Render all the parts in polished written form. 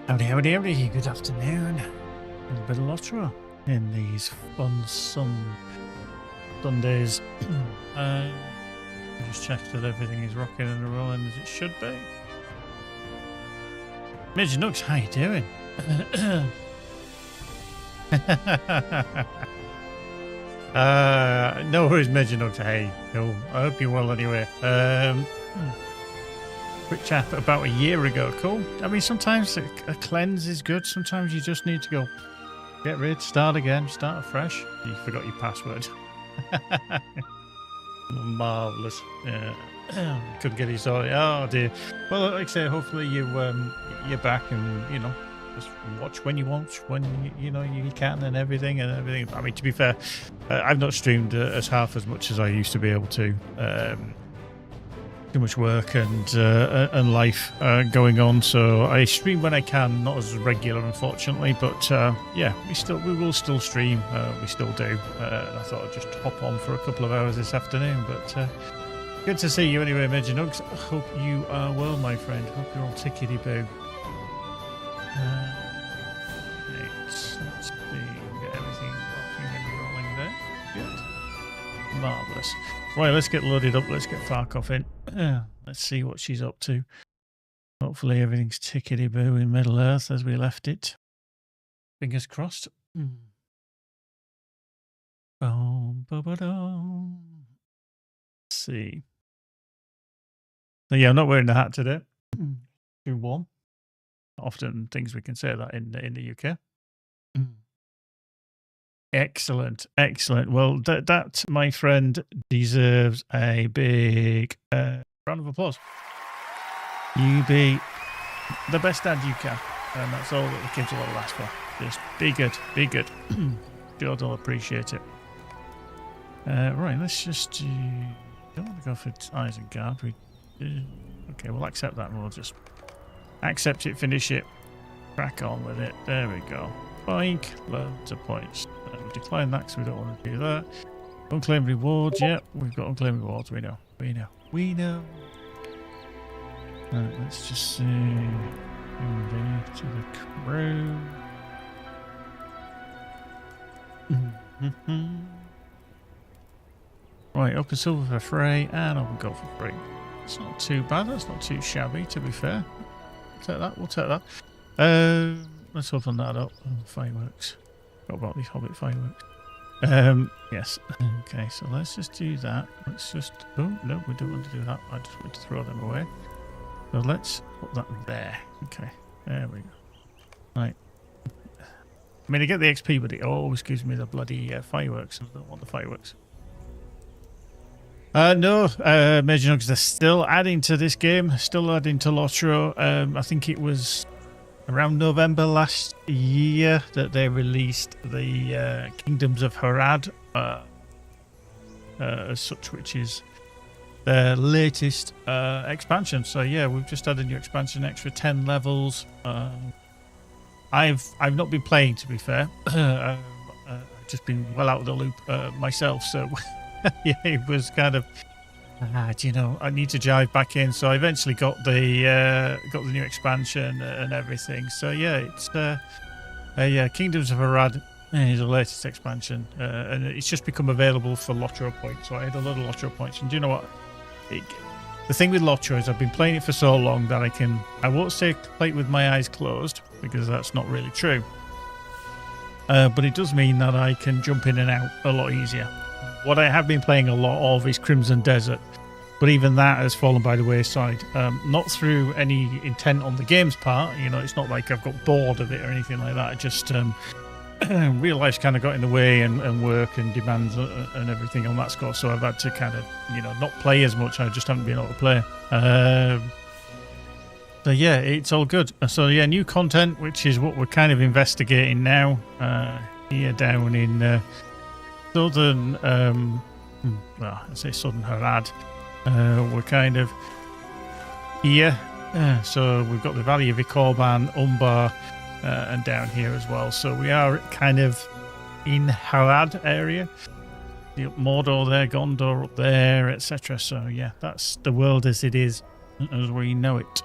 Howdy, howdy, howdy. Good afternoon. A bit of LOTRO in these fun Sundays. Just check that everything is rocking and rolling as it should be. Midge Nooks, how you doing? No worries, Midge Nooks. Hey, cool. I hope you're well anyway. Quick chat about a year ago. Cool. I mean, sometimes a cleanse is good. Sometimes you just need to go get rid, start again, start afresh. You forgot your password. Marvellous. Yeah. Couldn't get it sorted. Oh dear. Well, like I say, hopefully you're back and, you know, just watch when you want, when you can and everything. I mean, to be fair, I've not streamed as half as much as I used to be able to. Too much work and life going on, so I stream when I can, not as regular unfortunately, but yeah, we will still stream. We still do. I thought I'd just hop on for a couple of hours this afternoon, but good to see you anyway, Major Nugs. Hope you are well, my friend. Hope you're all tickety-boo. Let's get everything rocking and rolling there. Good. Marvellous. Right, let's get loaded up. Let's get Farkoff in. Let's see what she's up to. Hopefully everything's tickety-boo in Middle Earth as we left it. Fingers crossed. Let's see. So yeah, I'm not wearing the hat today. Too warm. Often things we can say that in the UK. Excellent, excellent. Well, that, my friend, deserves a big round of applause. You be the best dad you can, and that's all that the kids will ever ask for. Just be good, be good. God will appreciate it. Right, let's just don't want to go for Isengard. Okay, we'll accept that, and we'll just accept it, finish it, crack on with it. There we go. Boink, loads of points. We'll decline that because we don't want to do that. Unclaimed rewards, yeah, we've got unclaimed rewards, we know. Right, let's just see. To the crew. Right, open silver for free and open gold for free. It's not too bad, that's not too shabby, to be fair. We'll take that. Let's open that up. Fireworks. Forgot about these Hobbit fireworks. Yes. Okay, so let's just do that. Let's just... Oh, no, we don't want to do that. I just want to throw them away. So let's put that there. Okay, there we go. Right. I mean, I get the XP, but it always gives me the bloody fireworks. I don't want the fireworks. No, Major Nugs, they're still adding to this game. Still adding to LOTRO. I think it was around November last year that they released the Kingdoms of Harad as such, which is their latest expansion. So yeah, we've just had a new expansion, extra 10 levels. I've not been playing, to be fair. I've just been well out of the loop myself, so yeah, it was kind of you know, I need to jive back in. So I eventually got the new expansion and everything. So yeah, it's yeah, Kingdoms of Harad is the latest expansion, and it's just become available for LOTRO points. So I had a lot of LOTRO points, and do you know what? The thing with LOTRO is I've been playing it for so long that I won't say play it with my eyes closed, because that's not really true. But it does mean that I can jump in and out a lot easier. What I have been playing a lot of is Crimson Desert, but even that has fallen by the wayside. Not through any intent on the game's part, you know, it's not like I've got bored of it or anything like that. I just real life's kind of got in the way, and work and demands and everything on that score, so I've had to kind of, you know, not play as much. I just haven't been able to play. So yeah, it's all good. So yeah, new content, which is what we're kind of investigating now here down in southern, well, I say southern Harad. We're kind of here. So we've got the Valley of Ikorban, Umbar, and down here as well. So we are kind of in Harad area. The Mordor there, Gondor up there, etc. So yeah, that's the world as it is, as we know it.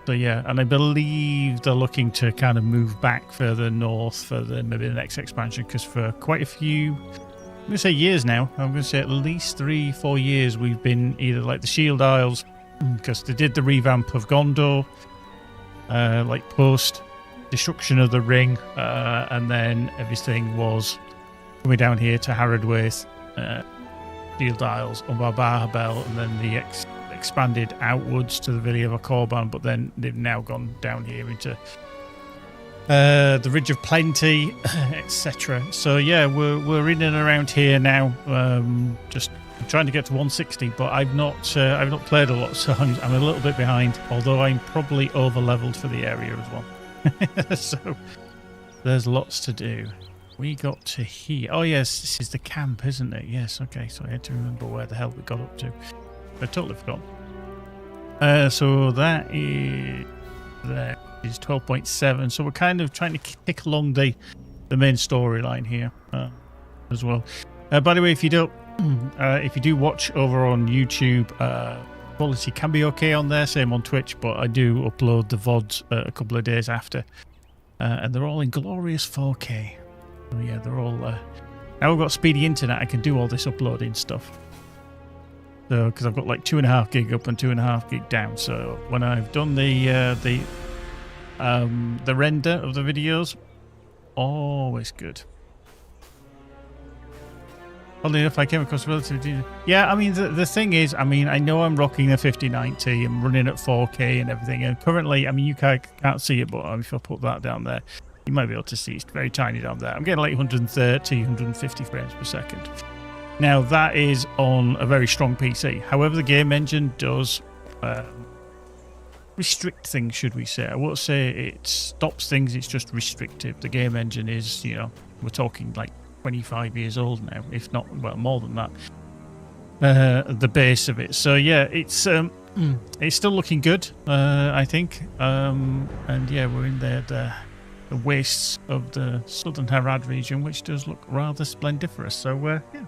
So yeah, and I believe they're looking to kind of move back further north for maybe the next expansion, because for quite a few, I'm going to say years now, I'm going to say at least 3-4 years, we've been either like the Shield Isles, because they did the revamp of Gondor, like post destruction of the ring, and then everything was coming down here to Haradwaith, Shield Isles, Umbar Bell, and then the expanded outwards to the Valley of Akorban, but then they've now gone down here into the Ridge of Plenty, etc. So yeah, we're in and around here now. Just trying to get to 160, but I've not played a lot, so I'm a little bit behind. Although I'm probably over leveled for the area as well. So there's lots to do. We got to here. Oh yes, this is the camp, isn't it? Yes. Okay. So I had to remember where the hell we got up to. I totally forgot. So that is 12.7. So we're kind of trying to kick along the main storyline here as well. By the way, if you do watch over on YouTube, quality can be okay on there. Same on Twitch, but I do upload the VODs a couple of days after, and they're all in glorious 4K. So yeah, they're all. Now I've got speedy internet, I can do all this uploading stuff. So, because I've got like 2.5 gig up and 2.5 gig down. So when I've done the render of the videos, always good. Oddly enough, I came across relatively. Yeah, I mean the thing is, I mean I know I'm rocking a 5090. I'm running at 4K and everything. And currently, I mean you can't see it, but if I put that down there, you might be able to see it's very tiny down there. I'm getting like 130, 150 frames per second. Now, that is on a very strong PC. However, the game engine does restrict things, should we say. I won't say it stops things, it's just restrictive. The game engine is, you know, we're talking like 25 years old now, if not, well, more than that. The base of it. So, yeah, it's still looking good, I think. And, yeah, we're in there, the wastes of the southern Harad region, which does look rather splendiferous. So, yeah.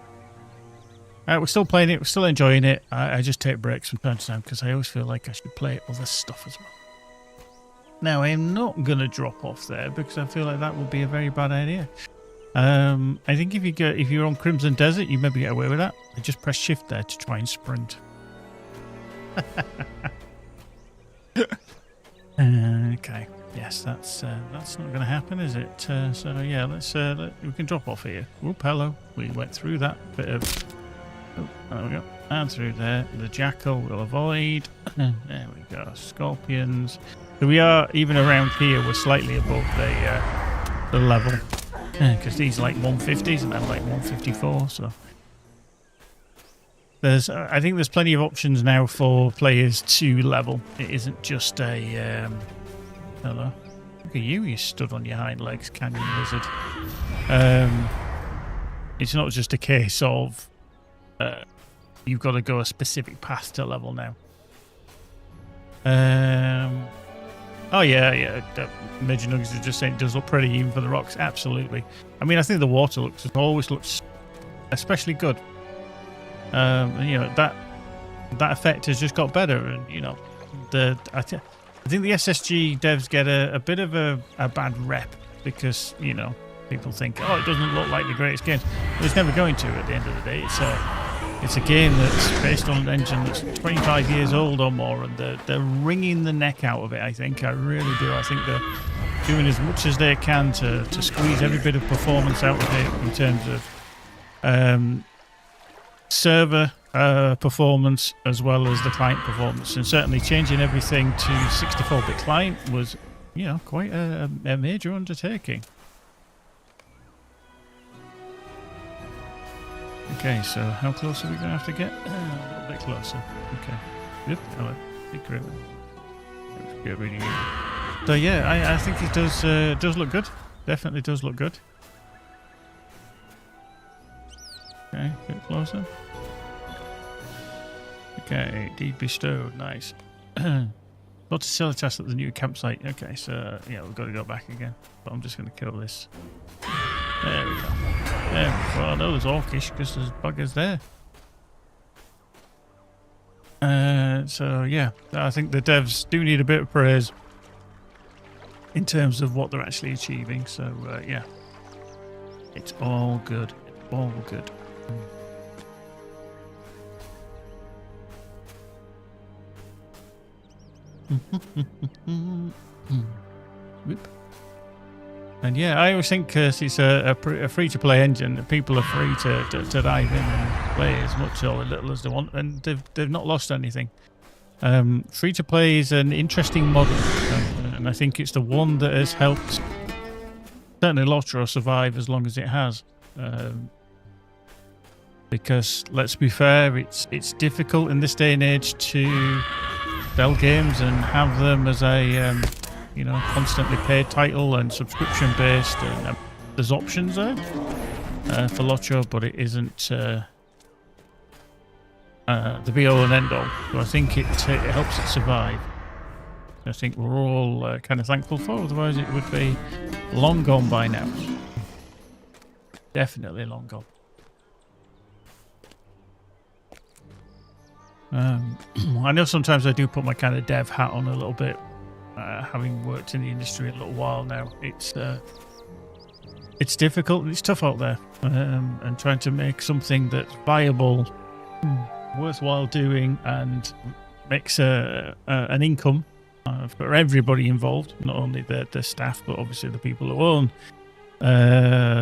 We're still playing it, we're still enjoying it. I just take breaks from time to time because I always feel like I should play other stuff as well. Now, I am not going to drop off there because I feel like that would be a very bad idea. I think if you're on Crimson Desert, you maybe get away with that. I just press shift there to try and sprint. Okay. Yes, that's not going to happen, is it? So yeah, we can drop off here. Whoop, hello. We went through that bit of. Oh, there we go. And through there. The jackal we'll avoid. There we go. Scorpions. So we are, even around here, we're slightly above the level. Because these are like 150s and I'm like 154. So I think there's plenty of options now for players to level. It isn't just a... hello. Look at you stood on your hind legs, canyon lizard. It's not just a case of... you've got to go a specific path to level now. Oh yeah. Major Nuggets is just saying it does look pretty even for the rocks. Absolutely. I mean, I think the water always looks especially good. You know, that effect has just got better, and you know, I think the SSG devs get a bit of a bad rep because, you know, people think, oh, it doesn't look like the greatest games. But it's never going to at the end of the day. It's a game that's based on an engine that's 25 years old or more, and they're wringing the neck out of it, I think. I really do. I think they're doing as much as they can to squeeze every bit of performance out of it in terms of server performance as well as the client performance. And certainly changing everything to 64-bit client was, you know, quite a major undertaking. Okay, so how close are we going to have to get? A little bit closer. Okay. Yep. Hello. Big crew. Get reading it. So yeah, I think it does look good. Definitely does look good. Okay, a bit closer. Okay, deed bestowed. Nice. Multi-Celitas at the new campsite. Okay, so yeah, we've got to go back again. But I'm just going to kill this. There we go. There we go. Well, I know there's orcish because there's buggers there. So yeah, I think the devs do need a bit of praise in terms of what they're actually achieving. So yeah, it's all good. It's all good. Whoop. And yeah, I always think it's a free-to-play engine. People are free to dive in and play as much or as little as they want, and they've not lost anything. Free-to-play is an interesting model, and I think it's the one that has helped certainly LOTRO survive as long as it has. Because let's be fair, it's difficult in this day and age to sell games and have them as a constantly paid title and subscription based, and there's options there for LOTRO, but it isn't the be all and end all. So I think it helps it survive. I think we're all kind of thankful for, otherwise it would be long gone by now. Definitely long gone. I know sometimes I do put my kind of dev hat on a little bit, having worked in the industry a little while now. It's difficult and it's tough out there, and trying to make something that's viable, worthwhile doing, and makes an income for everybody involved, not only the staff, but obviously the people who own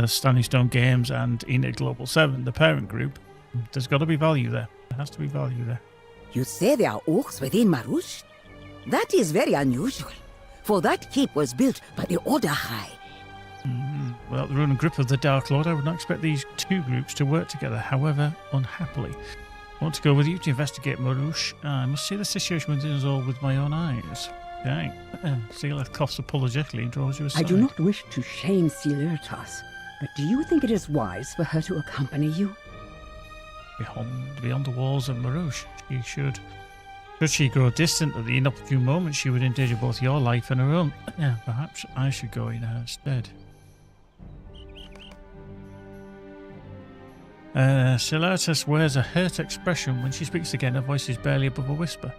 Standing Stone Games and Enid Global 7, the parent group. There's got to be value there. There has to be value there. You say there are orcs within Marush? That is very unusual, for that keep was built by the Order High. Well, the rune and grip of the Dark Lord, I would not expect these two groups to work together. However, unhappily, I want to go with you to investigate Marush. I must see the situation within us all with my own eyes. Okay. Sealeth coughs apologetically and draws you aside. I do not wish to shame Sealertas, but do you think it is wise for her to accompany you? Beyond the walls of Marush, she should. Should she grow distant at the inopportune moment, she would endanger both your life and her own. Yeah, perhaps I should go in her stead. Sealertas wears a hurt expression. When she speaks again, her voice is barely above a whisper.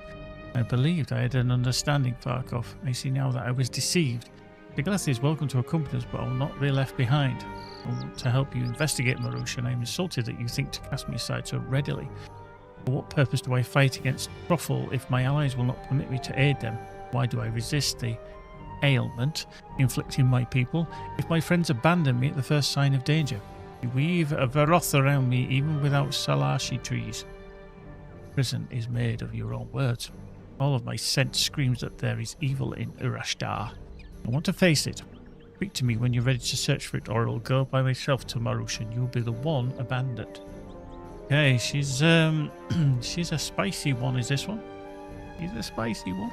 I believed I had an understanding, Farkov. I see now that I was deceived. Tiglath is welcome to accompany us, but I will not be left behind. I want to help you investigate Marush, and I am insulted that you think to cast me aside so readily. For what purpose do I fight against Truffle if my allies will not permit me to aid them? Why do I resist the ailment inflicting my people if my friends abandon me at the first sign of danger? You weave a Varoth around me even without Salashi trees. Prison is made of your own words. All of my sense screams that there is evil in Urashtar. I want to face it. Speak to me when you're ready to search for it, or I'll go by myself to Marush and you'll be the one abandoned. Okay, she's a spicy one, is this one? She's a spicy one.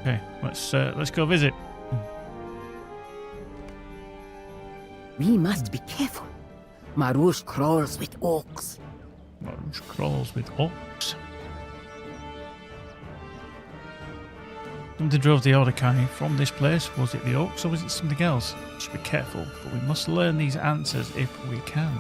Okay, let's go visit. We must be careful. Marush crawls with orcs. Marush crawls with orcs. Something drove the Ordekai from this place. Was it the orcs or was it something else? We should be careful, but we must learn these answers if we can.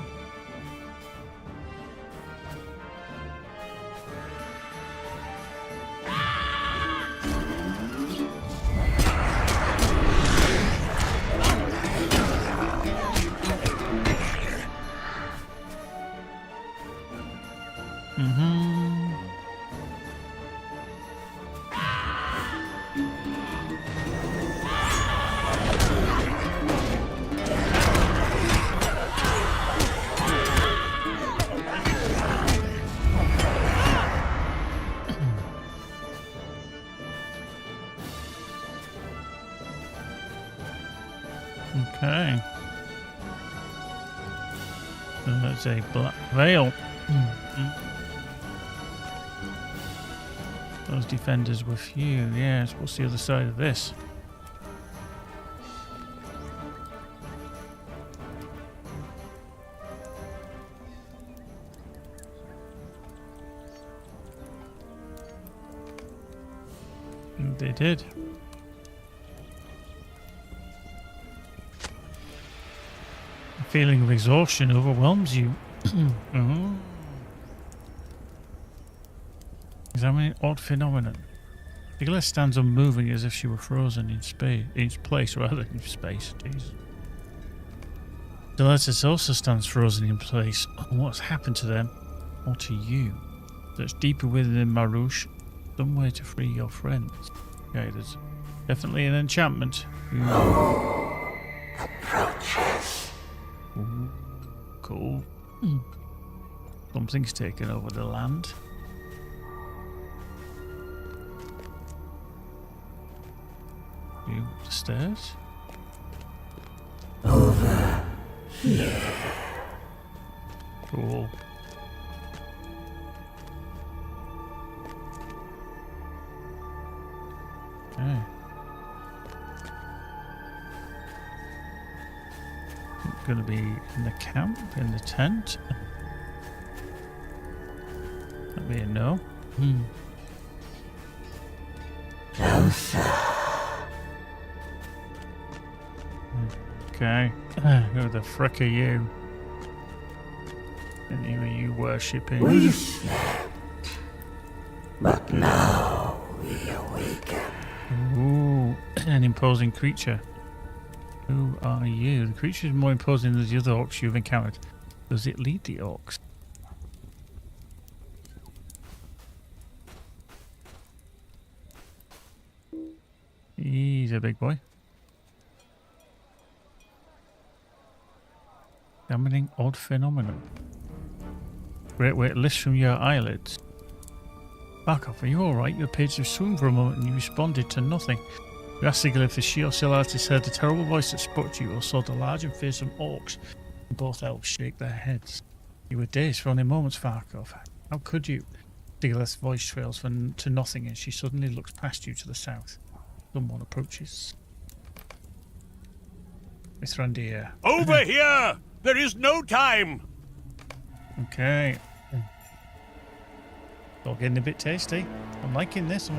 Okay. There's a black veil. Those defenders were few. Yes, what's the other side of this? And they did. A feeling of exhaustion overwhelms you. Examining odd phenomenon. Sigala stands unmoving as if she were frozen in space, in place rather than space. Jesus. Deletus also stands frozen in place. What's happened to them, or to you? That's deeper within Marouche. Some way to free your friends. Okay, there's definitely an enchantment. Approaches. Ooh, cool. Something's taken over the land. You up the stairs? Over here. Cool. Okay. Going to be in the camp, in the tent. That'd be a no. Closer. Okay. Who the frick are you? And who are you worshipping? We slept, but now we awaken. Ooh, an imposing creature. Who are you? The creature is more imposing than the other orcs you've encountered. Does it lead the orcs? He's a big boy. Examining odd phenomenon. Great weight lifts from your eyelids. Back off, are you alright? You appeared to swoon for a moment and you responded to nothing. You asked Sigala if the she or Silatis heard the terrible voice that spoke to you or saw the large and fearsome orcs. Both elves shake their heads. You were dazed for only moments, Farkov. How could you? Sigala's voice trails to nothing and she suddenly looks past you to the south. Someone approaches. Miss Randir. Over here! There is no time! Okay. All getting a bit tasty. I'm liking this,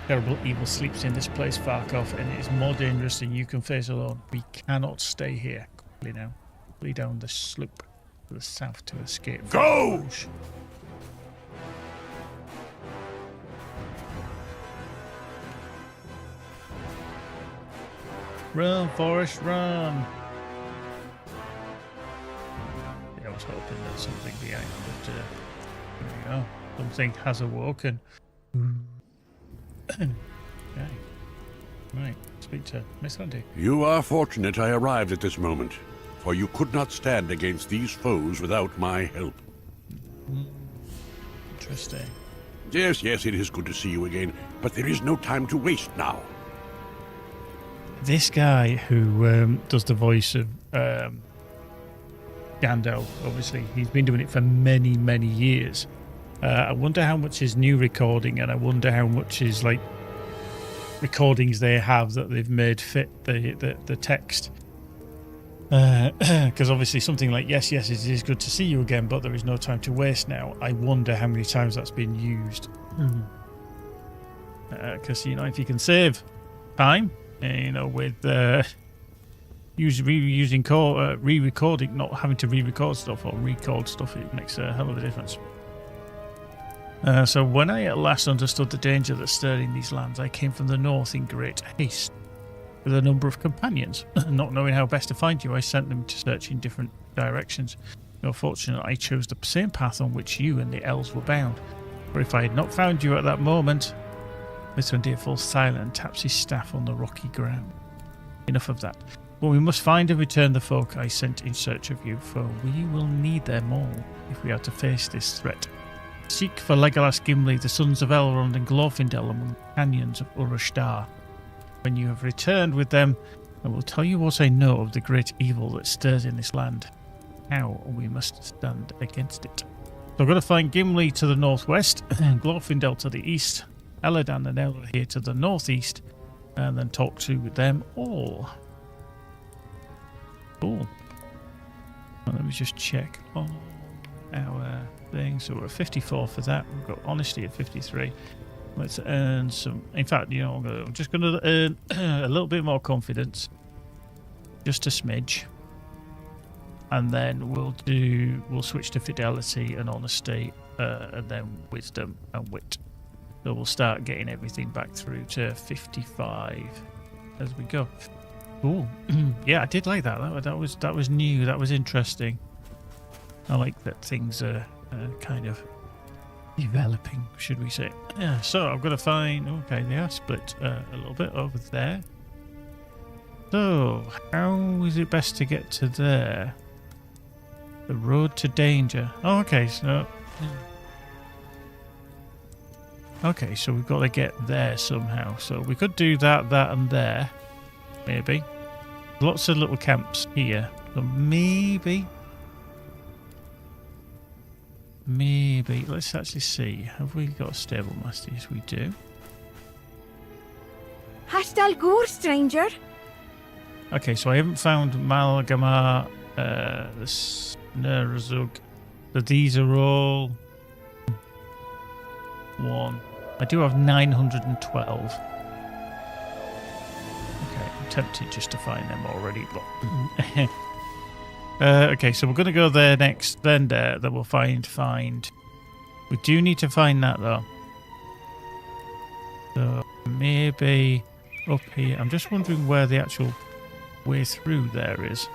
Terrible evil sleeps in this place, Farkov, and it is more dangerous than you can face alone. We cannot stay here. Quickly now. Flee down the slope to the south to escape. Go! Rouge. Run, Forrest, run! Yeah, I was hoping there's something behind, but there we go. Something has awoken. Okay. Right, speak to Miss Randy. You are fortunate I arrived at this moment, for you could not stand against these foes without my help. Interesting. Yes, it is good to see you again, but there is no time to waste now. This guy who does the voice of Gandalf, obviously, he's been doing it for many, many years. I wonder how much is new recording, and I wonder how much is like recordings they have that they've made fit the text. Because obviously something like yes, it is good to see you again, but there is no time to waste now. I wonder how many times that's been used. Because if you can save time, with using re-recording, not having to re-record stuff or record stuff, it makes a hell of a difference. So when I at last understood the danger that stirred in these lands, I came from the north in great haste with a number of companions. Not knowing how best to find you, I sent them to search in different directions. Fortunately, I chose the same path on which you and the elves were bound. For if I had not found you at that moment... Mr. Randir falls silent and taps his staff on the rocky ground. Enough of that. But we must find and return the folk I sent in search of you, for we will need them all if we are to face this threat. Seek for Legolas, Gimli, the sons of Elrond and Glorfindel among the canyons of Urashtar. When you have returned with them, I will tell you what I know of the great evil that stirs in this land. How we must stand against it. So I've got to find Gimli to the northwest, and Glorfindel to the east, Elladan and Elrond here to the northeast, and then talk to them all. Cool. Well, let me just check on our thing. So we're at 54 for that. We've got honesty at 53. Let's earn some. In fact, I'm just going to earn a little bit more confidence, just a smidge, and then we'll switch to fidelity and honesty and then wisdom and wit. So we'll start getting everything back through to 55 as we go. Oh, yeah, I did like that. That was new. That was interesting. I like that things are kind of developing, should we say. Yeah, so I've got to find... Okay, they are split a little bit over there. So, how is it best to get to there? The road to danger. Oh, okay, so... Okay, so we've got to get there somehow. So we could do that, and there. Maybe. Lots of little camps here. So maybe... Let's actually see. Have we got a stable master? Yes, we do. Hastal Gur, stranger. Okay, so I haven't found Malgamar, the Snerzug. So these are all... one. I do have 912. Okay, I'm tempted just to find them already, but... okay, so we're going to go there next, then there, then we'll find... We do need to find that, though. So, maybe up here. I'm just wondering where the actual way through there is.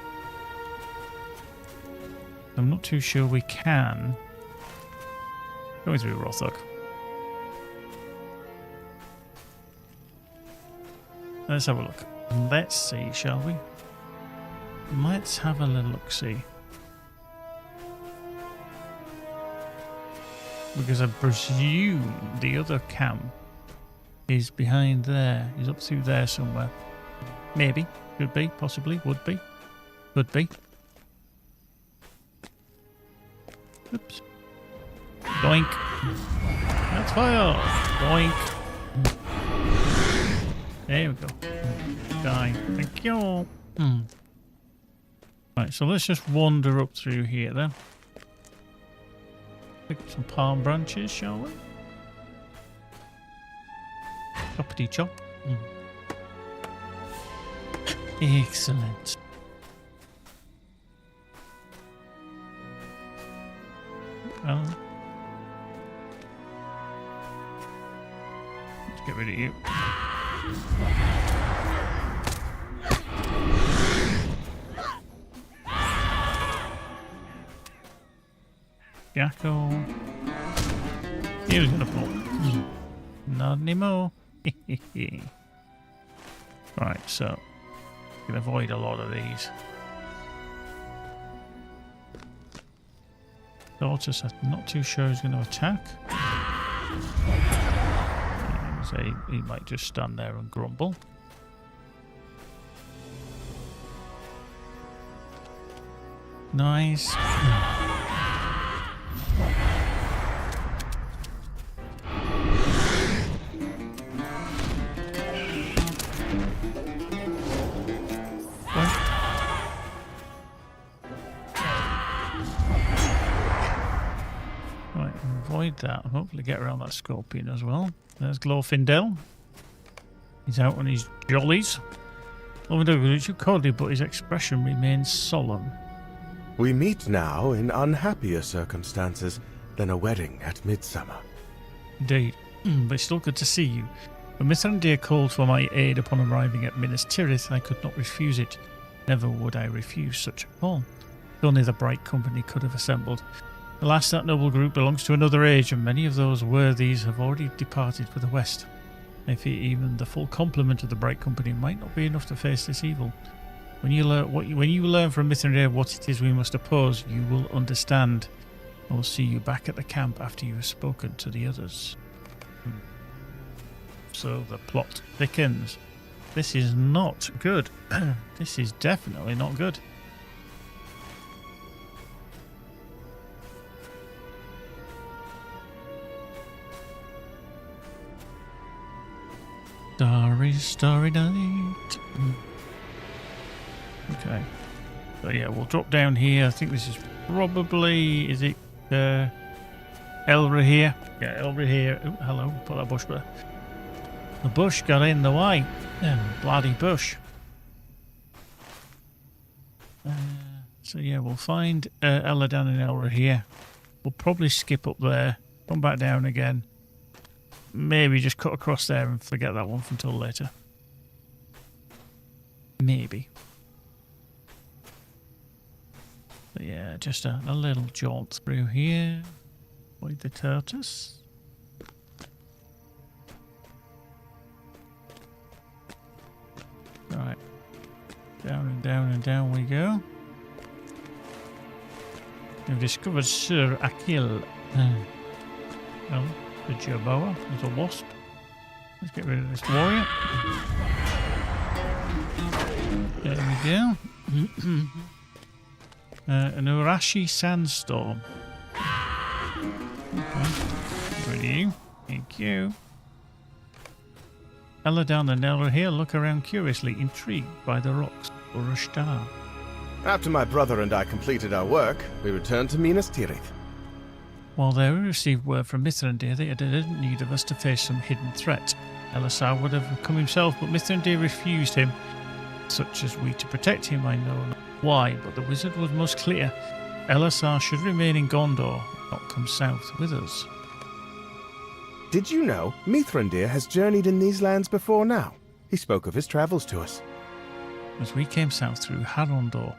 I'm not too sure we can. Going through Rothok. Let's have a look. Let's see, shall we? Let's have a little look-see. Because I presume the other camp is behind there. He's up through there somewhere. Maybe. Could be. Possibly. Would be. Could be. Oops. Doink. That's fire. Doink. There we go. Die. Thank you. Right, so let's just wander up through here then. Pick up some palm branches, shall we? Choppity chop. Excellent. Well, let's get rid of you. Jacko. He was gonna pull. Not anymore. Right, so we can avoid a lot of these. Tortoise, I'm not too sure he's going to attack. So he might just stand there and grumble. Nice. Avoid that and hopefully get around that scorpion as well. There's Glorfindel. He's out on his jollies. Glorfindel is cordial, but his expression remains solemn. We meet now in unhappier circumstances than a wedding at midsummer. Indeed, but it's still good to see you. When Mithrandir called for my aid upon arriving at Minas Tirith, I could not refuse it. Never would I refuse such a call. Only the Bright Company could have assembled. Alas, that noble group belongs to another age, and many of those worthies have already departed for the west. I fear even the full complement of the Bright Company might not be enough to face this evil. When you learn from Mithrandir what it is we must oppose, you will understand. I will see you back at the camp after you have spoken to the others. So the plot thickens. This is not good. This is definitely not good. Starry night. Okay. So yeah, we'll drop down here. I think this is probably... Is it Elra here? Yeah, Elra here. Oh, hello. Put that bush there. The bush got in the way. Bloody bush. So yeah, we'll find Eladan and Elra here. We'll probably skip up there, come back down again. Maybe just cut across there and forget that one until later. Maybe. But yeah, just a little jaunt through here. Avoid the tortoise. Right. Down and down and down we go. We've discovered Sir Akil. Well, the Jerboa. There's a wasp. Let's get rid of this warrior. There we go. An Urashi sandstorm. Okay. Good you. Thank you. Eladan and Elra here look around curiously, intrigued by the rocks or a star. After my brother and I completed our work, we returned to Minas Tirith. While there, we received word from Mithrandir that he had urgent need of us to face some hidden threat. Elisar would have come himself, but Mithrandir refused him, such as we to protect him. I know not why, but the wizard was most clear. Elisar should remain in Gondor, not come south with us. Did you know Mithrandir has journeyed in these lands before now? He spoke of his travels to us. As we came south through Harondor,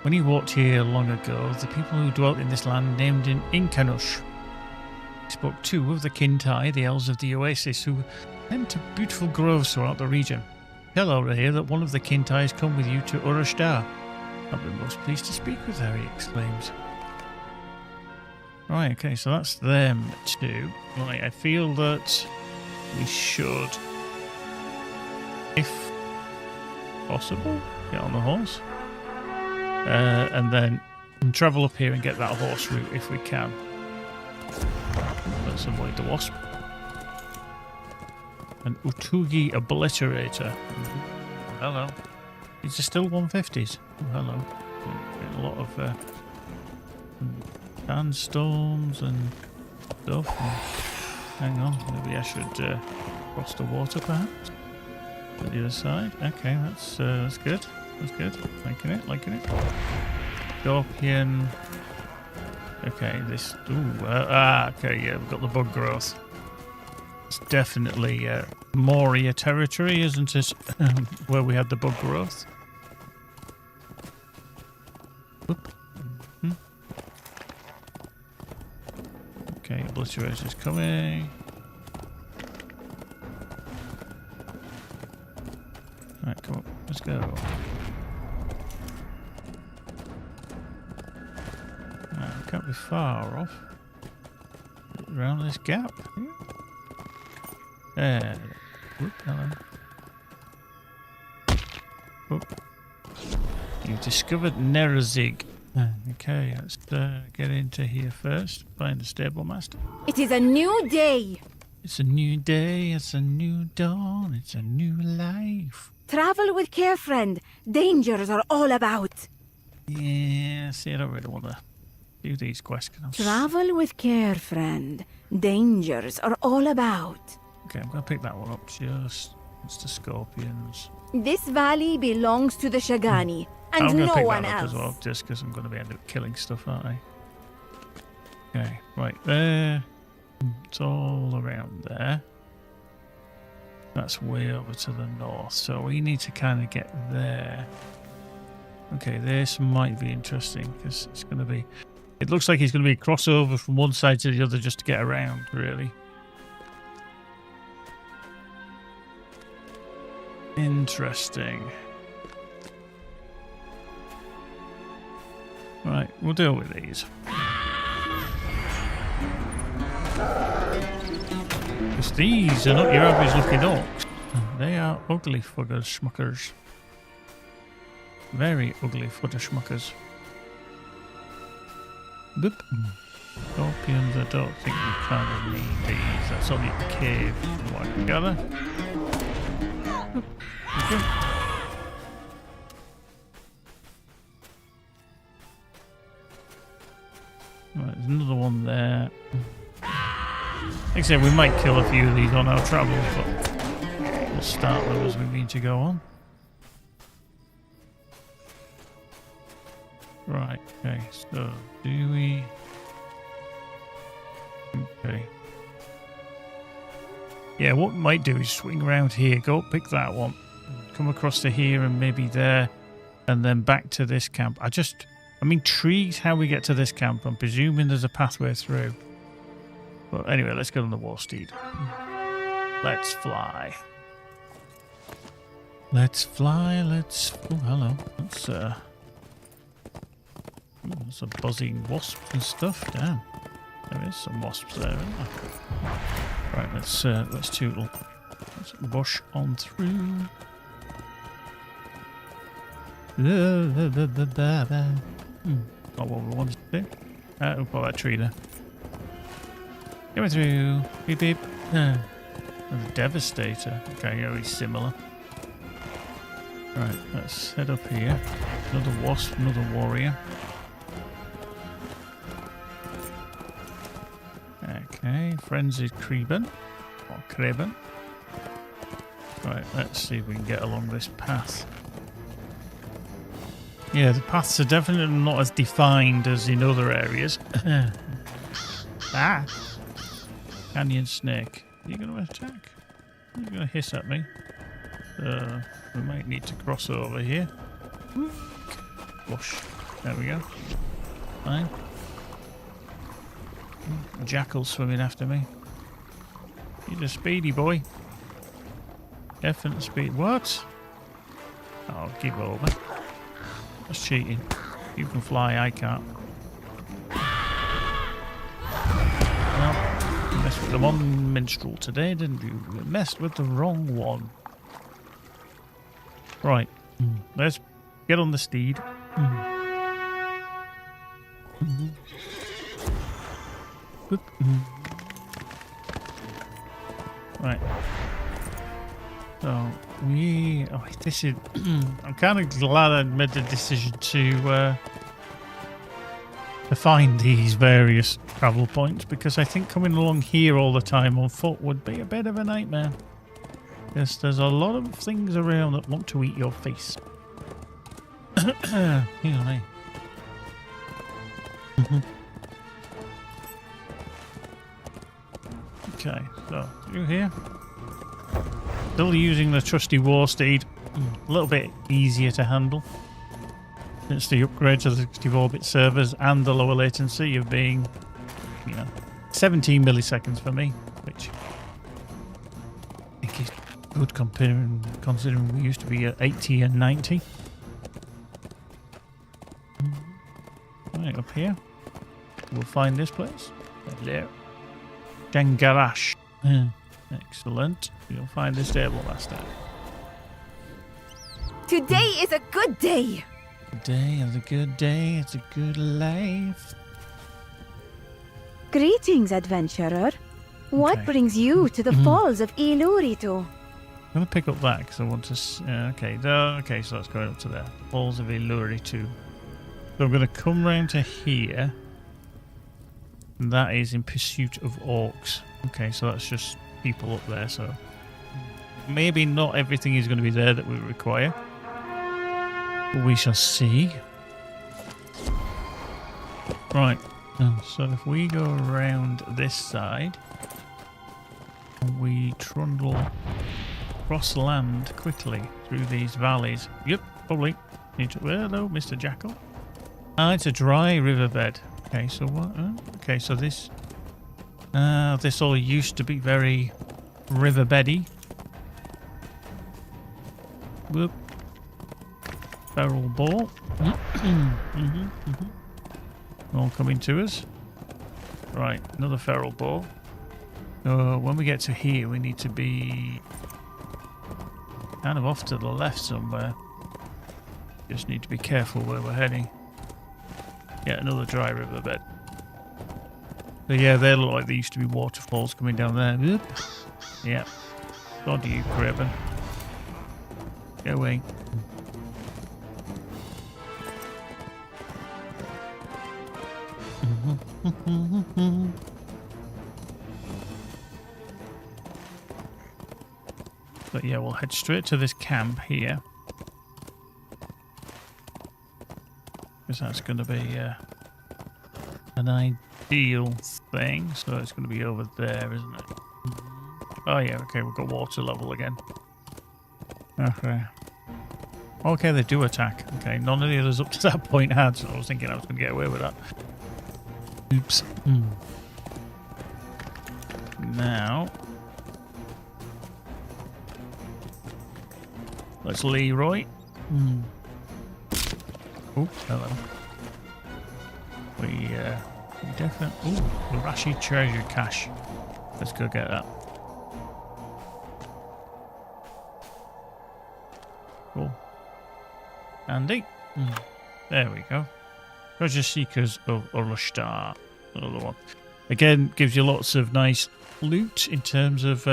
when he walked here long ago, the people who dwelt in this land named in Inkanush. He spoke too of the Kintai, the elves of the Oasis, who went to beautiful groves throughout the region. Tell over here that one of the Kintai has come with you to Urashtar. I'll be most pleased to speak with her, he exclaims. Right, okay, so that's them two. Right, I feel that we should, if possible, get on the horse. And then travel up here and get that horse route if we can. Let's avoid the wasp. An Utugi Obliterator. Hello. These are still 150s. Oh, hello. Getting a lot of sandstorms and stuff. Hang on, maybe I should cross the water perhaps. To the other side. Okay, that's good. That's good. Liking it. Scorpion. Okay, this. Ooh. Okay, yeah, we've got the bug growth. It's definitely Moria territory, isn't it? Where we had the bug growth. Oop. Okay, Obliterator's coming. Right, come on, let's go. Can't be far off. Around this gap. There. Whoop, hello. Whoop. You've discovered Nerazig. Okay, let's get into here first. Find the stable master. It is a new day. It's a new day, it's a new dawn, it's a new life. Travel with care, friend. Dangers are all about. Yeah, see, I don't really want to do these questions. Travel with care, friend. Dangers are all about. Okay, I'm going to pick that one up just. It's the scorpions. This valley belongs to the Shagani, and I'm going to no pick one that up else. as well, just because I'm going to be end up killing stuff, aren't I? Okay, right there. It's all around there. That's way over to the north, so we need to kind of get there. Okay, this might be interesting because it's going to be. It looks like it's going to be a crossover from one side to the other just to get around, really. Interesting. Right, we'll deal with these. Because these are not your average looking orcs. They are ugly fuggers, schmuckers. Very ugly footer schmuckers. Boop. Scorpions, I don't think we kind of need these. That's only a cave from what I gather. Okay. Right, there's another one there. Like I said, we might kill a few of these on our travels, but we'll start them as we mean to go on. Right, okay, so do we Okay. Yeah, what we might do is swing around here, go pick that one, come across to here and maybe there, and then back to this camp. I'm intrigued how we get to this camp. I'm presuming there's a pathway through. But anyway, let's get on the war steed. Let's fly. Let's fly, oh, hello. That's a buzzing wasp and stuff. Damn. There is some wasps there, isn't there? Right, let's tootle. Let's bush on through. Not what we wanted to do. We'll put that tree there. Coming through. Beep beep. The Devastator. Okay, yeah, he's similar. Right, let's head up here. Another wasp, another warrior. Okay, frenzied Kreben. Or Kreben. Right, let's see if we can get along this path. Yeah, the paths are definitely not as defined as in other areas. Ah! Canyon snake. Are you going to attack? Are you going to hiss at me? We might need to cross over here. Whoosh. There we go. Fine. A jackal swimming after me. He's a speedy boy. Definite speed. What? Oh, give over. That's cheating. You can fly, I can't. Well, you messed with the wrong minstrel today, didn't you? You messed with the wrong one. Right. Let's get on the steed. Right. So this is. I'm kind of glad I made the decision to find these various travel points, because I think coming along here all the time on foot would be a bit of a nightmare. Yes, there's a lot of things around that want to eat your face. Okay, so through here. Still using the trusty war steed. A little bit easier to handle since the upgrade to the 64-bit servers and the lower latency of being, 17 milliseconds for me, which I think is good considering we used to be at 80 and 90. Right, up here. We'll find this place. Hello. Dengarash. Excellent. You'll find this stable master. Today is a good day. Today is a good day. It's a good life. Greetings, adventurer. What Okay. brings you to the falls of Ilurito? I'm going to pick up that because I want to... okay, so that's going up to there. Falls of Ilurito. So I'm going to come round to here. And that is in pursuit of orcs. Okay, so that's just people up there, so... Maybe not everything is going to be there that we require. But we shall see. Right, so if we go around this side... We trundle across land quickly through these valleys. Yep, probably. Hello, Mr. Jackal. Ah, it's a dry riverbed. Okay, so what? Okay, so this all used to be very riverbeddy. Whoop. Feral boar. All coming to us. Right, another feral boar. When we get to here, we need to be kind of off to the left somewhere. Just need to be careful where we're heading. Yeah, another dry riverbed. So yeah, they look like there used to be waterfalls coming down there. Whoop. Yeah. God, you Kraven. Go away. But yeah, we'll head straight to this camp here. Because that's going to be an steel thing, so it's going to be over there, isn't it? Oh yeah, okay, we've got water level again. Okay. Okay, they do attack. Okay, none of the others up to that point had, so I was thinking I was going to get away with that. Oops. Now, let's Leroy. Oh, hello. We definitely... Ooh, the Rashi treasure cache. Let's go get that. Cool. Andy. There we go. Treasure Seekers of Urlashtar. Another one. Again, gives you lots of nice loot in terms of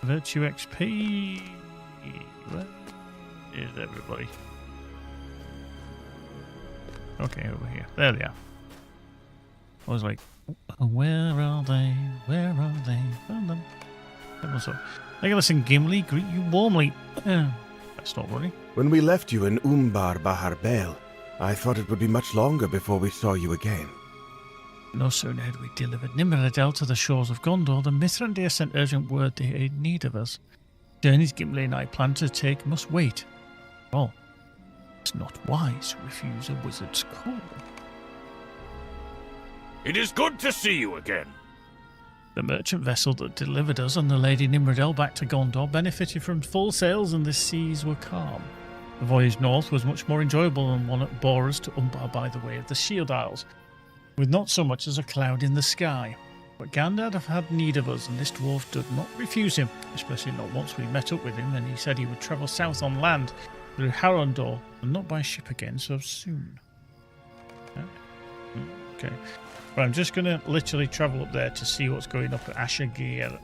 virtue XP. Where is everybody? Okay, over here. There they are. I was like, where are they? Where are they? Found them. Legolas and Gimli greet you warmly. That's not worry. When we left you in Umbar Bahar Bale, I thought it would be much longer before we saw you again. No sooner had we delivered Nimrodel to the shores of Gondor than Mithrandir sent urgent word they are in need of us. Journeys Gimli and I plan to take must wait. Well, it's not wise to refuse a wizard's call. It is good to see you again. The merchant vessel that delivered us and the Lady Nimrodel back to Gondor benefited from full sails and the seas were calm. The voyage north was much more enjoyable than one that bore us to Umbar by the way of the Shield Isles, with not so much as a cloud in the sky. But Gandalf had need of us, and this dwarf did not refuse him, especially not once we met up with him and he said he would travel south on land through Harondor and not by ship again so soon. Okay. But I'm just going to literally travel up there to see what's going up at Ashagir,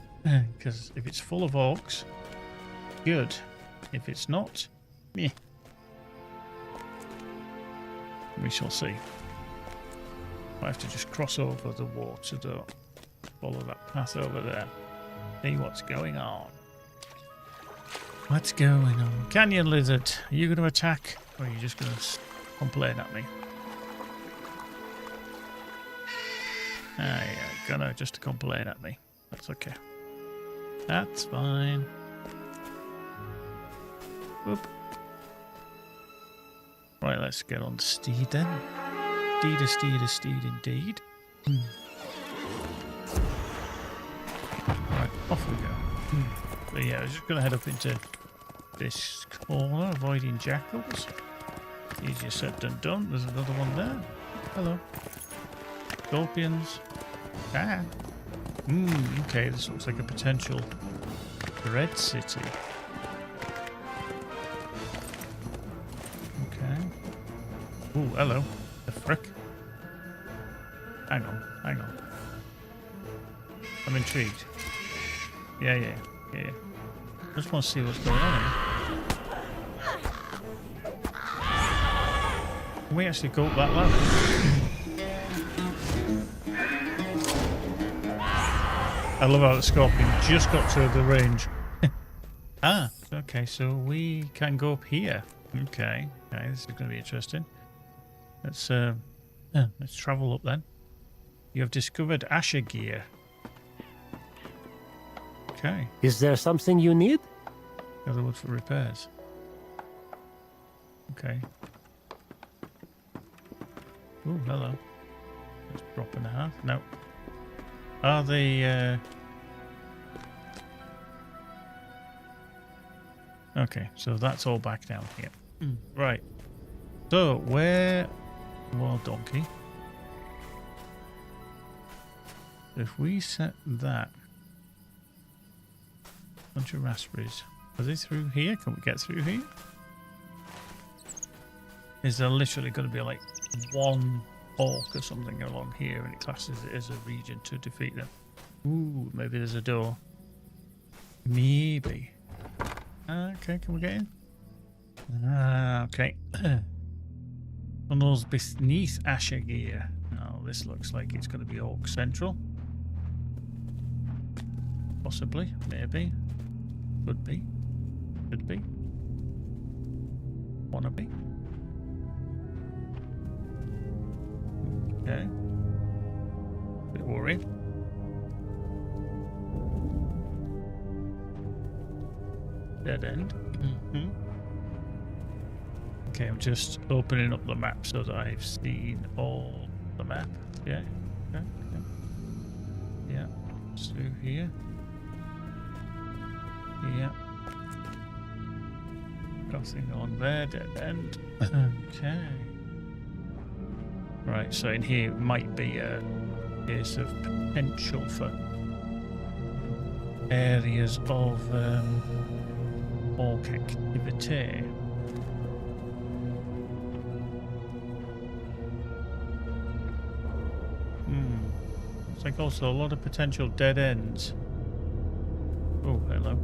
because if it's full of orcs, good. If it's not, meh. We shall see. I have to just cross over the water, though. Follow that path over there. See what's going on. What's going on? Canyon Lizard, are you going to attack? Or are you just going to complain at me? Ah, yeah, gonna just complain at me. That's okay. That's fine. Whoop. Right, let's get on the steed then. Steed, a steed, a steed indeed. Right, off we go. But yeah, I'm just gonna head up into this corner, avoiding jackals. Easier said than done. There's another one there. Hello. Scorpions. Ah. Okay, this looks like a potential red city. Okay. Ooh, hello. The frick? Hang on. I'm intrigued. Yeah. I just want to see what's going on here. Can we actually go up that ladder? I love how the scorpion just got to the range. Okay, so we can go up here. Okay, this is going to be interesting. Let's travel up then. You have discovered Ashagir. Okay. Is there something you need? Gather wood for repairs. Okay. Oh, hello. Let's drop in half. No. Are they... Okay, so that's all back down here. Right. So, where... Wild donkey. If we set that... Bunch of raspberries. Are they through here? Can we get through here? Is there literally going to be like one orc or something along here and it classes it as a region to defeat them? Ooh, maybe there's a door. Maybe. Okay, can we get in? Okay. Tunnels beneath Ashagir. Now, this looks like it's going to be Orc Central. Possibly, maybe. Could be. Could be. Wanna be. Okay. Bit worrying. Dead end. Okay, I'm just opening up the map so that I've seen all the map. Yeah. Okay. Yeah. It's through here. Yeah. Nothing on there. Dead end. Okay. Right, so in here might be a case of potential for areas of orc activity. Looks like also a lot of potential dead ends. Oh, hello.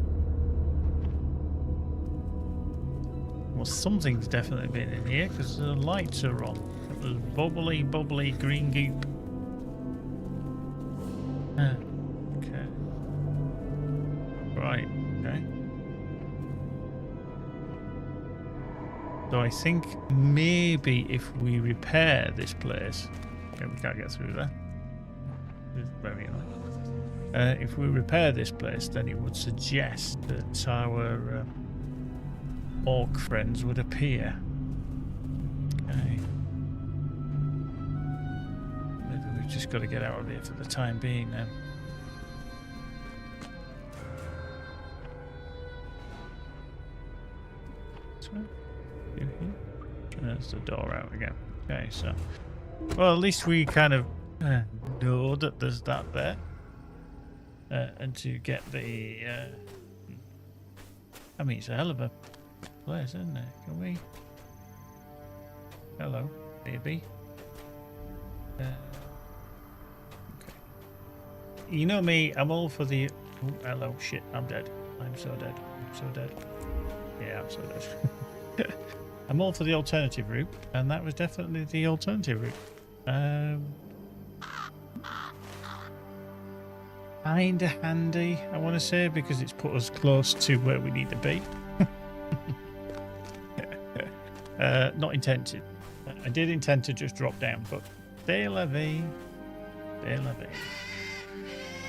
Well, something's definitely been in here because the lights are on. It was bubbly, bubbly green goop. Okay. Right, okay. So I think maybe if we repair this place... Okay, we can't get through there. It's very annoying. If we repair this place, then it would suggest that our orc friends would appear. Okay. Maybe we've just got to get out of here for the time being now. So, through here. There's the door out again. Okay, so... Well, at least we kind of know that there's that there. And to get the... I mean, it's a hell of a place, isn't it? Can we... Hello, baby. Okay. You know me, I'm all for the... Oh, hello, shit, I'm dead. I'm so dead. I'm so dead. Yeah, I'm so dead. I'm all for the alternative route, and that was definitely the alternative route. Kinda handy, I want to say, because it's put us close to where we need to be. Not intended. I did intend to just drop down, but de la vie. De la vie.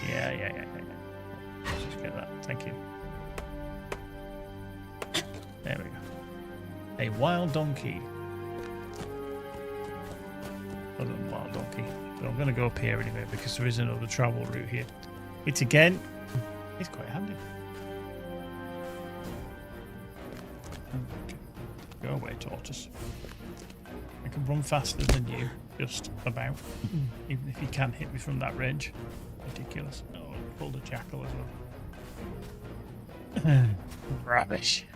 Yeah. Let's just get that. Thank you. There we go. A wild donkey. Other than wild donkey. So I'm going to go up here anyway because there is another travel route here. It's again, it's quite handy. Go away, tortoise. I can run faster than you, just about. Even if you can hit me from that range. Ridiculous. Oh, I pulled a jackal as well. Rubbish.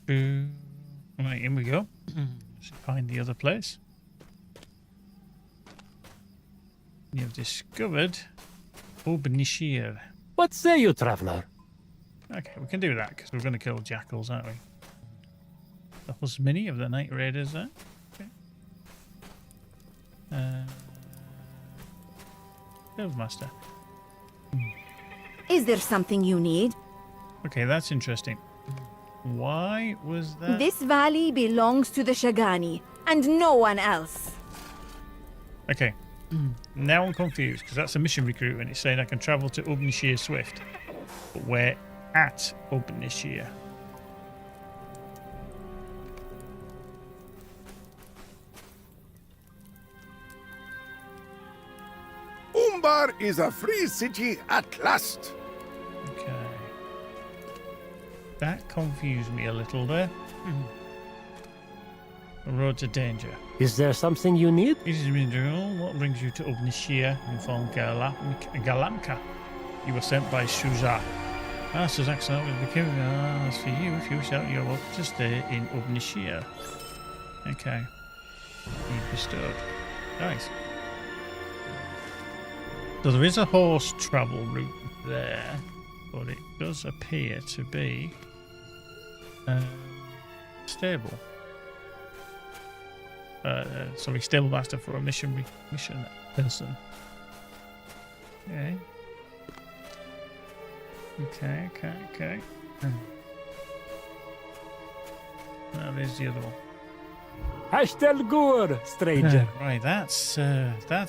Right, in we go. Let's find the other place. You've discovered Obnishir. What say you, traveler? Okay, we can do that because we're going to kill jackals, aren't we? The husmany of the Night Raiders there. Okay. Guildmaster. Is there something you need? Okay, that's interesting. Why was that? This valley belongs to the Shagani, and no one else. Okay. Now I'm confused, because that's a mission recruit, and it's saying I can travel to Obnishir Swift. But we're at Obnishir. Umbar is a free city at last. Okay. That confused me a little there. The road to danger. Is there something you need? This is Minstrel. What brings you to Obnishir and from Galamka? You were sent by Suzak. Suzak's out with the king. As for you, if you wish out, you're welcome to stay in Obnishir. Okay. You've bestowed. Nice. So there is a horse travel route there, but it does appear to be stable. Sorry, stable master for a mission person. Okay. Okay. That is the other one. Hastelgur, stranger. Right, that's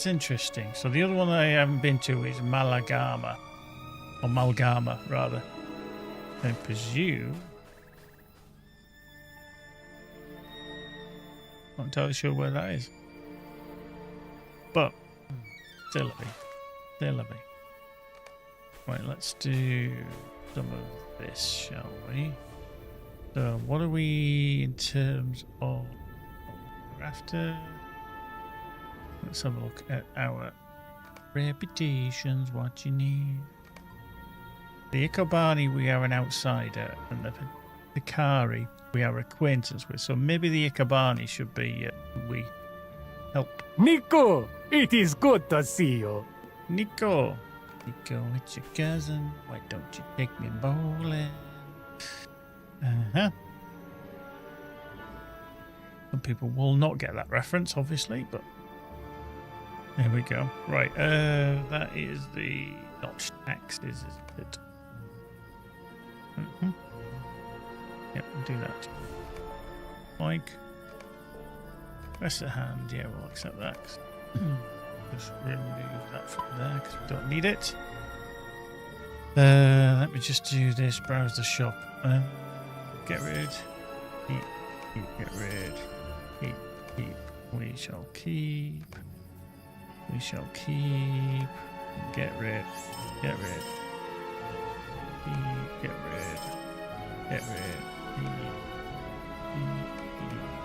interesting. So the other one that I haven't been to is Malagama, or Malgama rather. I presume. Not entirely sure where that is, but still a bit. Right, let's do some of this, shall we? So, what are we in terms of? After, let's have a look at our reputations. What you need. The Ikobani, we are an outsider, and the Hikari, we are acquaintance with. So maybe the Ikobani should be we help. Nico, it is good to see you. Nico, it's your cousin. Why don't you take me bowling? Some people will not get that reference, obviously, but there we go. Right, that is the notch axes, isn't it? Yep, we'll do that. Mike, press the hand. Yeah, we'll accept that. Just remove that from there because we don't need it. Let me just do this. Browse the shop. Get rid. Keep. Get rid. Keep. We shall keep. We shall keep. Get rid. Get rid. Keep. Get rid. Get rid.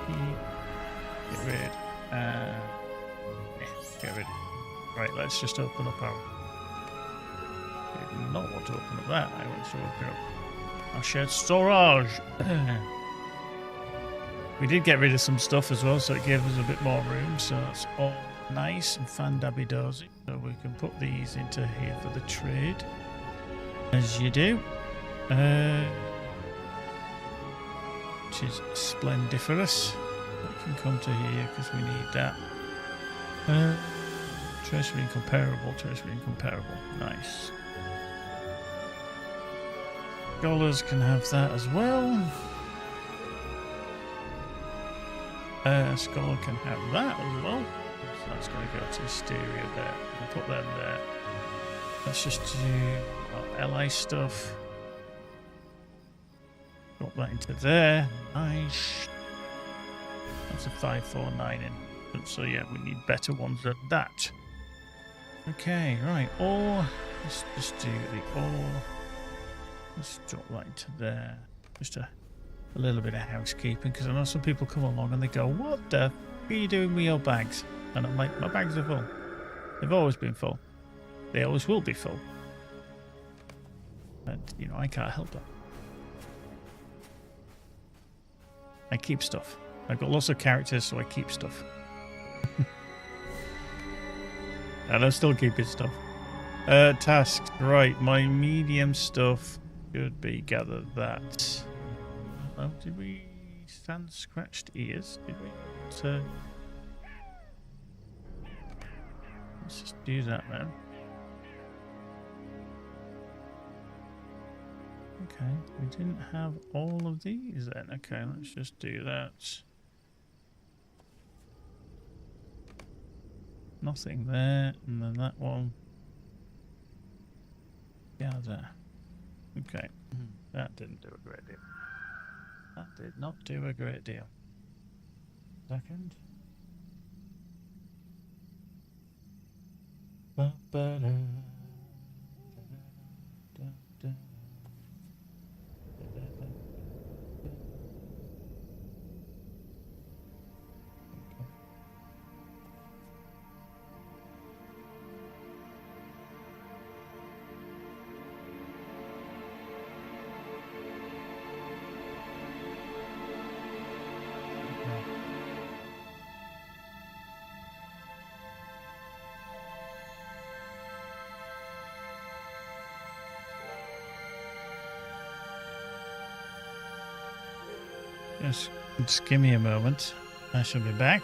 Keep. Get rid. Get rid. Right, let's just open up our... I did not want to open up that. I want to open up our shared storage. We did get rid of some stuff as well, so it gave us a bit more room. So that's all nice and fan-dabby-dozy. So we can put these into here for the trade, as you do. Which is splendiferous. We can come to here because we need that. Terrestrial incomparable. Nice. Scholars can have that as well. Scholar can have that as well. So that's going to go to Hysteria there. We'll put them there. Let's just do our LI stuff. Drop that into there. Nice. That's a 549 in. So yeah, we need better ones than that. Okay, right. Ore. Let's just do the ore. Let's drop that into there. Just a little bit of housekeeping, because I know some people come along and they go, what the f are you doing with your bags? And I'm like, my bags are full. They've always been full. They always will be full. And, you know, I can't help it. I keep stuff. I've got lots of characters, so I keep stuff. And I'm still keeping stuff. Tasks. Right, my medium stuff should be gather that. Oh, did we stand scratched ears? Did we? So, let's just do that now. Okay, we didn't have all of these then. Okay, let's just do that. Nothing there, and then that one. Gather. Okay, that didn't do a great deal. That did not do a great deal. Second. Ba-ba-da. Da-da-da. Just give me a moment. I shall be back.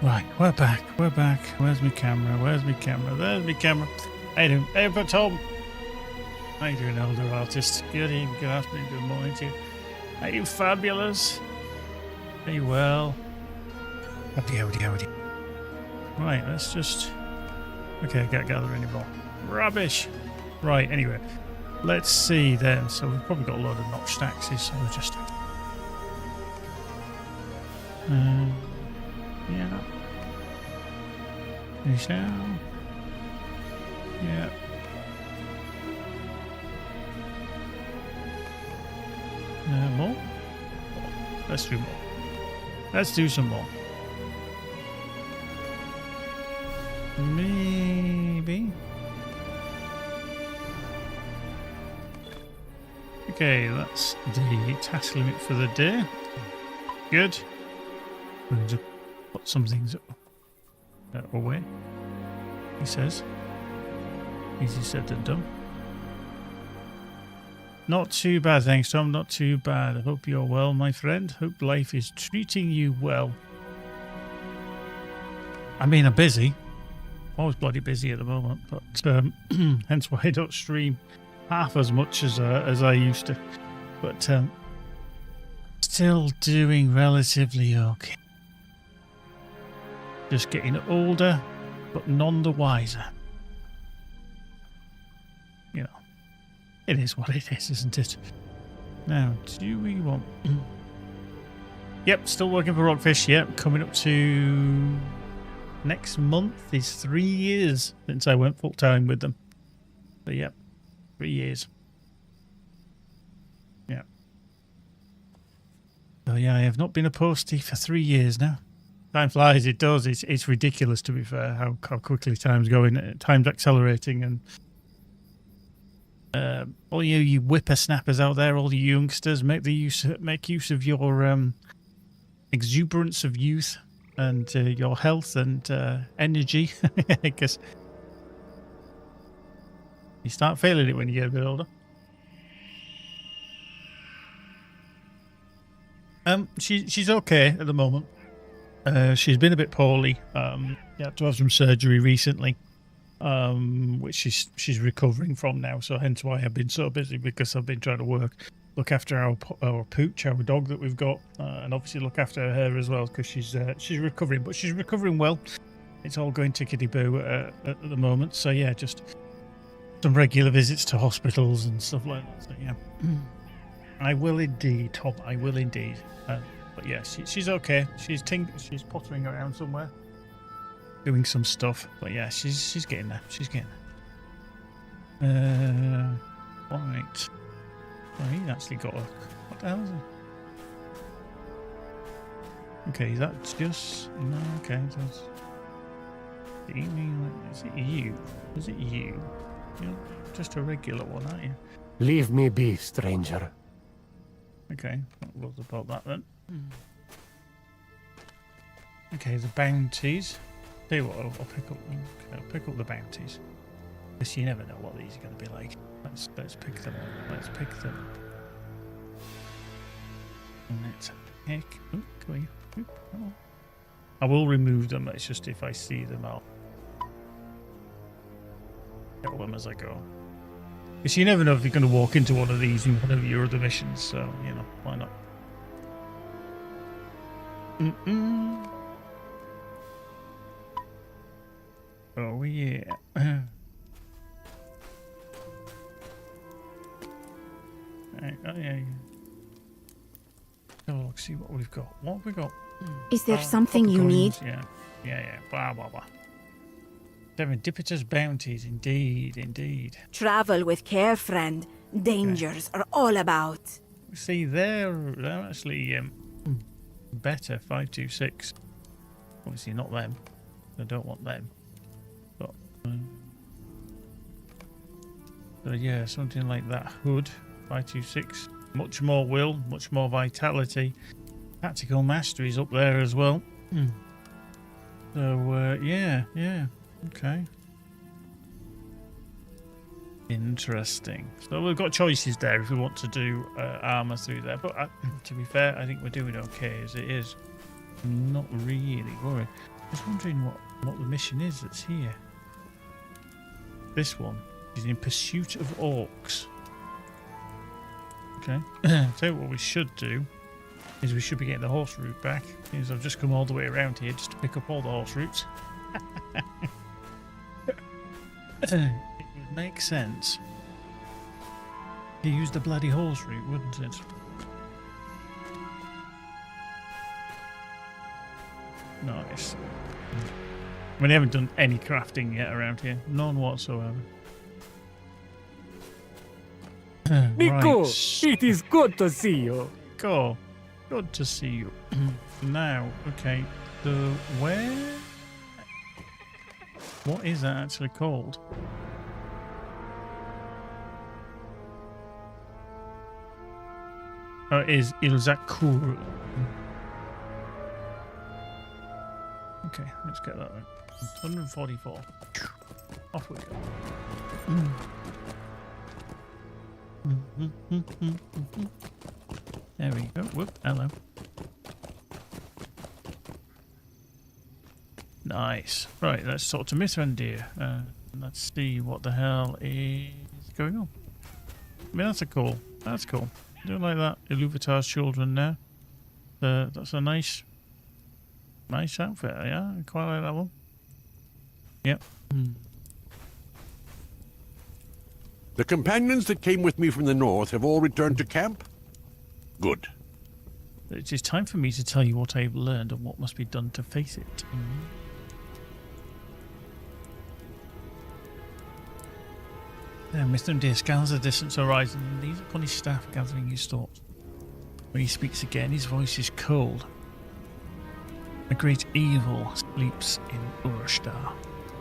Right, we're back. We're back. Where's my camera? Where's my camera? There's my camera. Hey, everybody, Tom. How you doing, elder artist? Good evening, good afternoon, good morning to you. Are you fabulous? Are you well? Howdy. Right, let's just... Okay, I can't gather any more. Rubbish! Right, anyway. Let's see then. So we've probably got a load of notched axes, so we'll just... yeah. Finish now. Yeah. More? Let's do more. Let's do some more. Maybe. Okay, that's the task limit for the day. Good. We'll just put some things away. He says. Easy said than done. Not too bad, thanks, Tom. Not too bad. I hope you're well, my friend. Hope life is treating you well. I mean, I'm busy. Always bloody busy at the moment, but hence why I don't stream half as much as I used to. But still doing relatively okay. Just getting older, but none the wiser. You know, it is what it is, isn't it? Now, do we want... Yep, still working for Rockfish. Yep, coming up to... Next month is 3 years since I went full-time with them. But yep, 3 years. Yeah. So yeah, I have not been a postie for 3 years now. Time flies, it does. It's ridiculous, to be fair, how quickly time's going. Time's accelerating, and all you whippersnappers out there, all you youngsters, make use of your exuberance of youth and your health and energy, because you start feeling it when you get a bit older. She's okay at the moment. She's been a bit poorly. She had to have some surgery recently, which she's recovering from now. So hence why I've been so busy, because I've been trying to look after our Pooch, our dog that we've got, and obviously look after her as well, because she's recovering, but she's recovering well. It's all going tickety-boo at the moment. So yeah, just some regular visits to hospitals and stuff like that. So yeah, I will indeed, Tom. I will indeed. But yeah, she's okay. She's pottering around somewhere, doing some stuff. But yeah, she's getting there. She's getting there. Right. Oh, he's actually got a... What the hell is it? Okay, is that just... No, okay. That's... Do you mean... Is it you? Is it you? You're just a regular one, aren't you? Leave me be, stranger. Okay, what about that then? Okay, the bounties. Tell you what, I'll pick up the bounties. Because you never know what these are going to be like. Let's pick them up. Let's pick them up. And let's pick... Oop, go here. Oop, come on. I will remove them. It's just if I see them, I'll kill them as I go. Because you never know if you're going to walk into one of these in one of your other missions. So, you know, why not? Oh, yeah. Oh, yeah. Have a look, see what we've got. What have we got? Is there something you need? Yeah. Blah, blah, blah. Serendipitous bounties, indeed. Travel with care, friend. Dangers are all about. See, they're actually better, 526. Obviously not them. I don't want them. But, so yeah, something like that. Hood, 526. Much more will, much more vitality. Tactical mastery's up there as well. So, yeah. Okay. Interesting. So we've got choices there if we want to do armor through there. But to be fair, I think we're doing okay as it is. I'm not really worried. was wondering what the mission is that's here. This one is in pursuit of orcs. Okay. So what we should do is we should be getting the horse route back. Because I've just come all the way around here just to pick up all the horse routes. It would make sense to use the bloody horse route, wouldn't it? Nice. We haven't done any crafting yet around here. None whatsoever. Nico, Right. it is good to see you. Go. Good to see you. Now, okay. So where? What is that actually called? Oh, it is Ilzakur. Okay, let's get that one. 144. Off we go. There we go. Whoop, hello. Nice. Right, let's talk to Mithrandir. Let's see what the hell is going on. I mean, that's cool. That's cool. Do like that. Iluvatar's children now. That's a nice outfit. Yeah, I quite like that one. Yep. The companions that came with me from the north have all returned to camp? Good. It is time for me to tell you what I've learned and what must be done to face it. Mr. Deer scans the distant horizon and leans upon his staff, gathering his thoughts. When he speaks again, his voice is cold. A great evil sleeps in Urshtar,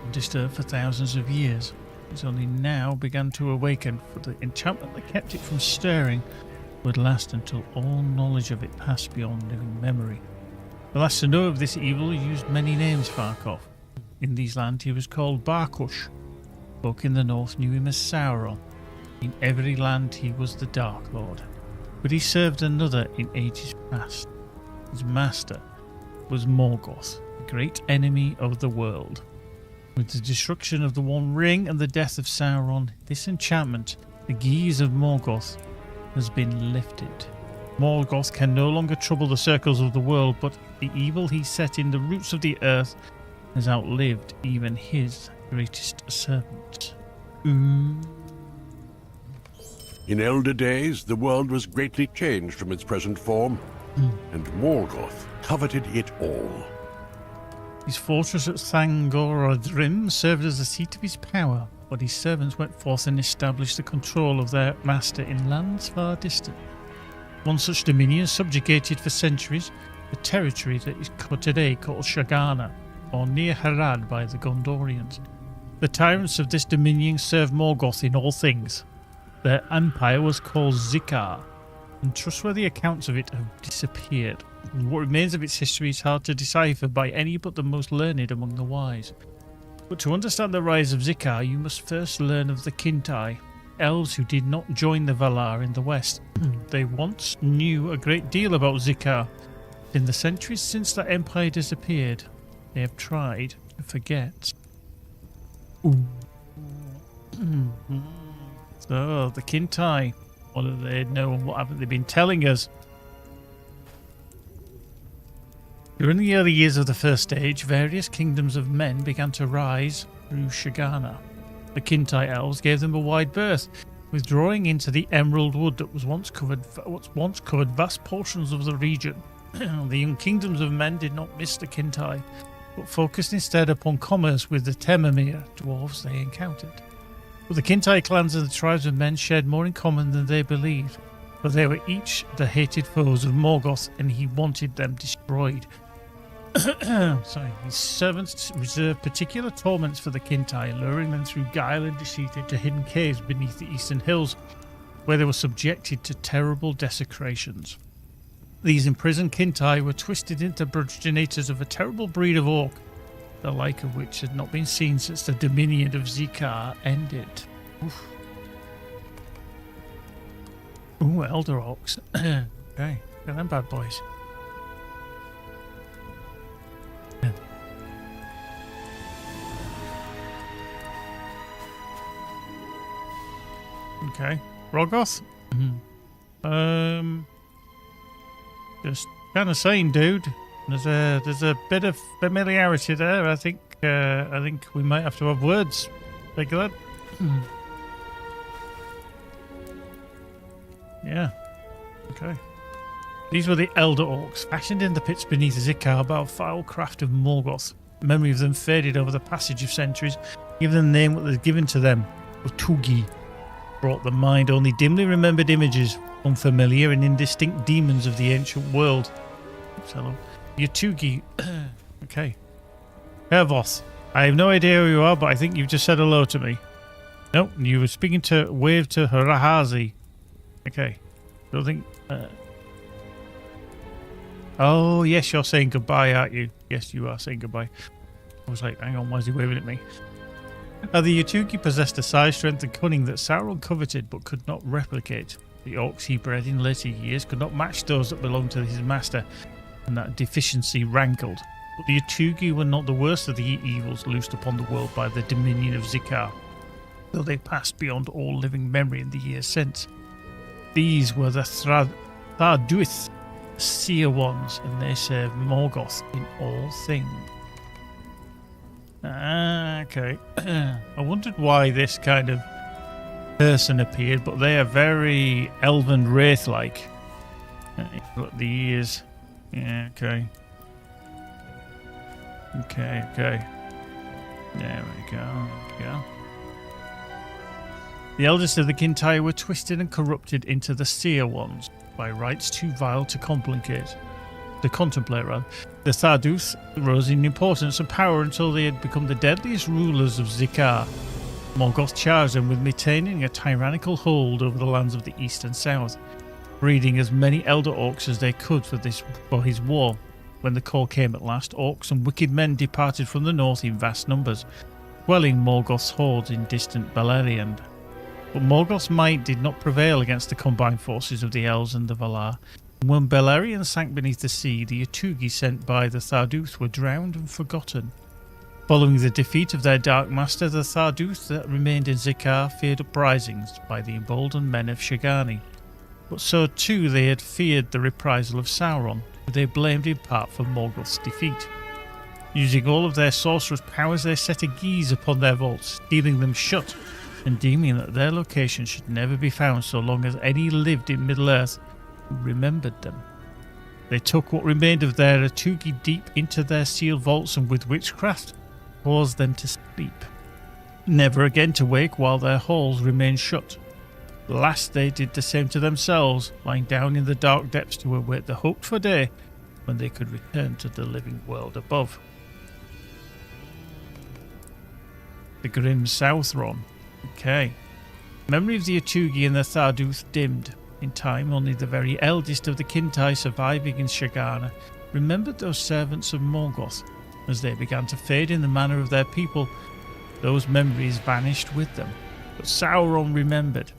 undisturbed for thousands of years. It's only now begun to awaken, for the enchantment that kept it from stirring would last until all knowledge of it passed beyond living memory. The last to know of this evil used many names, Farkov. In these lands he was called Barkush. Folk in the north knew him as Sauron. In every land he was the Dark Lord. But he served another in ages past. His master was Morgoth, the great enemy of the world. With the destruction of the One Ring and the death of Sauron, this enchantment, the Geese of Morgoth, has been lifted. Morgoth can no longer trouble the circles of the world, but the evil he set in the roots of the earth has outlived even his greatest servant. In elder days, the world was greatly changed from its present form, and Morgoth coveted it all. His fortress at Thangorodrim served as the seat of his power, but his servants went forth and established the control of their master in lands far distant. One such dominion subjugated for centuries the territory that is today called Shagana, or near Harad by the Gondorians. The tyrants of this dominion served Morgoth in all things. Their empire was called Zikar, and trustworthy accounts of it have disappeared. What remains of its history is hard to decipher by any but the most learned among the wise. But to understand the rise of Zikar, you must first learn of the Kintai, elves who did not join the Valar in the west. They once knew a great deal about Zikar. In the centuries since that empire disappeared, they have tried to forget. So, the Kintai, what do they know and what haven't they been telling us? During the early years of the First Age, various kingdoms of men began to rise through Shagana. The Kintai elves gave them a wide berth, withdrawing into the emerald wood that was once covered vast portions of the region. The young kingdoms of men did not miss the Kintai, but focused instead upon commerce with the Tememir dwarves they encountered. But the Kintai clans and the tribes of men shared more in common than they believed, for they were each the hated foes of Morgoth, and he wanted them destroyed. His servants reserved particular torments for the Kintai, luring them through guile and deceit into hidden caves beneath the eastern hills, where they were subjected to terrible desecrations. These imprisoned Kintai were twisted into progenitors of a terrible breed of orc, the like of which had not been seen since the dominion of Zikar ended. Ooh, elder orcs. Okay, look at them bad boys. Okay. Rogoth? Just kind of saying, dude. There's a bit of familiarity there. I think we might have to have words. Take that. Yeah. Okay. These were the Elder Orcs, fashioned in the pits beneath Zikar by foul craft of Morgoth. Memory of them faded over the passage of centuries. Even the name that was given to them, Utugi, brought the mind only dimly remembered images, unfamiliar and indistinct demons of the ancient world. Oops, hello. Utugi. Okay. Hervoth. I have no idea who you are, but I think you've just said hello to me. Nope, you were speaking to Wave to Harahazi. Okay. Don't think... Oh, yes, you're saying goodbye, aren't you? Yes, you are saying goodbye. I was like, hang on, why is he waving at me? The Utugi possessed a size, strength and cunning that Sauron coveted but could not replicate. The orcs he bred in later years could not match those that belonged to his master, and that deficiency rankled. But the Utugi were not the worst of the evils loosed upon the world by the dominion of Zikar, though they passed beyond all living memory in the years since. These were the Tharduith, seer ones, and they served Morgoth in all things. Okay. I wondered why this kind of person appeared, but they are very elven wraith-like. Look at the ears. Yeah, okay. Okay. There we go. The eldest of the Kintai were twisted and corrupted into the seer ones by rites too vile to contemplate. The Tharduth rose in importance and power until they had become the deadliest rulers of Zikar. Morgoth charged them with maintaining a tyrannical hold over the lands of the east and south, breeding as many elder orcs as they could for his war. When the call came at last, orcs and wicked men departed from the north in vast numbers, quelling Morgoth's hordes in distant Beleriand. But Morgoth's might did not prevail against the combined forces of the elves and the Valar. When Beleriand sank beneath the sea, the Utugi sent by the Tharduth were drowned and forgotten. Following the defeat of their Dark Master, the Tharduth that remained in Zikar feared uprisings by the emboldened men of Shagani. But so too they had feared the reprisal of Sauron, who they blamed in part for Morgoth's defeat. Using all of their sorcerous powers, they set a gaze upon their vaults, sealing them shut, and deeming that their location should never be found so long as any lived in Middle-earth who remembered them. They took what remained of their Utugi deep into their sealed vaults and with witchcraft caused them to sleep, never again to wake while their halls remained shut. Last they did the same to themselves, lying down in the dark depths to await the hoped-for day when they could return to the living world above. The grim Southron. Okay. Memory of the Utugi and the Tharduth dimmed. In time, only the very eldest of the Kintai surviving in Shagana remembered those servants of Morgoth. As they began to fade in the manner of their people, those memories vanished with them. But Sauron remembered.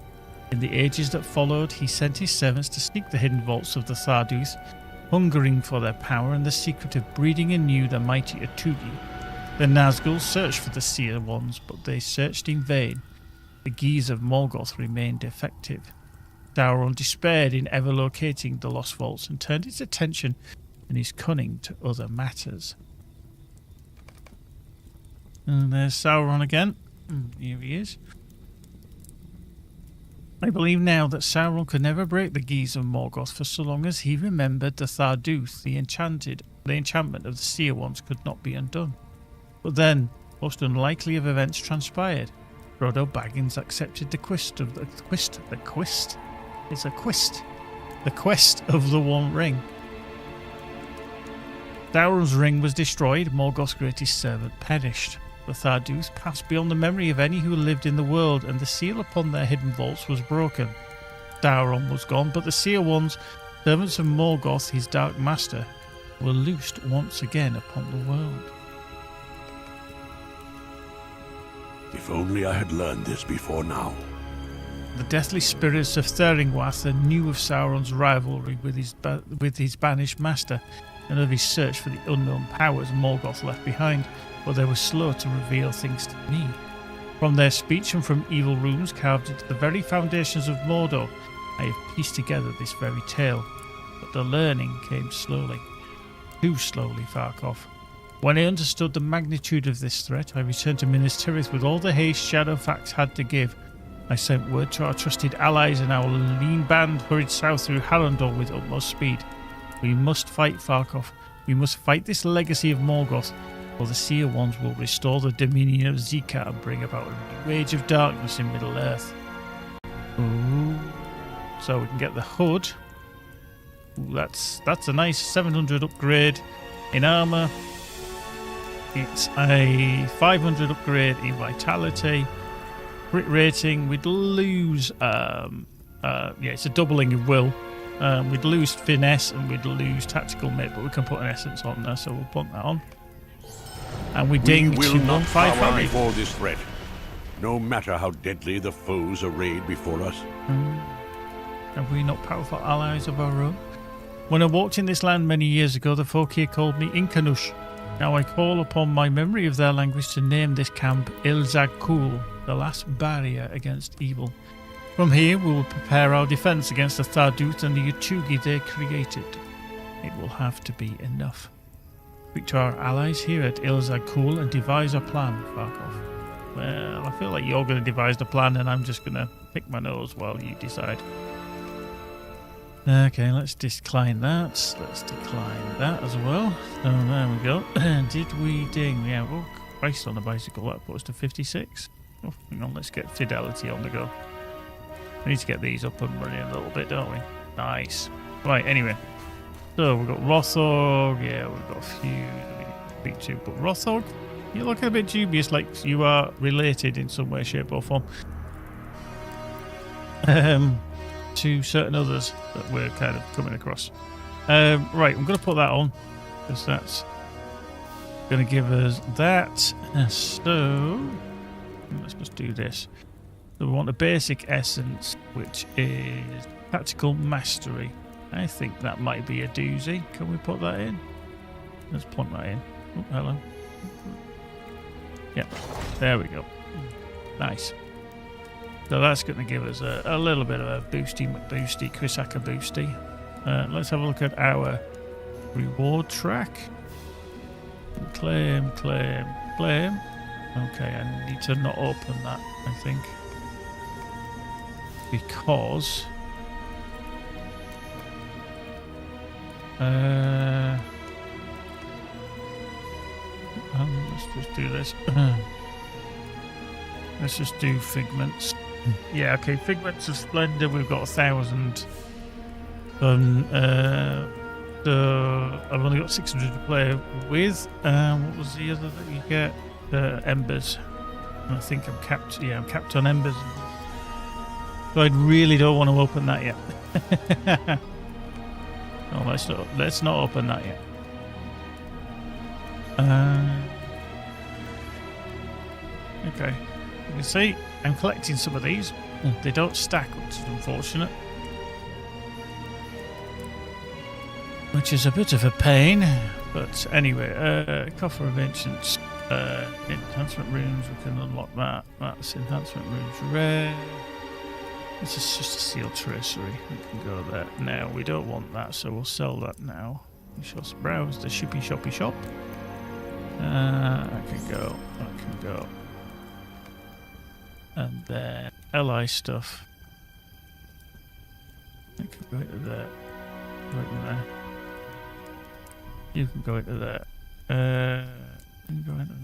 In the ages that followed, he sent his servants to seek the hidden vaults of the Tharduth, hungering for their power and the secret of breeding anew the mighty Utugi. The Nazgûl searched for the seer ones, but they searched in vain. The Geese of Morgoth remained effective. Sauron despaired in ever locating the lost vaults and turned his attention and his cunning to other matters. And there's Sauron again. Here he is. I believe now that Sauron could never break the Geese of Morgoth for so long as he remembered the Tharduth. The enchantment of the seer ones could not be undone. But then, most unlikely of events transpired. Frodo Baggins accepted the quest of the quest of the One Ring. Sauron's ring was destroyed, Morgoth's greatest servant perished. The Tharduth passed beyond the memory of any who lived in the world, and the seal upon their hidden vaults was broken. Sauron was gone, but the seer ones, servants of Morgoth, his dark master, were loosed once again upon the world. If only I had learned this before now. The deathly spirits of Thringwath knew of Sauron's rivalry with his banished master and of his search for the unknown powers Morgoth left behind, but they were slow to reveal things to me. From their speech and from evil runes carved into the very foundations of Mordor, I have pieced together this very tale. But the learning came slowly. Too slowly, Farkov. When I understood the magnitude of this threat, I returned to Minas Tirith with all the haste Shadowfax had to give. I sent word to our trusted allies, and our lean band hurried south through Harondor with utmost speed. We must fight, Farkov. We must fight this legacy of Morgoth, or the Seer Ones will restore the dominion of Zika and bring about a new age of darkness in Middle-earth. Ooh. So we can get the hood. Ooh, that's a nice 700 upgrade in armor. It's a 500 upgrade in vitality. Crit rating, we'd lose, it's a doubling of will. We'd lose finesse and we'd lose tactical mate, but we can put an essence on there, so we'll put that on. And we ding We will to not cower 155. before this threat, no matter how deadly the foes arrayed before us. Have we not powerful allies of our own? When I walked in this land many years ago, the folk here called me Inkanush. Now I call upon my memory of their language to name this camp Ilzagkul, the last barrier against evil. From here we will prepare our defence against the Tharduth and the Yuchugi they created. It will have to be enough. Speak to our allies here at Ilzagkul and devise a plan, Farkov. Well, I feel like you're going to devise the plan and I'm just going to pick my nose while you decide. Okay, let's decline that. Let's decline that as well. So there we go. Did we ding? Yeah, oh, Christ on the bicycle. That put us to 56. Oh, hang on, let's get fidelity on the go. We need to get these up and running a little bit, don't we? Nice. Right, anyway. So we've got Rothorg. Yeah, we've got a few that we need to speak to. But Rothorg, you're looking a bit dubious, like you are related in some way, shape or form. To certain others that we're kind of coming across. Right, I'm going to put that on because that's going to give us that. So let's just do this. So we want a basic essence, which is tactical mastery. I think that might be a doozy. Can we put that in? Let's plug that in. Oh, hello. Yeah, there we go. Nice. So that's going to give us a little bit of a boosty McBoosty, Chrisaka boosty. Let's have a look at our reward track. Claim, claim, claim. Okay, I need to not open that, I think. Because... let's just do this. Let's just do figments. Yeah, okay, figments of splendor. We've got 1,000. So I've only got 600 to play with. What was the other that you get? Embers. And I think I'm capped. Yeah, I'm capped on embers. So I really don't want to open that yet. No, let's not open that yet. Okay. You can see I'm collecting some of these. They don't stack, which is unfortunate. Which is a bit of a pain. But anyway, Coffer of Ancients. Enhancement runes, we can unlock that. That's enhancement runes rare. This is just a sealed tracery. We can go there. Now, we don't want that, so we'll sell that now. We shall browse the shippy shoppy shop. I can go. I can go. And then LI stuff. I can go into there. Go into there. You can go into there. You can go into there.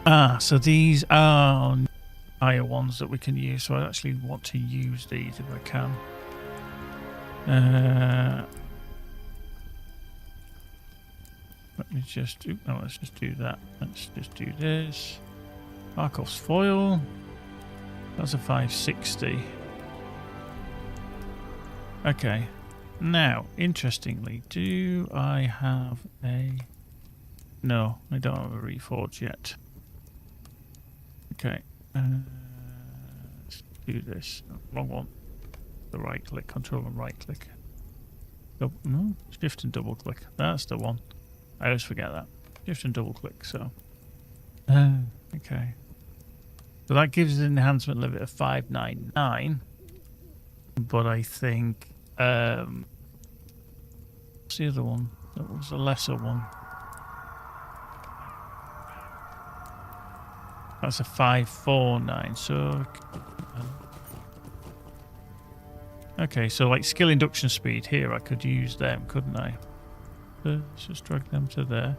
Ah, so these are higher ones that we can use. So I actually want to use these if I can. Let me just do. No, let's just do that. Let's just do this. Markov's foil. That's a 560. Okay. Now, interestingly, do I have a... No, I don't have a reforge yet. Okay. Let's do this. No, wrong one. The right click. Control and right click. No, shift and double click. That's the one. I always forget that. Shift and double click, so Okay. So that gives an enhancement limit of 599. But I think... what's the other one? That was a lesser one. That's a 549. So... okay, so like skill induction speed here, I could use them, couldn't I? Let's just drag them to there.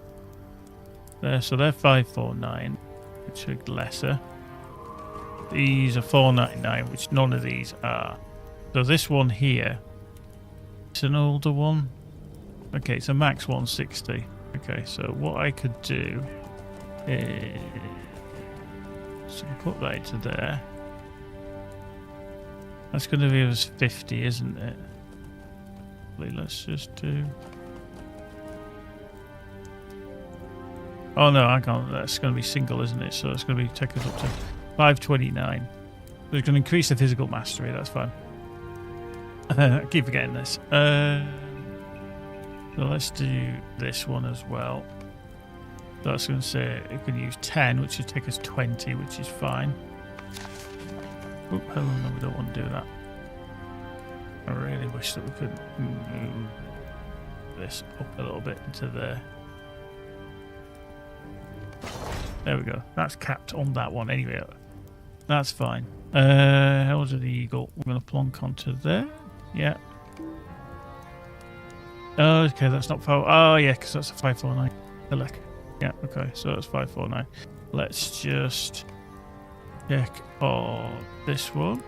There, so they're 549, which are lesser. These are 499, which none of these are. So this one here, it's an older one. Okay, it's a max 160. Okay, so what I could do is... so put that into there. That's going to be us 50, isn't it? Let's just do... oh no, I can't. That's going to be single, isn't it? So it's going to be take us up to 529. We're going to increase the physical mastery. That's fine. I keep forgetting this. So let's do this one as well. That's going to say you can use 10, which would take us 20, which is fine. Oh, hell no, we don't want to do that. I really wish that we could move this up a little bit into there. There we go. That's capped on that one anyway. That's fine. How's the eagle? We're going to plonk onto there. Yeah. Oh, okay, that's not far. Oh, yeah, because that's a 549. Elec. Yeah, okay, so that's 549. Let's just check on this one.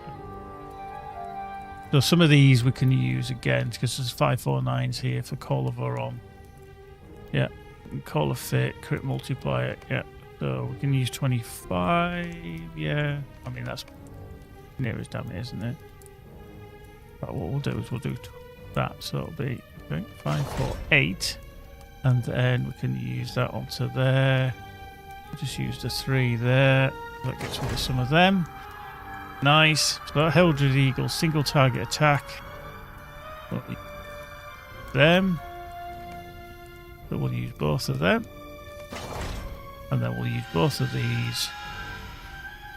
So some of these we can use again because there's 549s here for Call of Oron. Yeah, Call of Fate, crit multiplier. Yeah, so we can use 25. Yeah, I mean that's near as damn it, isn't it? But what we'll do is we'll do that. So it'll be okay, 548, and then we can use that onto there. We'll just use the 3 there. That gets rid of some of them. Nice. So that Hildred Eagle, single target attack. Them. So we'll use both of them. And then we'll use both of these.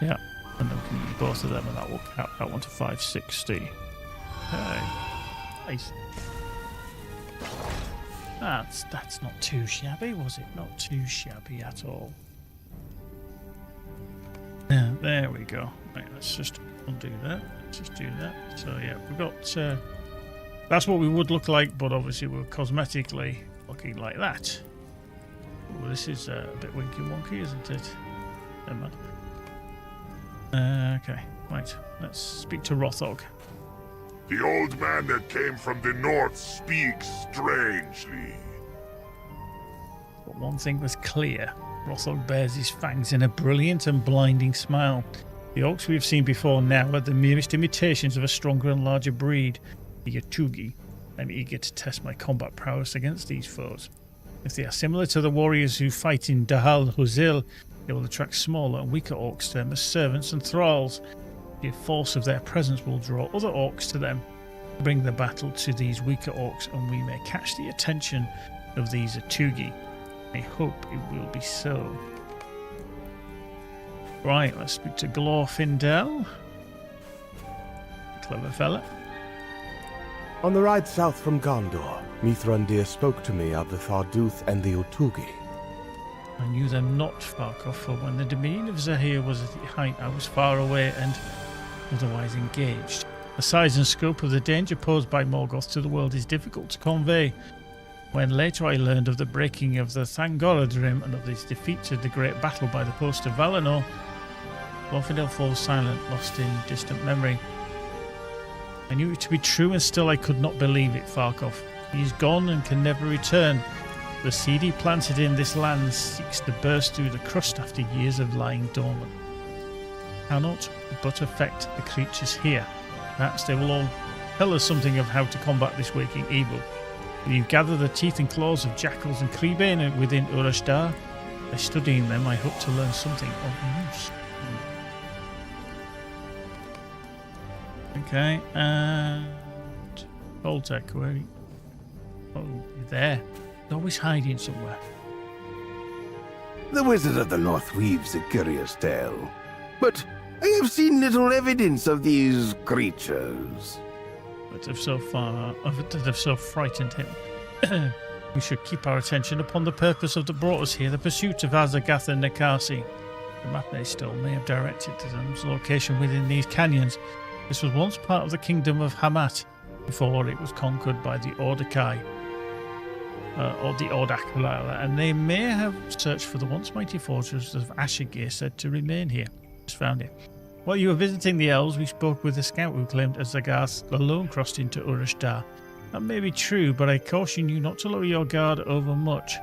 Yeah. And then we can use both of them, and that will cap that one to 560. Okay. Nice. That's not too shabby, was it? Not too shabby at all. Yeah, there we go. Right, let's just undo that. Let's just do that. So yeah, we've got... that's what we would look like, but obviously we're cosmetically looking like that. Ooh, this is a bit winky wonky, isn't it? Never mind. Okay, right. Let's speak to Rothog. The old man that came from the north speaks strangely. But one thing was clear. Rothog bears his fangs in a brilliant and blinding smile. The orcs we've seen before now are the merest imitations of a stronger and larger breed, the Yatugi. I'm eager to test my combat prowess against these foes. If they are similar to the warriors who fight in Dahal Huzil, they will attract smaller and weaker orcs to them as servants and thralls. The force of their presence will draw other orcs to them, bring the battle to these weaker orcs, and we may catch the attention of these Yatugi. I hope it will be so. Right, let's speak to Glorfindel. Clever fella. On the ride south from Gondor, Mithrandir spoke to me of the Tharduth and the Utugi. I knew them not, Farkov, for when the dominion of Zahir was at its height, I was far away and otherwise engaged. The size and scope of the danger posed by Morgoth to the world is difficult to convey. When later I learned of the breaking of the Thangorodrim and of his defeat at the great battle by the post of Valinor, Glorfindel falls silent, lost in distant memory. I knew it to be true, and still I could not believe it, Farkov. He is gone and can never return. The seed he planted in this land seeks to burst through the crust after years of lying dormant. Cannot but affect the creatures here. Perhaps they will all tell us something of how to combat this waking evil. Will you gather the teeth and claws of jackals and Creebane within Urashdar? By studying them, I hope to learn something of use. Okay, and Voltec, where are you? Oh, you're there. You're always hiding somewhere. The Wizard of the North weaves a curious tale. But I have seen little evidence of these creatures. But have so frightened him. We should keep our attention upon the purpose of the brought us here, the pursuit of Azagath and Nekasi. The map they stole may have directed to them's location within these canyons. This was once part of the kingdom of Hamat, before it was conquered by the Ordakai. Or the Ordak, and they may have searched for the once mighty fortress of Ashigir said to remain here. Just found it. While you were visiting the elves, we spoke with a scout who claimed Azagath alone crossed into Urashtar. That may be true, but I caution you not to lower your guard over much.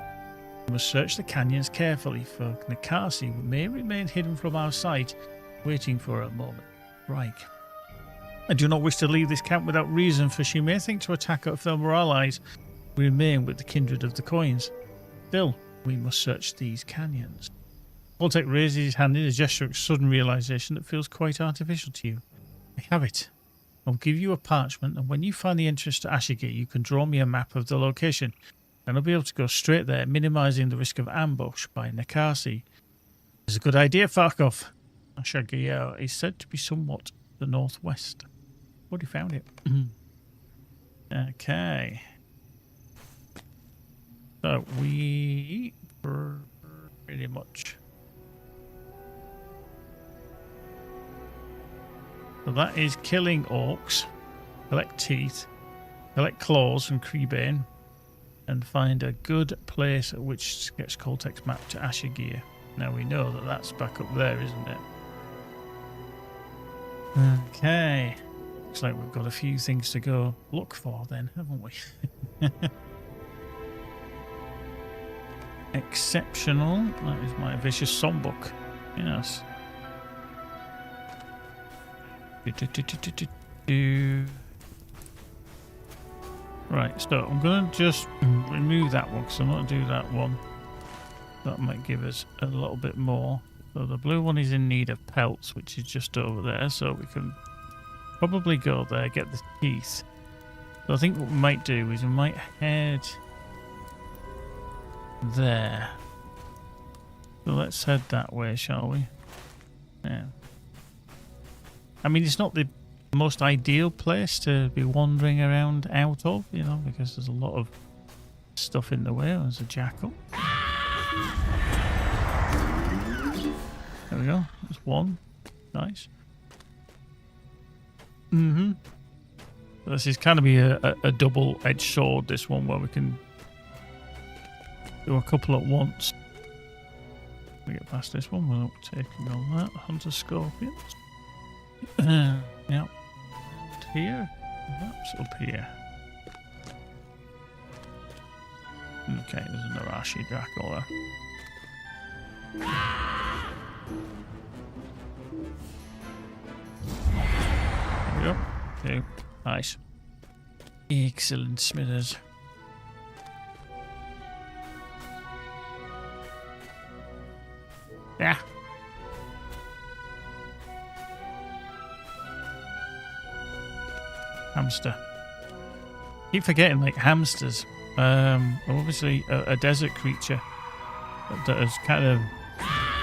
We must search the canyons carefully, for Nekasi may remain hidden from our sight, waiting for a moment. Right. I do not wish to leave this camp without reason, for she may think to attack our former allies. We remain with the kindred of the coins. Still, we must search these canyons. Voltec raises his hand in a gesture of sudden realization that feels quite artificial to you. I have it. I'll give you a parchment, and when you find the entrance to Ashigir, you can draw me a map of the location, and I'll be able to go straight there, minimizing the risk of ambush by Nekasi. It's a good idea, Farkov. Ashigir is said to be somewhat to the northwest. Already found it. Okay. So we pretty much. So that is killing orcs, collect teeth, collect claws from Creebane, and find a good place at which gets Coltex map to Ashigir. Now we know that that's back up there, isn't it? Okay. Looks like we've got a few things to go look for then, haven't we? Exceptional. That is my vicious songbook. Yes. Right, so I'm going to just remove that one because I'm not going to do that one. That might give us a little bit more. So the blue one is in need of pelts, which is just over there. So we can probably go there, get the teeth. So I think what we might do is we might head there. So let's head that way, shall we? Yeah. I mean, it's not the most ideal place to be wandering around out of, you know, because there's a lot of stuff in the way. There's a jackal. There we go. There's one. Nice. This is kind of be a double-edged sword, this one, where we can do a couple at once. We get past this one without taking on that. Hunter Scorpions. Yep. Here. That's up here. Okay, there's another Ashy Jackal there. There we go. Okay. Nice. Excellent, Smithers. Yeah. Hamster. Keep forgetting, like, hamsters. Obviously a desert creature that is kind of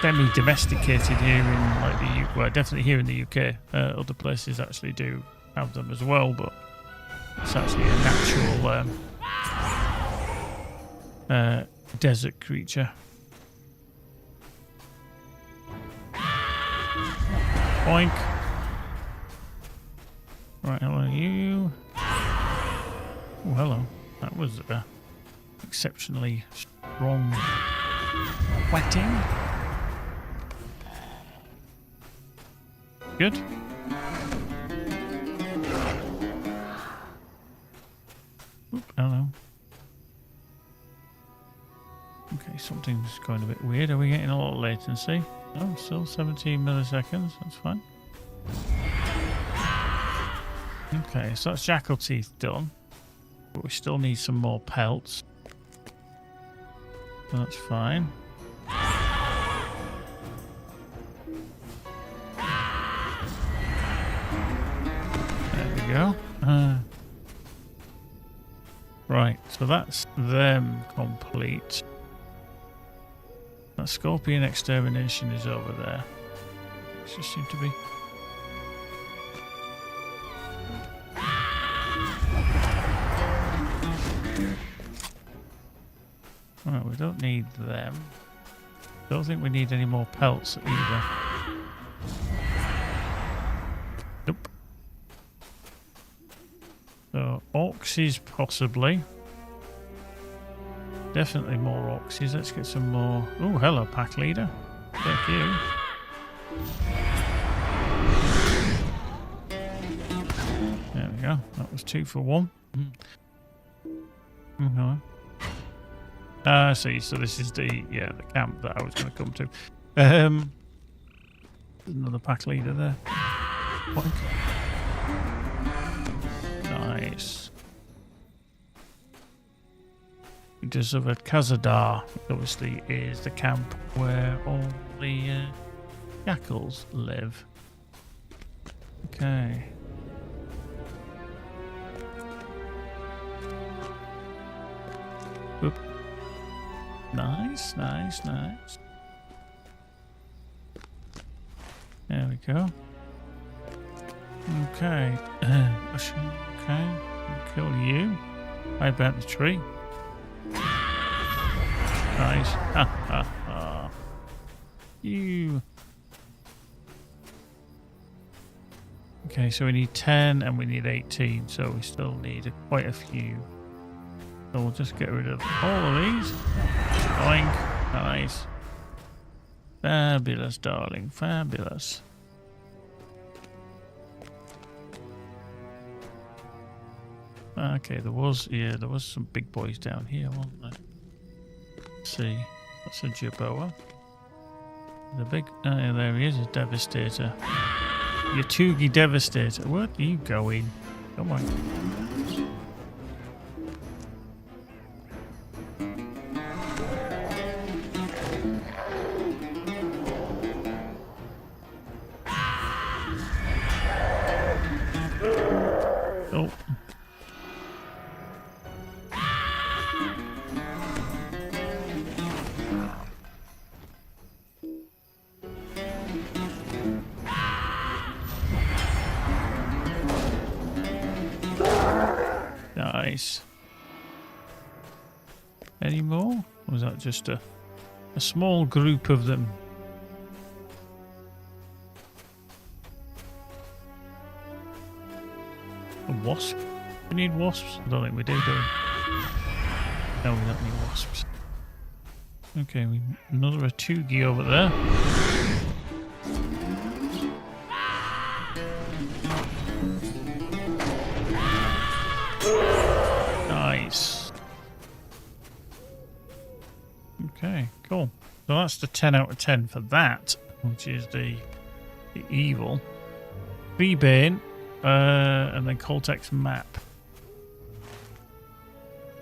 semi-domesticated here in, like, the UK. Well, definitely here in the UK. Other places actually do have them as well, but it's actually a natural desert creature. Boink. Right, hello you. Oh, hello. That was exceptionally strong wetting. Good. Oop, hello. Okay, something's going a bit weird. Are we getting a lot of latency? No, still 17 milliseconds. That's fine. Okay, so that's jackal teeth done. But we still need some more pelts. So that's fine. There we go. Right, so that's them complete. That scorpion extermination is over there. It just seems to be. Right, we don't need them. Don't think we need any more pelts either. Nope. So, oxys possibly. Definitely more oxys. Let's get some more. Oh, hello, pack leader. Thank you. There we go. That was 2 for 1. Mm-hmm. See, so this is the camp that I was going to come to. Another pack leader there. Boink. Nice. We discovered Khazadar, which obviously is the camp where all the jackals live. Okay. Oop. Nice. There we go. Okay. Okay. Kill you. I burnt the tree. Nice. You. Okay, so we need 10 and we need 18, so we still need quite a few. So we'll just get rid of all of these. Boink. Nice. Fabulous, darling. Fabulous. Okay, there was some big boys down here, wasn't there? Let's see. That's a Jerboa. The big... Oh, yeah, there he is, a Devastator. Yatugi Devastator. Where are you going? Come on. Oh. Nice. Any more? Or was that just a small group of them? A wasp? We need wasps? I don't think we do we? No, we don't need wasps. Okay, another Atugi over there. Nice. Okay, cool. So that's the 10 out of 10 for that, which is the evil. Rebane, and then Coltex map.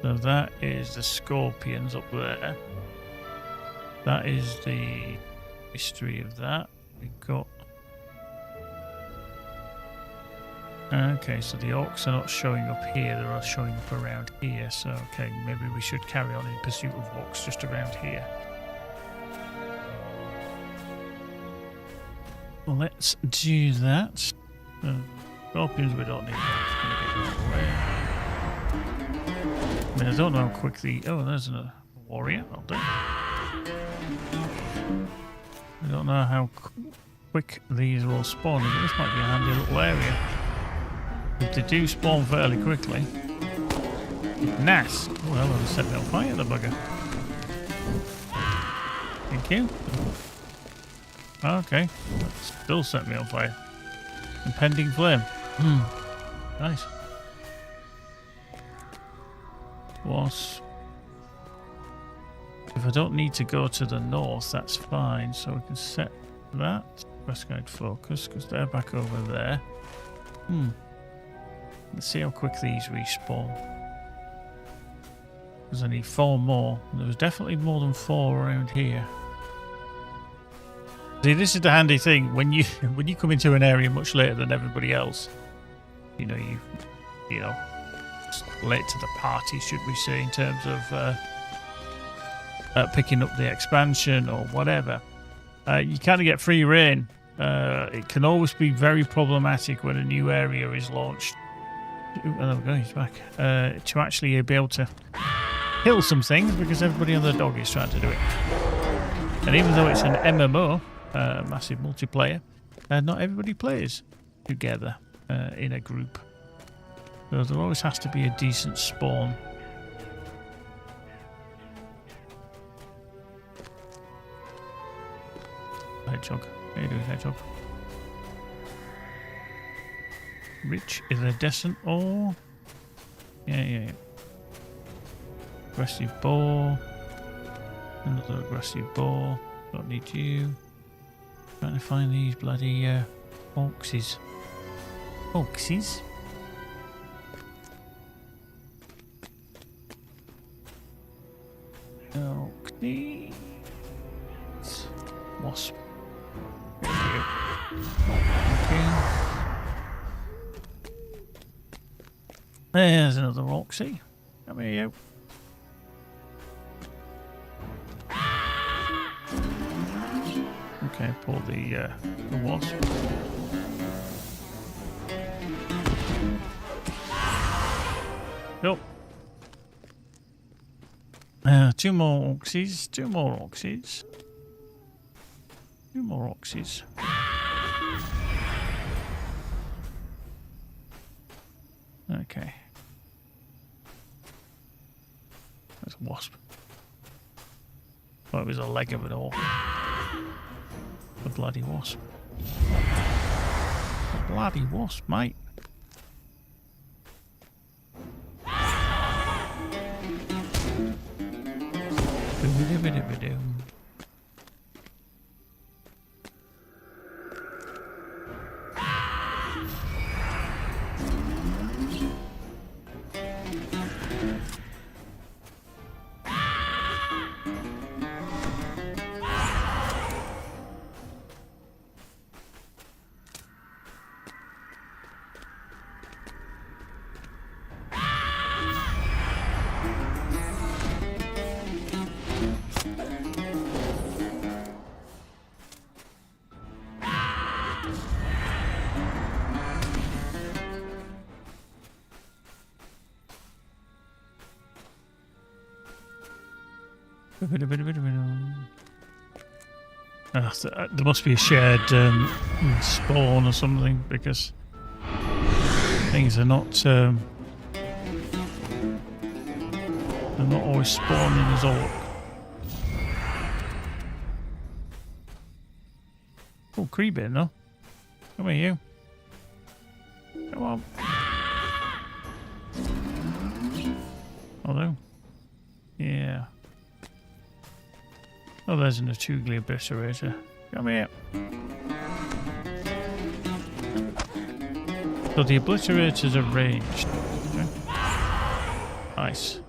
So that is the scorpions up there. That is the history of that. We've got... Okay, so the orcs are not showing up here, they're all showing up around here. So, okay, maybe we should carry on in pursuit of orcs just around here. Well, let's do that. Scorpions we don't need. It's going to get out of the way. I mean, I don't know how quickly... Oh, there's a warrior. I'll do. I don't know how quick these will spawn, but this might be a handy little area. If they do spawn fairly quickly. Nice. Oh, well, I'll set me on fire, the bugger. Thank you. Okay. Still set me on fire. Impending flame. Nice. Wasp. If I don't need to go to the north, that's fine. So we can set that. Quest guide focus, because they're back over there. Let's see how quick these respawn. Because I need 4 more. There was definitely more than 4 around here. See, this is the handy thing when you come into an area much later than everybody else. You know, late to the party, should we say, in terms of picking up the expansion or whatever, you kind of get free reign. It can always be very problematic when a new area is launched. Ooh, there we go, he's back. To actually be able to kill some things because everybody on the dog is trying to do it. And even though it's an MMO, massive multiplayer, not everybody plays together in a group. So there always has to be a decent spawn. Hedgehog. How you doing, Hedgehog? Rich, iridescent ore. Yeah. Aggressive boar. Another aggressive boar. Don't need you. Trying to find these bloody oxes. Oxes? Oxes. Wasp. Okay. There's another Oxy. Come here, you. Okay, pull the wasp. Nope. Two more Oxys. Two more Oxys. Two more Oxys. Okay. That's a wasp. Oh, it was a leg of it all. The bloody wasp. The bloody wasp, mate. There must be a shared spawn or something because things are not they're not always spawning as orc. Oh, creepy, no? Come here, you. Come on. Hello. Yeah. Oh, there's an Atugli obliterator. Come here. So the obliterators are ranged. Okay. Nice.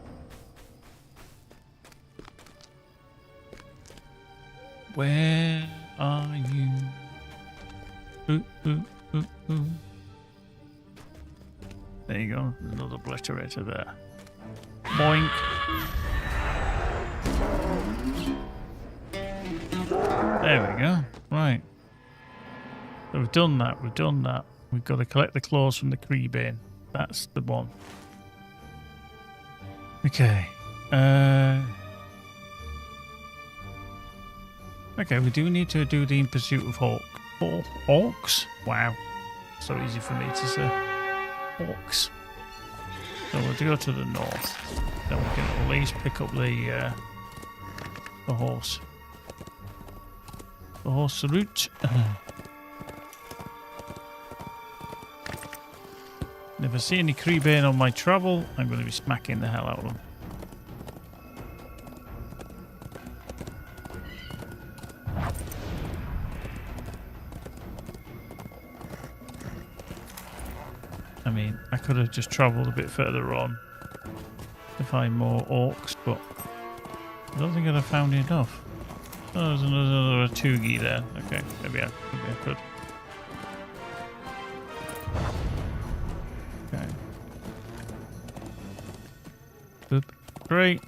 Where are you? Ooh. There you go. Another obliterator there. Boink. There we go. Right. So we've done that. We've got to collect the claws from the Creebane. That's the one. Okay. Okay, we do need to do the In Pursuit of Orcs. Wow. So easy for me to say. Orcs. So we'll go to the north. Then we can at least pick up the horse. The horse route. If I see any Creebane on my travel, I'm going to be smacking the hell out of them. I mean, I could have just travelled a bit further on to find more orcs, but I don't think I'd have found enough. Oh, there's another Atugli there. Okay, maybe I could. Okay. Boop. Great.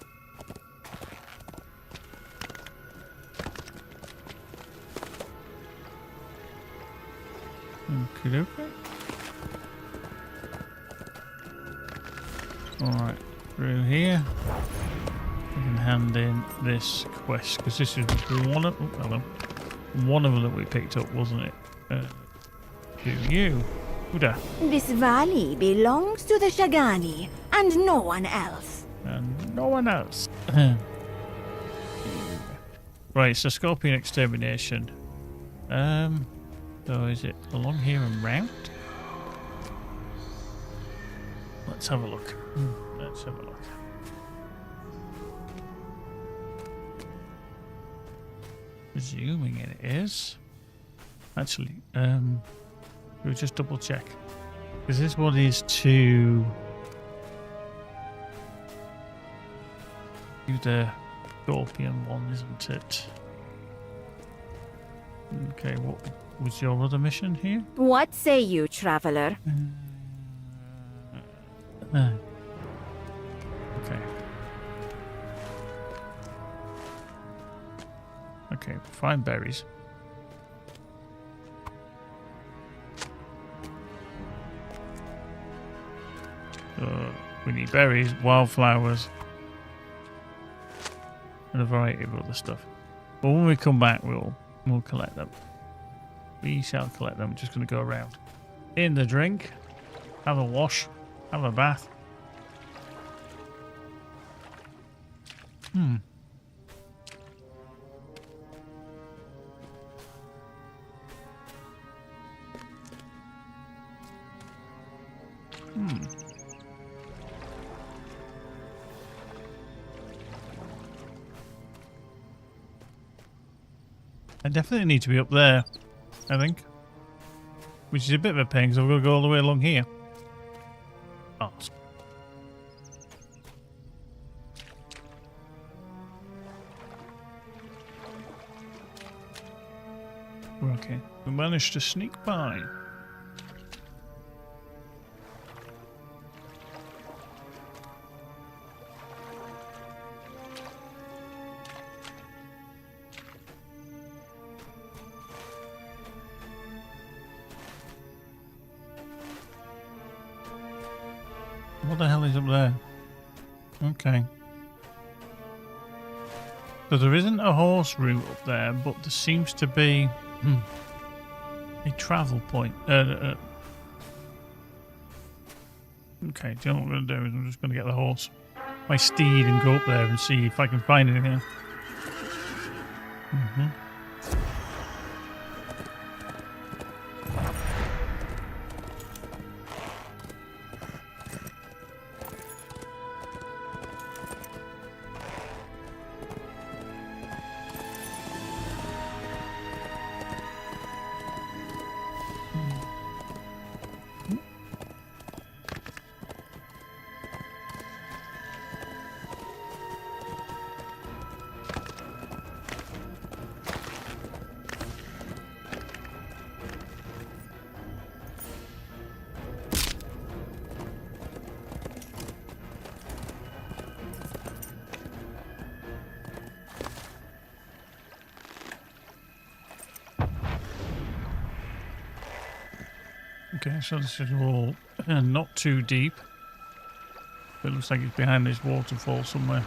Okay. Alright, through here. We can hand in this quest, because this is one of them that we picked up, wasn't it? To you. Huda. This valley belongs to the Shagani, and no one else. And no one else. Right, so Scorpion Extermination. So is it along here and round? Let's have a look. Let's have a look. Presuming it is. Actually, we'll just double check. Because this one is to do the Scorpion one, isn't it? Okay, what was your other mission here? What say you, traveler? Okay. Okay, find berries. So we need berries, wildflowers, and a variety of other stuff. But when we come back, we'll collect them. We shall collect them. Just going to go around. In the drink, have a wash, have a bath. I definitely need to be up there, I think. Which is a bit of a pain because I've got to go all the way along here. Oh. Okay, we managed to sneak by. What the hell is up there? Okay. So there isn't a horse route up there, but there seems to be a travel point. Okay, do you know what I'm going to do? Is I'm just going to get the horse, my steed, and go up there and see if I can find anything. Okay, so this is all not too deep. It looks like it's behind this waterfall somewhere.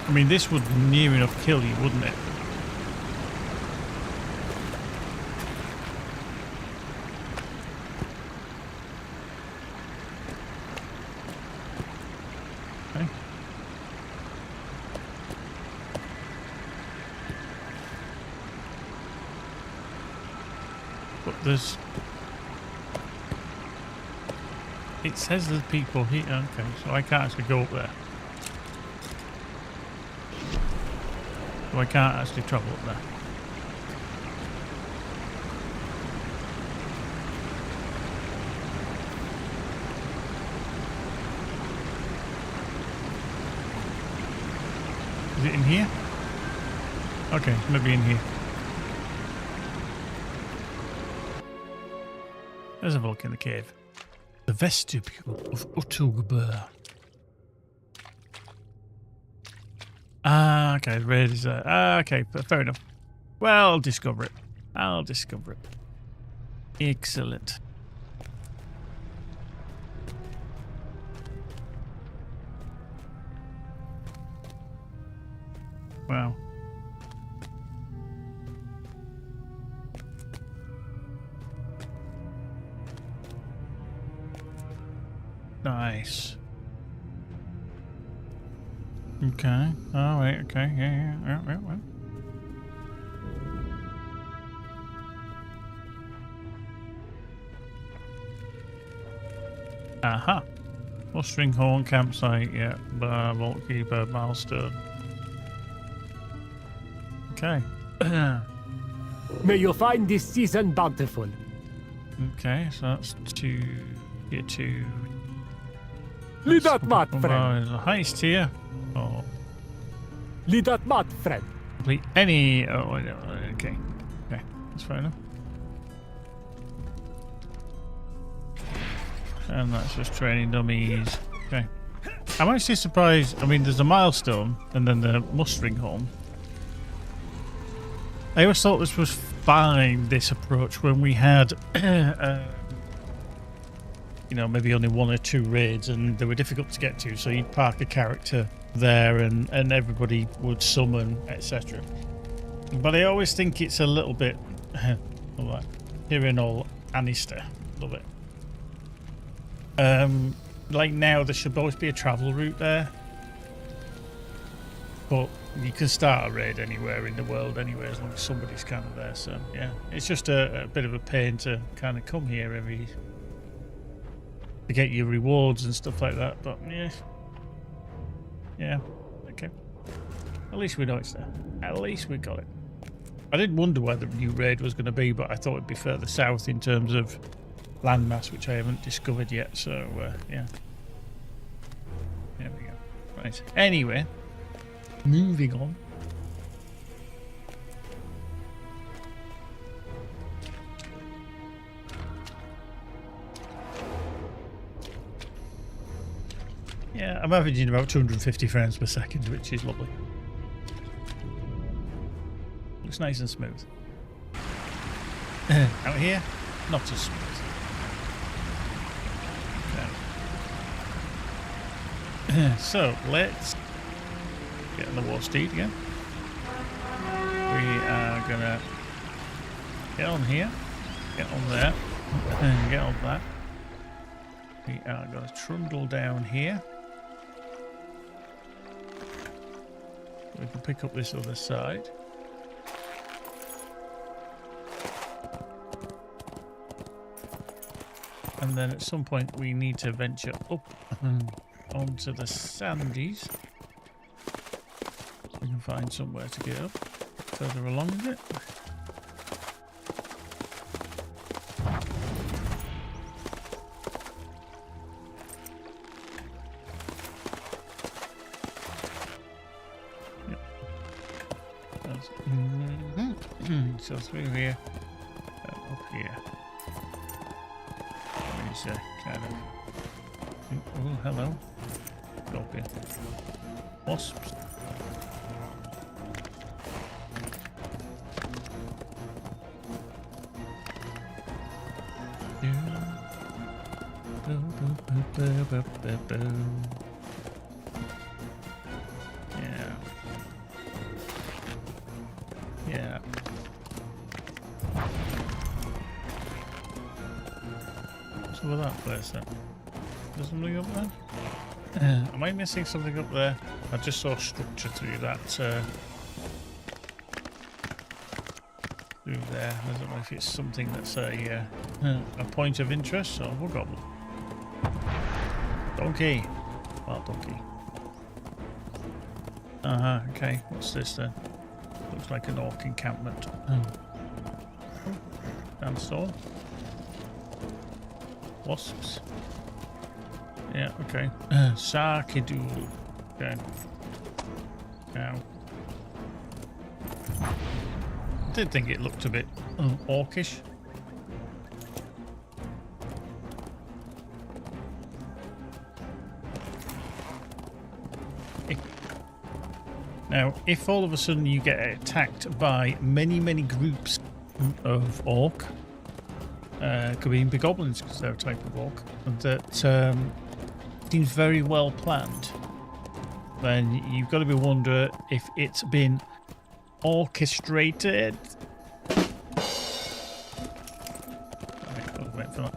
I mean, this would near enough kill you, wouldn't it? Okay. But there's... It says there's people here. Okay, so I can't actually go up there. So I can't actually travel up there. Is it in here? Okay, maybe in here. Let's have a look in the cave. The vestibule of Utugber. Ah, okay, red is there. Ah, okay, fair enough. Well, I'll discover it. I'll discover it. Excellent. Wow. Nice. Okay. All right. Okay. Yeah. Aha. Mustering Horn campsite. Yeah. Vault Keeper milestone. Okay. May you find this season bountiful. Okay. So that's to get to. Lidat mat, friend. There's a heist here. Oh. Lidat mat, friend. Complete any. Oh, okay. Okay. That's fair enough. And that's just training dummies. Okay. I'm actually surprised. I mean, there's a milestone and then the mustering home. I always thought this was fine, this approach, when we had, you know, maybe only 1 or 2 raids and they were difficult to get to. So you'd park a character there and everybody would summon, etc. But I always think it's a little bit, like, here in all Anister, a little bit. Like now, there should always be a travel route there, but you can start a raid anywhere in the world anyway, as long as somebody's kind of there. So yeah, it's just a bit of a pain to kind of come here to get your rewards and stuff like that. But yeah, okay. At least we know it's there. At least we got it. I did wonder where the new raid was going to be, but I thought it'd be further south in terms of landmass, which I haven't discovered yet. So yeah, there we go. Right. Anyway, moving on. Yeah, I'm averaging about 250 frames per second, which is lovely. Looks nice and smooth. Out here, not as smooth. Okay. So let's get on the war steed again. We are gonna get on here, get on there, and get on that. We are gonna trundle down here. We can pick up this other side. And then at some point we need to venture up onto the sandies. We can find somewhere to get up further along with it. So through here, up here. There's a kind of. Oh, hello. Scorpion. Wasps. Yeah. Yeah. What's over that place then? There's something up there? Am I missing something up there? I just saw structure through that. Through there. I don't know if it's something that's a point of interest or we've got one. Donkey. Well, donkey. Okay. What's this then? Looks like an orc encampment. Sandstone. Wasps. Yeah, okay. Sarkidool. Okay. Now. I did think it looked a bit orcish. Now, if all of a sudden you get attacked by many, many groups of orc, could be impi goblins because they're a type of orc, and that seems very well planned. Then you've got to be wondering if it's been orchestrated. I'll wait for that.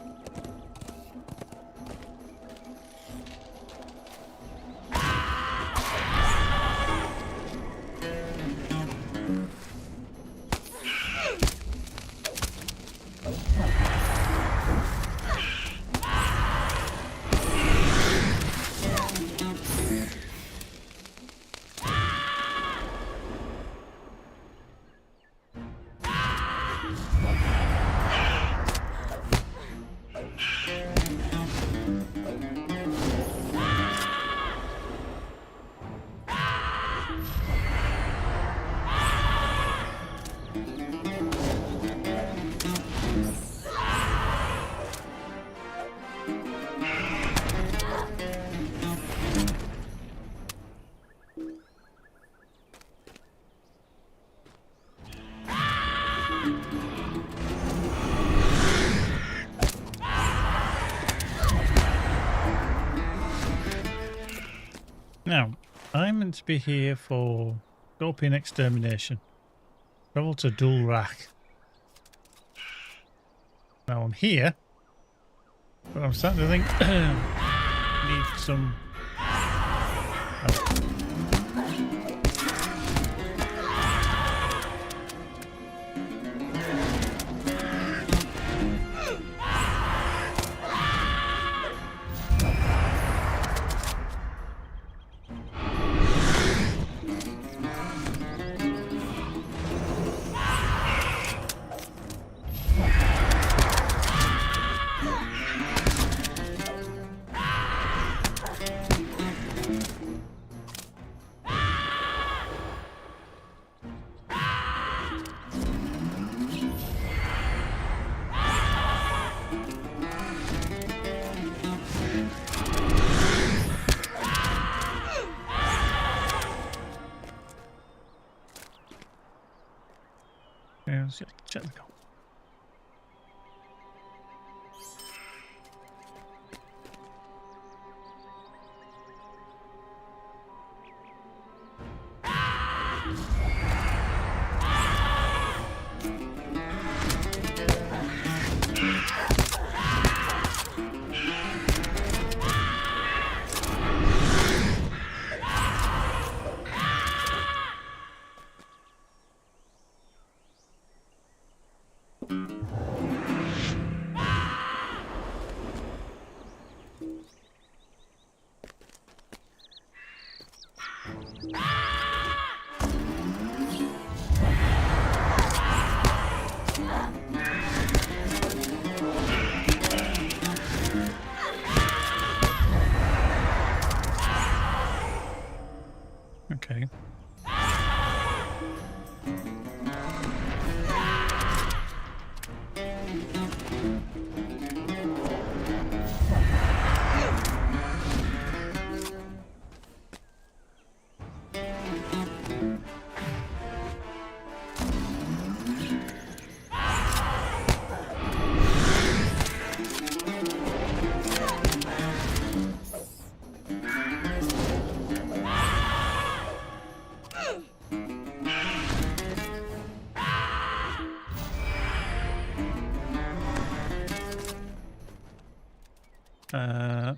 Now, I'm meant to be here for Scorpion extermination. Travel to Dulrak. Now I'm here, but I'm starting to think need some. Yeah, let's check the code. Okay.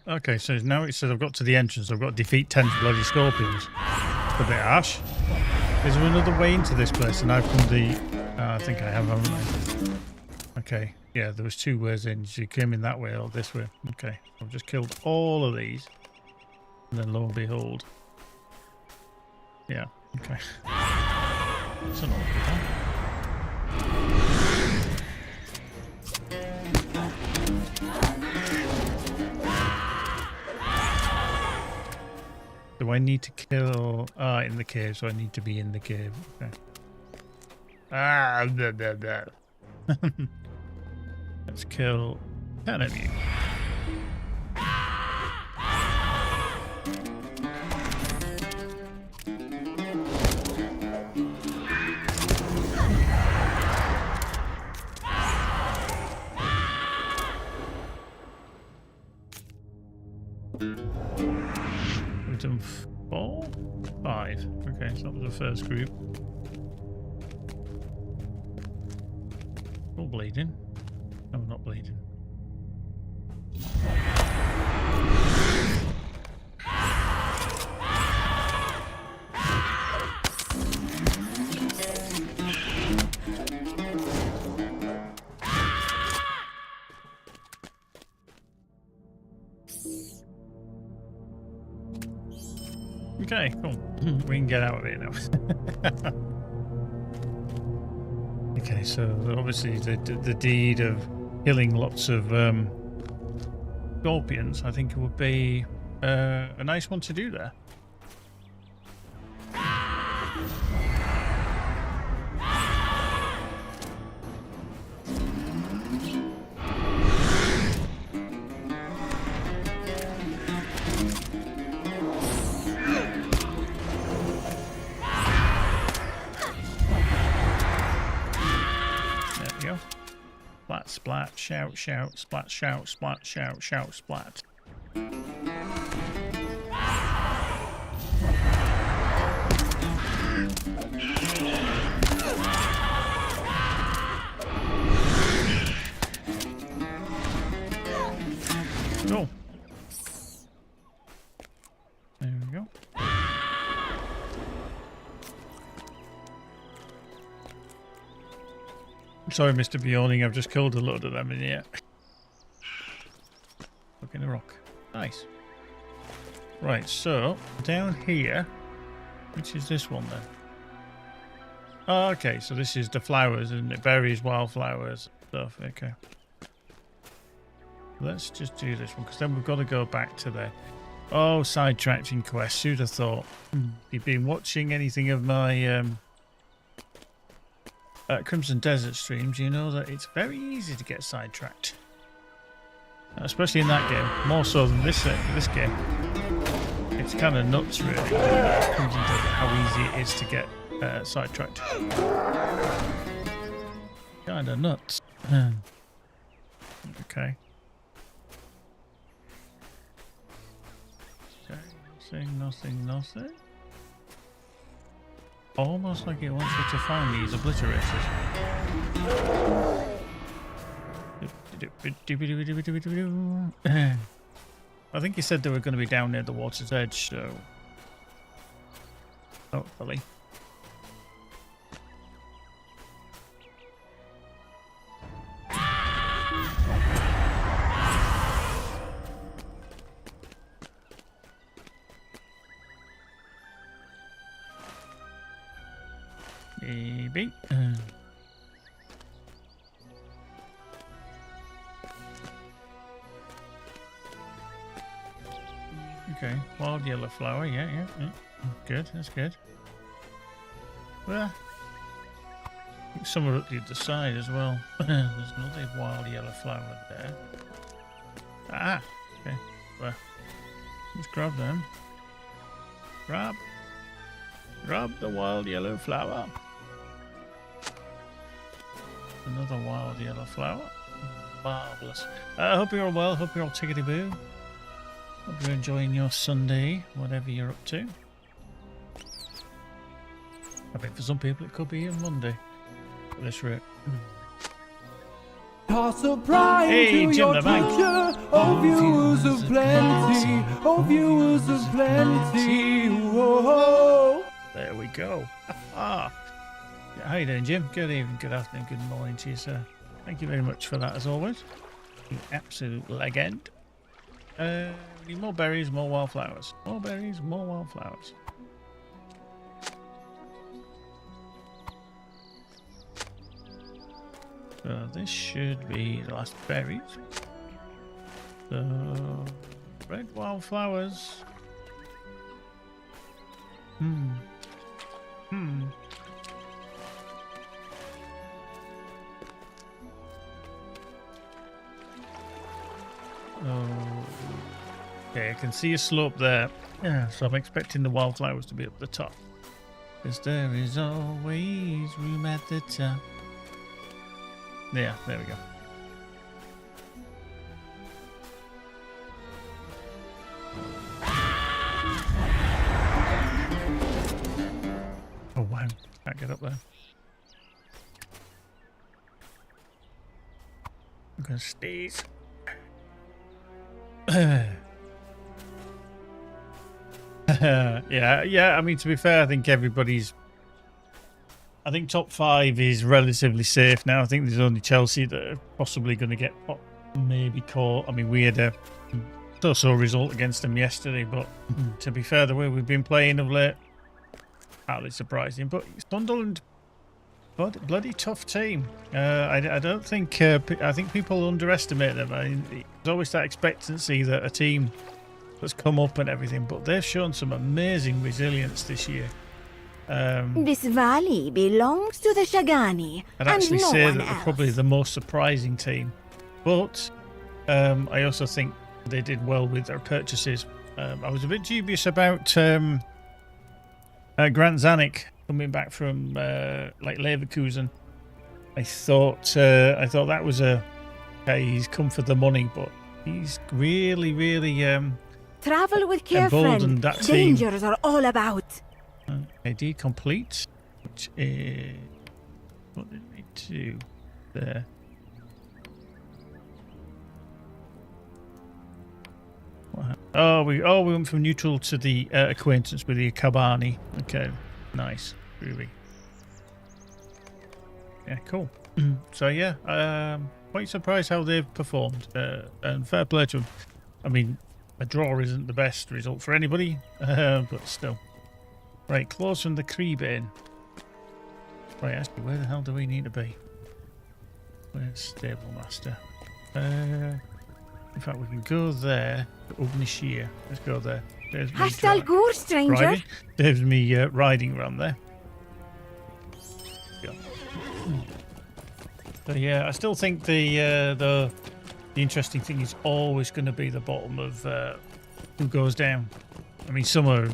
Okay, so now it says I've got to the entrance. I've got to defeat 10 bloody scorpions. It's a bit harsh. Is there another way into this place? And I've come the... I think I have, haven't I? Okay, yeah, there was two ways in. So you came in that way or this way. Okay, I've just killed all of these. And then lo and behold. Yeah, okay. That's an awkward one. Do I need to kill... in the cave, so I need to be in the cave. Okay. Blah, blah, blah. Let's kill 10 of you. Nice, that was the first group. All bleeding. No, not bleeding. Okay, cool. We can get out of here now. Okay, so obviously the deed of killing lots of scorpions, I think it would be a nice one to do there. Splat, splat, shout, shout, splat, shout, splat, shout, shout, splat. Cool. There we go. Sorry, Mr. Bjorning, I've just killed a load of them in here. Look in a rock. Nice. Right, so down here, which is this one then? Oh, okay, so this is the flowers, and it? Berries, wildflowers, stuff. Okay. Let's just do this one, because then we've got to go back to the... Oh, sidetracking quests. Who'd have thought? You've been watching anything of my Crimson Desert streams, you know that it's very easy to get sidetracked. Especially in that game. More so than this game. It's kind of nuts, really. Crimson Desert, how easy it is to get sidetracked. Kind of nuts. Okay. Nothing. Almost like it wants you to find these obliterators. I think he said they were going to be down near the water's edge, so hopefully. Maybe. Okay, wild yellow flower, yeah. Good, that's good. Well, I think some are up the other side as well. There's another wild yellow flower there. Ah, okay. Well, let's grab them. Grab the wild yellow flower. Another wild yellow flower. Marvellous. I hope you're all well. Hope you're all tickety-boo. Hope you're enjoying your Sunday, whatever you're up to. I think for some people it could be a Monday. For this route. Toss a prime Hey, to Jim your the Bank. teacher, oh viewers of plenty, oh viewers of plenty, whoa. There we go. How you doing, Jim? Good evening, good afternoon, good morning to you, sir. Thank you very much for that, as always. You absolute legend. We need more berries, more wildflowers. More berries, more wildflowers. So this should be the last berries. So red wildflowers. Okay, I can see a slope there. Yeah, so I'm expecting the wildflowers to be up the top. Because there is always room at the top. Yeah, there we go. get up there. I'm gonna sneeze. Yeah. I mean, to be fair, I think I think top 5 is relatively safe now. I think there's only Chelsea that are possibly going to get maybe caught. I mean, we had a so-so result against them yesterday, but to be fair, the way we've been playing of late, hardly surprising. But Sunderland, bloody tough team. I don't think I think people underestimate them. There's always that expectancy that a team that's come up and everything, but they've shown some amazing resilience this year. This valley belongs to the Shagani, I'd actually and no say one that they're else. probably the most surprising team, but I also think they did well with their purchases. I was a bit dubious about Grant Zanuck coming back from like Leverkusen. I thought that was he's come for the money, but he's really Travel with care, emboldened friend. that team. Dangers are all about. ID complete, which is what did we do there? We went from neutral to the acquaintance with the Kabani. Okay, nice, really. Yeah, cool. So yeah, quite surprised how they've performed, and fair play to them. I mean, a draw isn't the best result for anybody, but still. Right, close from the Creebane. Right, actually, where the hell do we need to be? Where's Stable Master? In fact, we can go there. Ubnishir. Let's go there. There's me Hostile Gur, stranger. riding. There's me riding around there. Go. So yeah, I still think the interesting thing is always going to be the bottom of who goes down. I mean, some are,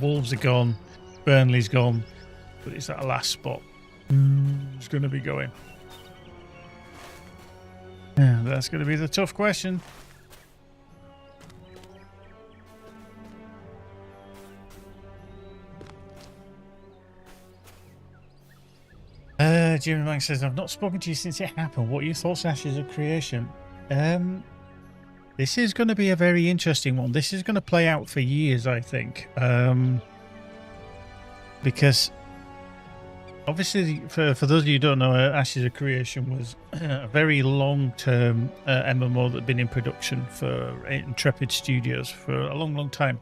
Wolves are gone, Burnley's gone, but it's that last spot. It's going to be going. Yeah, that's going to be the tough question. Jimmy Banks says, I've not spoken to you since it happened. What are your thoughts on Ashes of Creation? This is going to be a very interesting one. This is going to play out for years, I think. Because obviously, for those of you who don't know, Ashes of Creation was a very long-term MMO that had been in production for Intrepid Studios for a long time.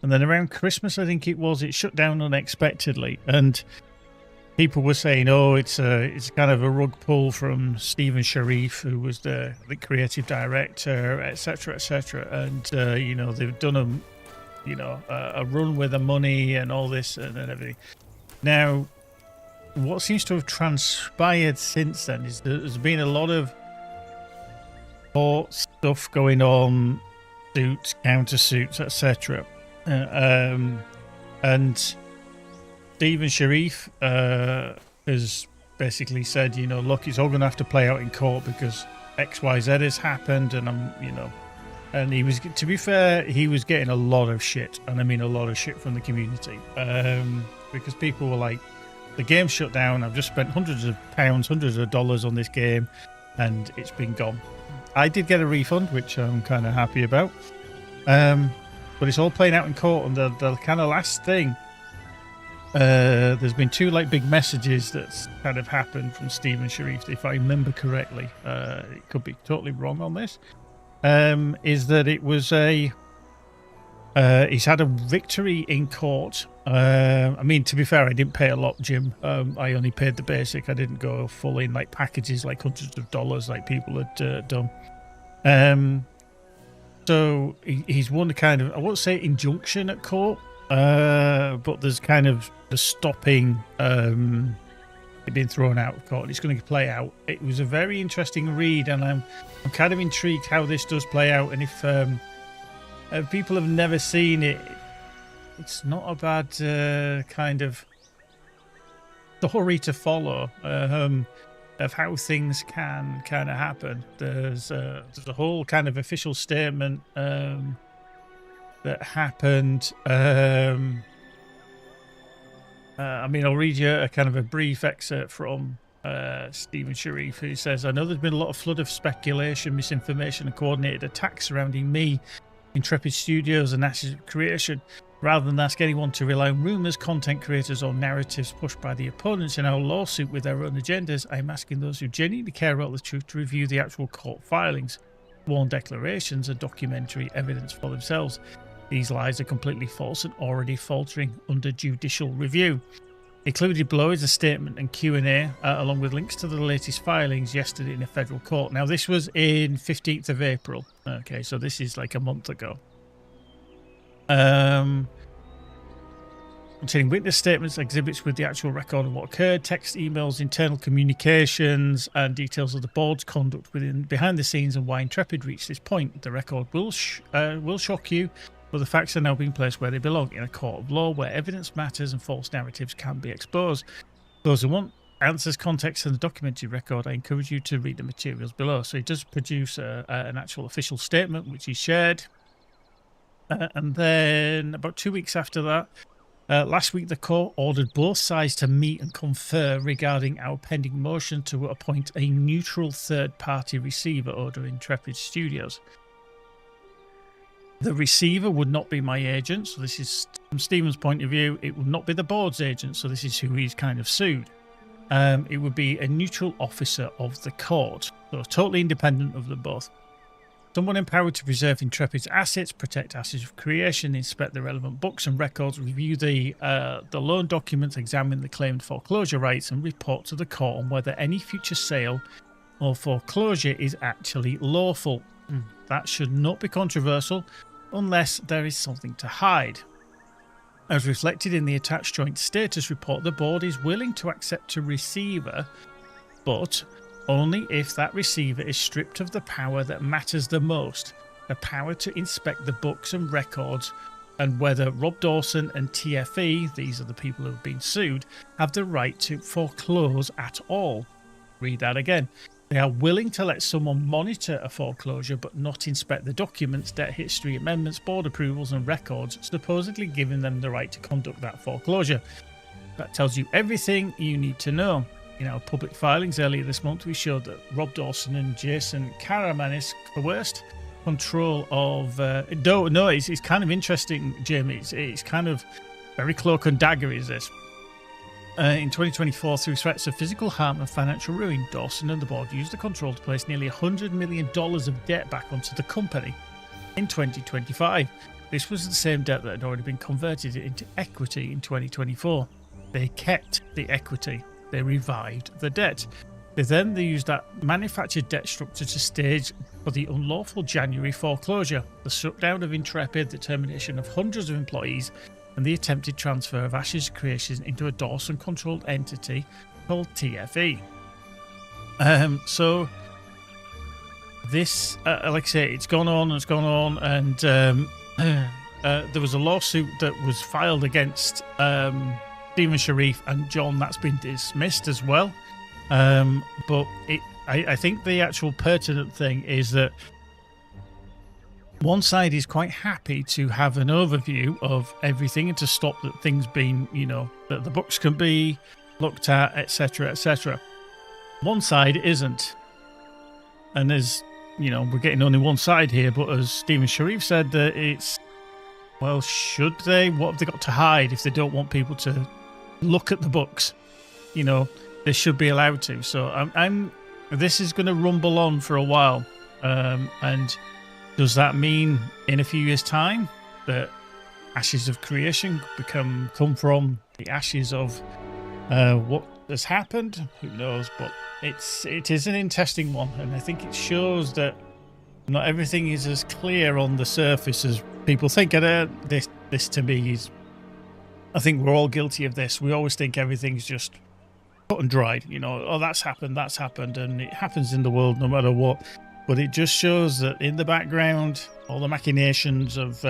And then around Christmas, I think it shut down unexpectedly. And people were saying, it's kind of a rug pull from Stephen Sharif, who was the creative director, etc., etc. And, they've done a run with the money and all this and everything. Now, what seems to have transpired since then is there's been a lot of court stuff going on, suits, countersuits, etc. And Stephen Sharif has basically said, look, it's all going to have to play out in court because XYZ has happened, and and he was, to be fair, he was getting a lot of shit, and I mean a lot of shit from the community, because people were like, the game's shut down, I've just spent hundreds of pounds, hundreds of dollars on this game, and it's been gone. I did get a refund, which I'm kind of happy about, but it's all playing out in court, and the kind of last thing, there's been two big messages that's kind of happened from Stephen Sharif, if I remember correctly. It could be totally wrong on this. Is that it was he's had a victory in court. I mean, to be fair, I didn't pay a lot, Jim. I only paid the basic. I didn't go full in packages hundreds of dollars like people had done. So he's won a kind of, I won't say injunction at court, but there's kind of the stopping it being thrown out of court. It's going to play out. It was a very interesting read, and I'm kind of intrigued how this does play out. And if people have never seen it, it's not a bad kind of story to follow of how things can kind of happen. There's a whole kind of official statement that happened I mean, I'll read you a kind of a brief excerpt from Stephen Sharif, who says, I know there's been a lot of flood of speculation, misinformation and coordinated attacks surrounding me, Intrepid Studios and Ashes of Creation. Rather than ask anyone to rely on rumours, content creators or narratives pushed by the opponents in our lawsuit with their own agendas, I'm asking those who genuinely care about the truth to review the actual court filings, sworn declarations and documentary evidence for themselves. These lies are completely false and already faltering under judicial review. Included below is a statement and Q&A along with links to the latest filings yesterday in a federal court. Now this was in 15th of April. Okay, so this is like a month ago. Containing witness statements, exhibits with the actual record of what occurred, text, emails, internal communications, and details of the board's conduct behind the scenes and why Intrepid reached this point. The record will shock you, but the facts are now being placed where they belong, in a court of law where evidence matters and false narratives can be exposed. Those who want answers, context, and the documentary record, I encourage you to read the materials below. So he does produce an actual official statement, which he shared. And then about 2 weeks after that, last week the court ordered both sides to meet and confer regarding our pending motion to appoint a neutral third-party receiver over Intrepid Studios. The receiver would not be my agent, so this is from Stephen's point of view. It would not be the board's agent, so this is who he's kind of sued. It would be a neutral officer of the court, so totally independent of them both. Someone empowered to preserve Intrepid's assets, protect Ashes of Creation, inspect the relevant books and records, review the loan documents, examine the claimed foreclosure rights, and report to the court on whether any future sale or foreclosure is actually lawful. That should not be controversial unless there is something to hide. As reflected in the attached joint status report, the board is willing to accept a receiver, but only if that receiver is stripped of the power that matters the most, the power to inspect the books and records, and whether Rob Dawson and TFE, these are the people who have been sued, have the right to foreclose at all. Read that again. They are willing to let someone monitor a foreclosure but not inspect the documents, debt history, amendments, board approvals and records, supposedly giving them the right to conduct that foreclosure. That tells you everything you need to know. In our public filings earlier this month, we showed that Rob Dawson and Jason Karamanis coerced control of... it's kind of interesting, Jim. It's kind of very cloak and dagger, is this. In 2024, through threats of physical harm and financial ruin, Dawson and the board used the control to place nearly $100 million of debt back onto the company. In 2025, this was the same debt that had already been converted into equity in 2024. They kept the equity. They revived the debt. They used that manufactured debt structure to stage for the unlawful January foreclosure, the shutdown of Intrepid, the termination of hundreds of employees, and the attempted transfer of Ashes Creation into a Dawson-controlled entity called TFE. So this, like I say, it's gone on, and there was a lawsuit that was filed against Stephen Sharif and John. That's been dismissed as well. But I think the actual pertinent thing is that one side is quite happy to have an overview of everything and to stop that things being, that the books can be looked at, etc., etc. One side isn't. And there's, we're getting only one side here, but as Stephen Sharif said, that it's, well, should they? What have they got to hide if they don't want people to look at the books? They should be allowed to. So this is going to rumble on for a while. And does that mean in a few years' time that Ashes of Creation come from the ashes of what has happened? Who knows? But it is an interesting one, and I think it shows that not everything is as clear on the surface as people think. This to me is, I think we're all guilty of this. We always think everything's just cut and dried. Oh, that's happened, and it happens in the world no matter what. But it just shows that in the background, all the machinations of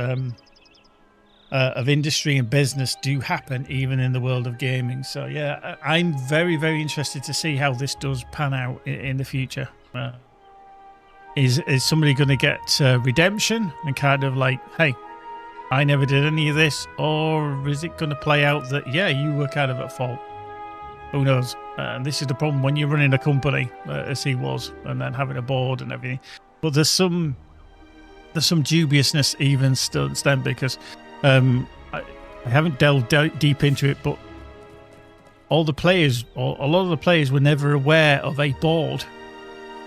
industry and business do happen, even in the world of gaming. So yeah, I'm very, very interested to see how this does pan out in the future. Is somebody going to get redemption and kind of like, hey, I never did any of this, or is it going to play out that, yeah, you were kind of at fault? Who knows? And this is the problem when you're running a company, as he was, and then having a board and everything. But there's some dubiousness even still then, because I haven't delved deep into it, but all the players, or a lot of the players, were never aware of a board.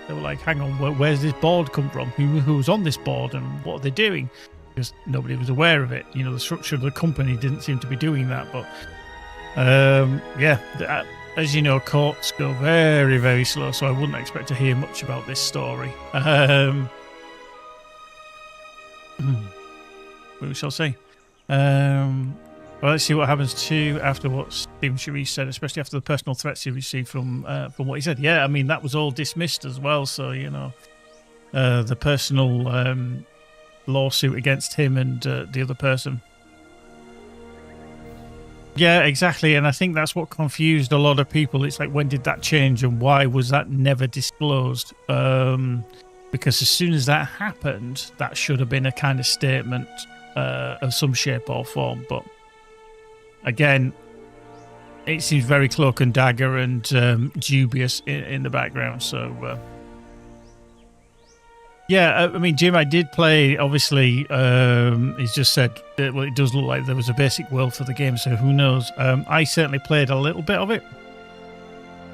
They were like, hang on, where's this board come from? Who's on this board and what are they doing? Because nobody was aware of it. You know, the structure of the company didn't seem to be doing that. But yeah, as you know, courts go very, very slow, so I wouldn't expect to hear much about this story. We shall see. Well, let's see what happens too after what Stephen Cherise said, especially after the personal threats he received from what he said. Yeah, I mean, that was all dismissed as well. So, you know, the personal lawsuit against him and the other person. Yeah, exactly. And I think that's what confused a lot of people. It's like, when did that change and why was that never disclosed? Because as soon as that happened, that should have been a kind of statement of some shape or form. But again, it seems very cloak and dagger and dubious in the background. So, yeah, I mean, Jim, I did play, obviously, he's just said, well, it does look like there was a basic world for the game, so who knows. I certainly played a little bit of it.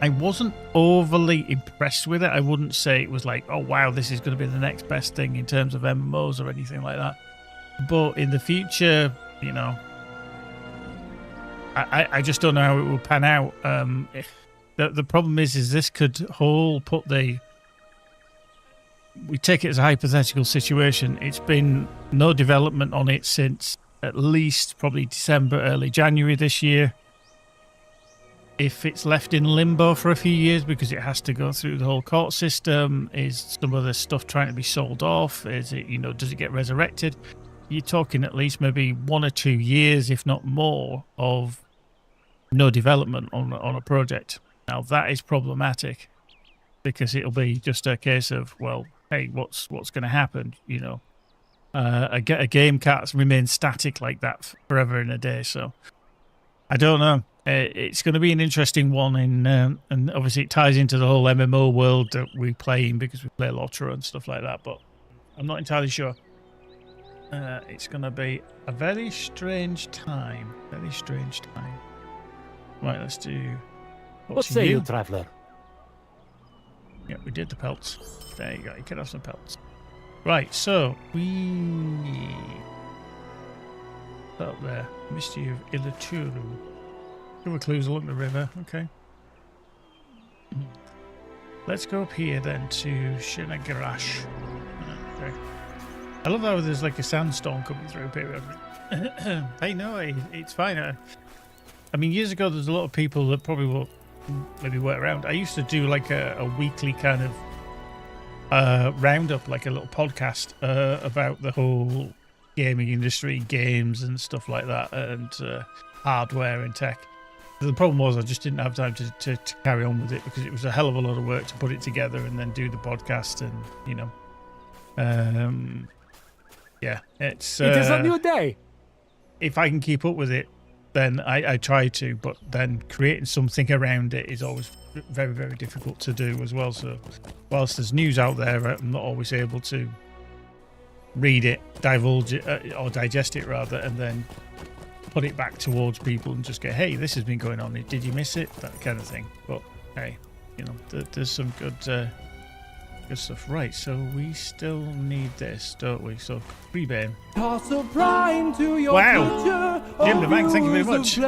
I wasn't overly impressed with it. I wouldn't say it was like, oh, wow, this is going to be the next best thing in terms of MMOs or anything like that. But in the future, you know, I just don't know how it will pan out. The problem is this could all put the... We take it as a hypothetical situation. It's been no development on it since at least probably December, early January this year. If it's left in limbo for a few years because it has to go through the whole court system, is some of the stuff trying to be sold off? Is it, you know, does it get resurrected? You're talking at least maybe 1 or 2 years, if not more, of no development on a project. Now that is problematic because it'll be just a case of, well, hey, what's going to happen? You know, a game can't remain static like that forever and a day. So I don't know. It's going to be an interesting one, and obviously it ties into the whole MMO world that we play in because we play LOTRO and stuff like that. But I'm not entirely sure. It's going to be a very strange time. Very strange time. Right, let's do. What say you, traveller? Yeah, we did the pelts. There you go. You can have some pelts. Right, so we up there. Mystery of LOTRO. Cover clues along the river. Okay. Let's go up here then to Shinagarash. Okay. I love how there's like a sandstorm coming through periodically. Hey, no, it's fine. I mean, years ago, there's a lot of people that probably will maybe weren't around. I used to do like a weekly kind of roundup, like a little podcast about the whole gaming industry, games and stuff like that, and hardware and tech. The problem was I just didn't have time to carry on with it because it was a hell of a lot of work to put it together and then do the podcast, and you know, yeah, it is a new day. If I can keep up with it, then I try to, but then creating something around it is always very, very difficult to do as well. So whilst there's news out there, I'm not always able to read it, divulge it, or digest it rather, and then put it back towards people and just go, hey, this has been going on, did you miss it? That kind of thing. But hey, you know, there's some good stuff. Right, so we still need this, don't we? So prebane. Toss a prime to your wow, Jim the Bank, thank you very much. We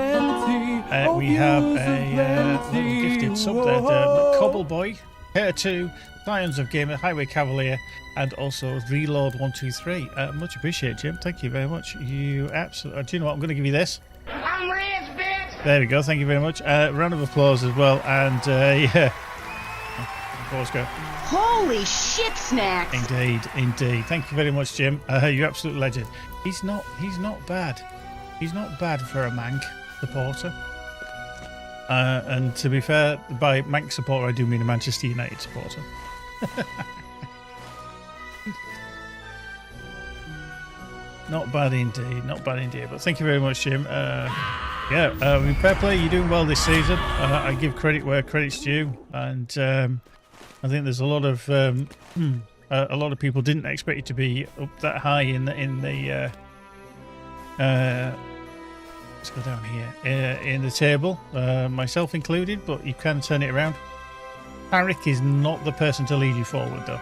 have a gifted sub there, Cobble Boy, Hair 2, Lions of Gamer, Highway Cavalier, and also Reload 123. Much appreciated, Jim. Thank you very much. You absolutely. Do you know what? I'm going to give you this. I'm rich, bitch. There we go. Thank you very much. Round of applause as well, and yeah. Applause go. Holy shit snacks! Indeed. Thank you very much, Jim. You're absolute legend. He's not bad. He's not bad for a Mank supporter. And to be fair, by Mank supporter, I do mean a Manchester United supporter. Not bad indeed. Not bad indeed. But thank you very much, Jim. Yeah, I mean, fair play. You're doing well this season. I give credit where credit's due, and I think there's a lot of people didn't expect you to be up that high in the. Let's go down here in the table, myself included. But you can turn it around. Tarek is not the person to lead you forward, though.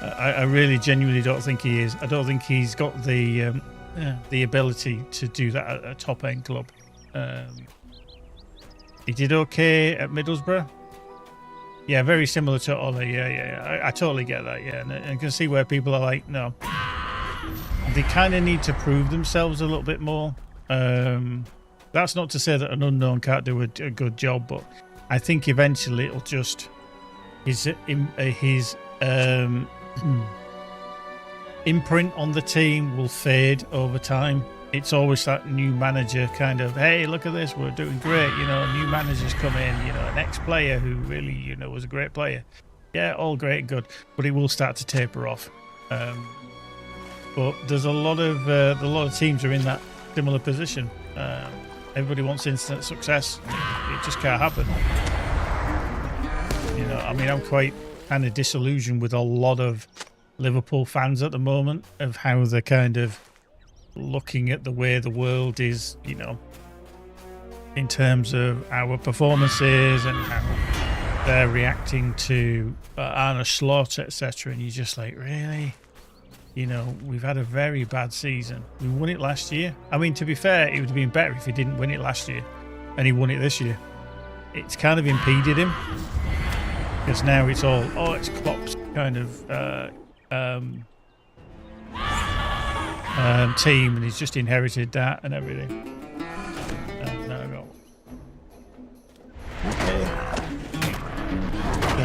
I really genuinely don't think he is. I don't think he's got the ability to do that at a top end club. He did okay at Middlesbrough. Yeah, very similar to Ollie. Yeah. I totally get that. Yeah, and I can see where people are like, no, they kind of need to prove themselves a little bit more. That's not to say that an unknown can't do a good job, but I think eventually it'll just his imprint on the team will fade over time. It's always that new manager kind of, hey, look at this, we're doing great, new managers come in, an ex-player who really, was a great player. Yeah, all great and good, but it will start to taper off. But there's a lot of teams are in that similar position. Everybody wants instant success. It just can't happen. I mean, I'm quite kind of disillusioned with a lot of Liverpool fans at the moment of how they're kind of looking at the way the world is, in terms of our performances and how they're reacting to Arne Slot, etc. And you're just like, really? We've had a very bad season. We won it last year. I mean, to be fair, it would have been better if he didn't win it last year and he won it this year. It's kind of impeded him. Because now it's all, it's Klopp's kind of team, and he's just inherited that and everything. No. Okay. So,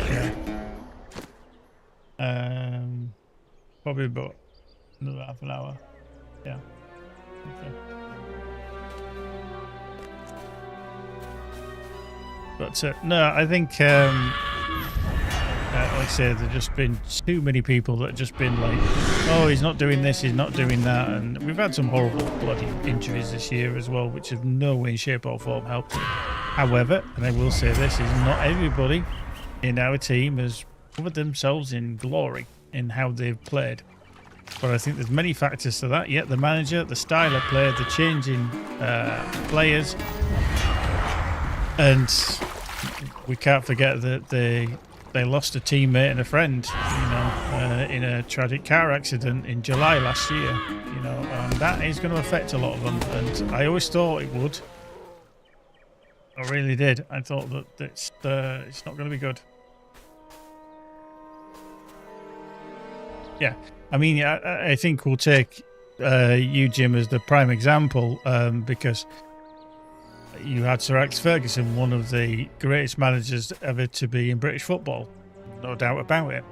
yeah. Probably about another half an hour. Yeah. Okay. But no, I think, like I said, there's just been too many people that have just been like, oh, he's not doing this, he's not doing that. And we've had some horrible bloody injuries this year as well, which have no way, shape or form helped. However, and I will say this, is not everybody in our team has covered themselves in glory in how they've played. But I think there's many factors to that. Yet the manager, the style of play, the change in players. And we can't forget that they lost a teammate and a friend, in a tragic car accident in July last year. And that is going to affect a lot of them. And I always thought it would. I really did. I thought that it's not going to be good. Yeah, I mean, I think we'll take you, Jim, as the prime example because. You had Sir Alex Ferguson, one of the greatest managers ever to be in British football, no doubt about it.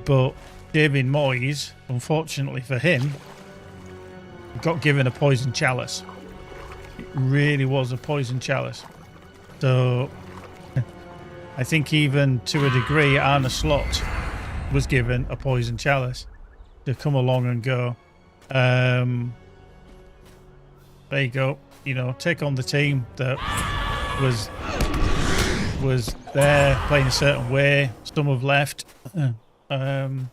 But David Moyes, unfortunately for him, got given a poison chalice. It really was a poison chalice. So I think even to a degree, Arne Slot was given a poison chalice to come along and go, there you go. Take on the team that was there playing a certain way. Some have left, and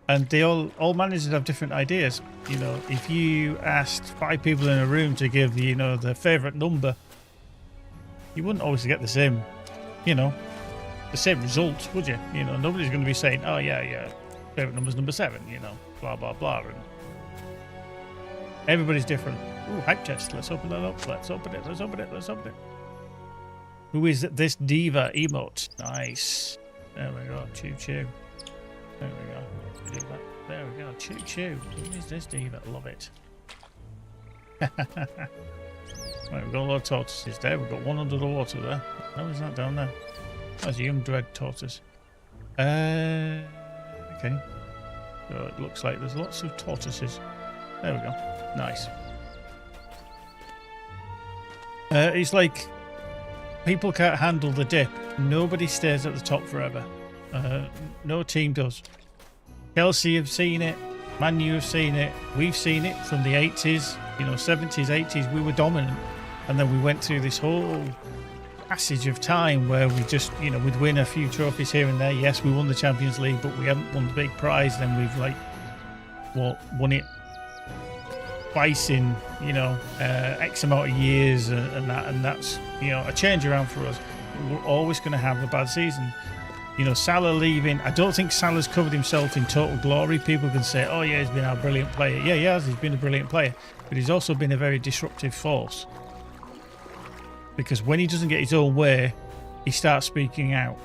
they all managers have different ideas. If you asked 5 people in a room to give their favourite number, you wouldn't always get the same, the same results, would you? Nobody's going to be saying, oh yeah, favourite number's number 7. Blah blah blah. And everybody's different. Ooh, hype chest. Let's open that up. Let's open it. Who is this diva emote? Nice. There we go. Choo choo. There we go. Let's do that. There we go. Choo choo. Who is this diva? Love it. Right, we've got a lot of tortoises there. We've got one under the water there. How is that down there? That's a young dread tortoise. Okay. So it looks like there's lots of tortoises. There we go. Nice. It's like people can't handle the dip. Nobody stays at the top forever. No team does. Chelsea have seen it. Man U have seen it. We've seen it from the 80s, 70s, 80s. We were dominant. And then we went through this whole passage of time where we just, we'd win a few trophies here and there. Yes, we won the Champions League, but we haven't won the big prize. Then we've won it twice in, X amount of years and that's, a change around for us. We're always going to have a bad season. Salah leaving, I don't think Salah's covered himself in total glory. People can say, oh yeah, he's been our brilliant player. Yeah, he has, he's been a brilliant player. But he's also been a very disruptive force. Because when he doesn't get his own way, he starts speaking out.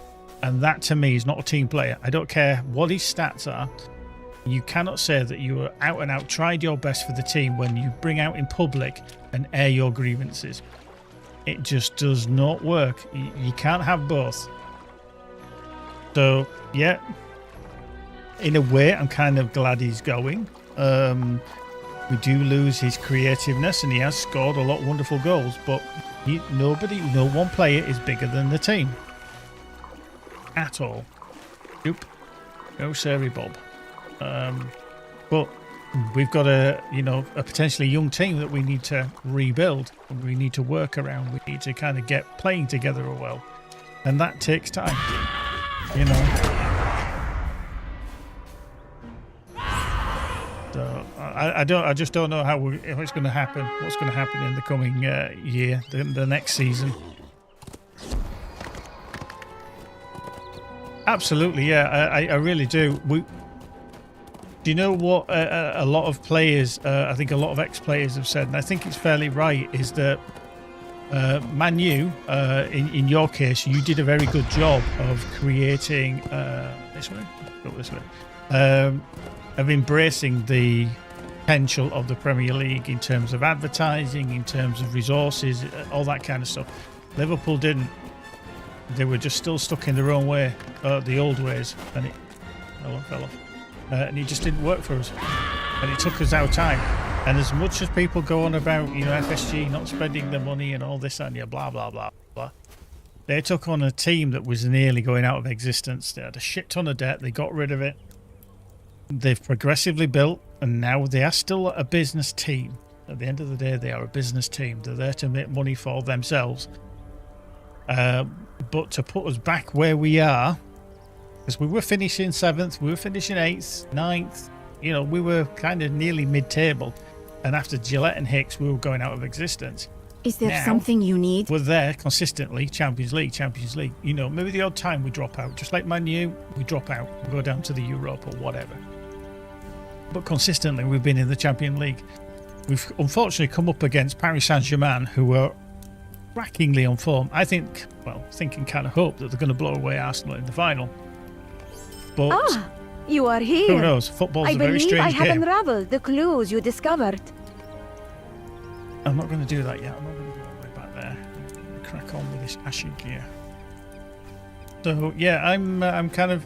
And that to me is not a team player. I don't care what his stats are. You cannot say that you were out and out, tried your best for the team when you bring out in public and air your grievances. It just does not work. You can't have both. So, yeah, in a way, I'm kind of glad he's going. We do lose his creativeness, and he has scored a lot of wonderful goals, but no one player is bigger than the team. At all. Nope. No sirree, Bob. But we've got a potentially young team that we need to rebuild, and we need to work around. We need to kind of get playing together well, and that takes time. So I just don't know if it's going to happen. What's going to happen in the coming year, the next season? Absolutely, yeah, I really do. Do you know what a lot of players, I think a lot of ex-players have said, and I think it's fairly right, is that Man U, in your case, you did a very good job of creating this way, go this way, of embracing the potential of the Premier League in terms of advertising, in terms of resources, all that kind of stuff. Liverpool didn't. They were just still stuck in their own way, the old ways, and it fell off. And it just didn't work for us, and it took us our time. And as much as people go on about FSG not spending the money and all this and blah blah blah blah, they took on a team that was nearly going out of existence. They had a shit ton of debt. They got rid of it. They've progressively built, and now they are still a business team. At the end of the day, they are a business team. They're there to make money for themselves. But to put us back where we are, because we were finishing 7th, we were finishing 8th, 9th, we were kind of nearly mid-table. And after Gillette and Hicks, we were going out of existence. Is there now, something you need? We're there consistently, Champions League. Maybe the odd time we drop out. Just like Man U, we drop out. We go down to the Europe or whatever. But consistently, we've been in the Champions League. We've unfortunately come up against Paris Saint-Germain, who are crackingly on form. I think, thinking kind of hope that they're going to blow away Arsenal in the final. But you are here. Who knows? Football's a very strange game. I believe I have unraveled the clues you discovered. I'm not going to do that yet. I'm not going to go all the way back there. I'm going to crack on with this ashy gear. So yeah, I'm kind of,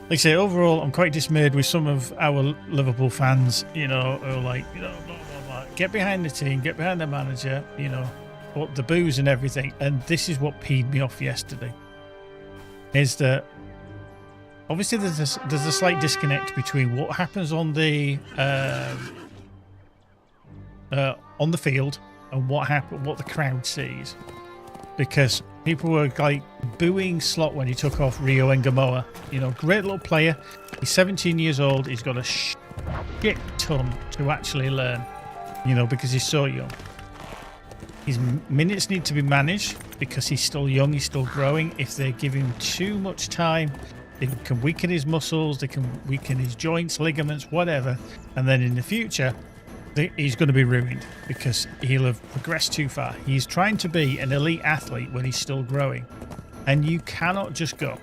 like I say, overall, I'm quite dismayed with some of our Liverpool fans. Who are like, blah blah blah. Get behind the team, get behind the manager. But the booze and everything. And this is what peed me off yesterday. Is that obviously there's a slight disconnect between what happens on the field and what the crowd sees, because people were like booing Slot when he took off Rio and Gamoa. Great little player. He's 17 years old. He's got a shit ton to actually learn. Because he's so young. His minutes need to be managed because he's still young. He's still growing. If they give him too much time, they can weaken his muscles, they can weaken his joints, ligaments, whatever. And then in the future, he's going to be ruined because he'll have progressed too far. He's trying to be an elite athlete when he's still growing. And you cannot just go,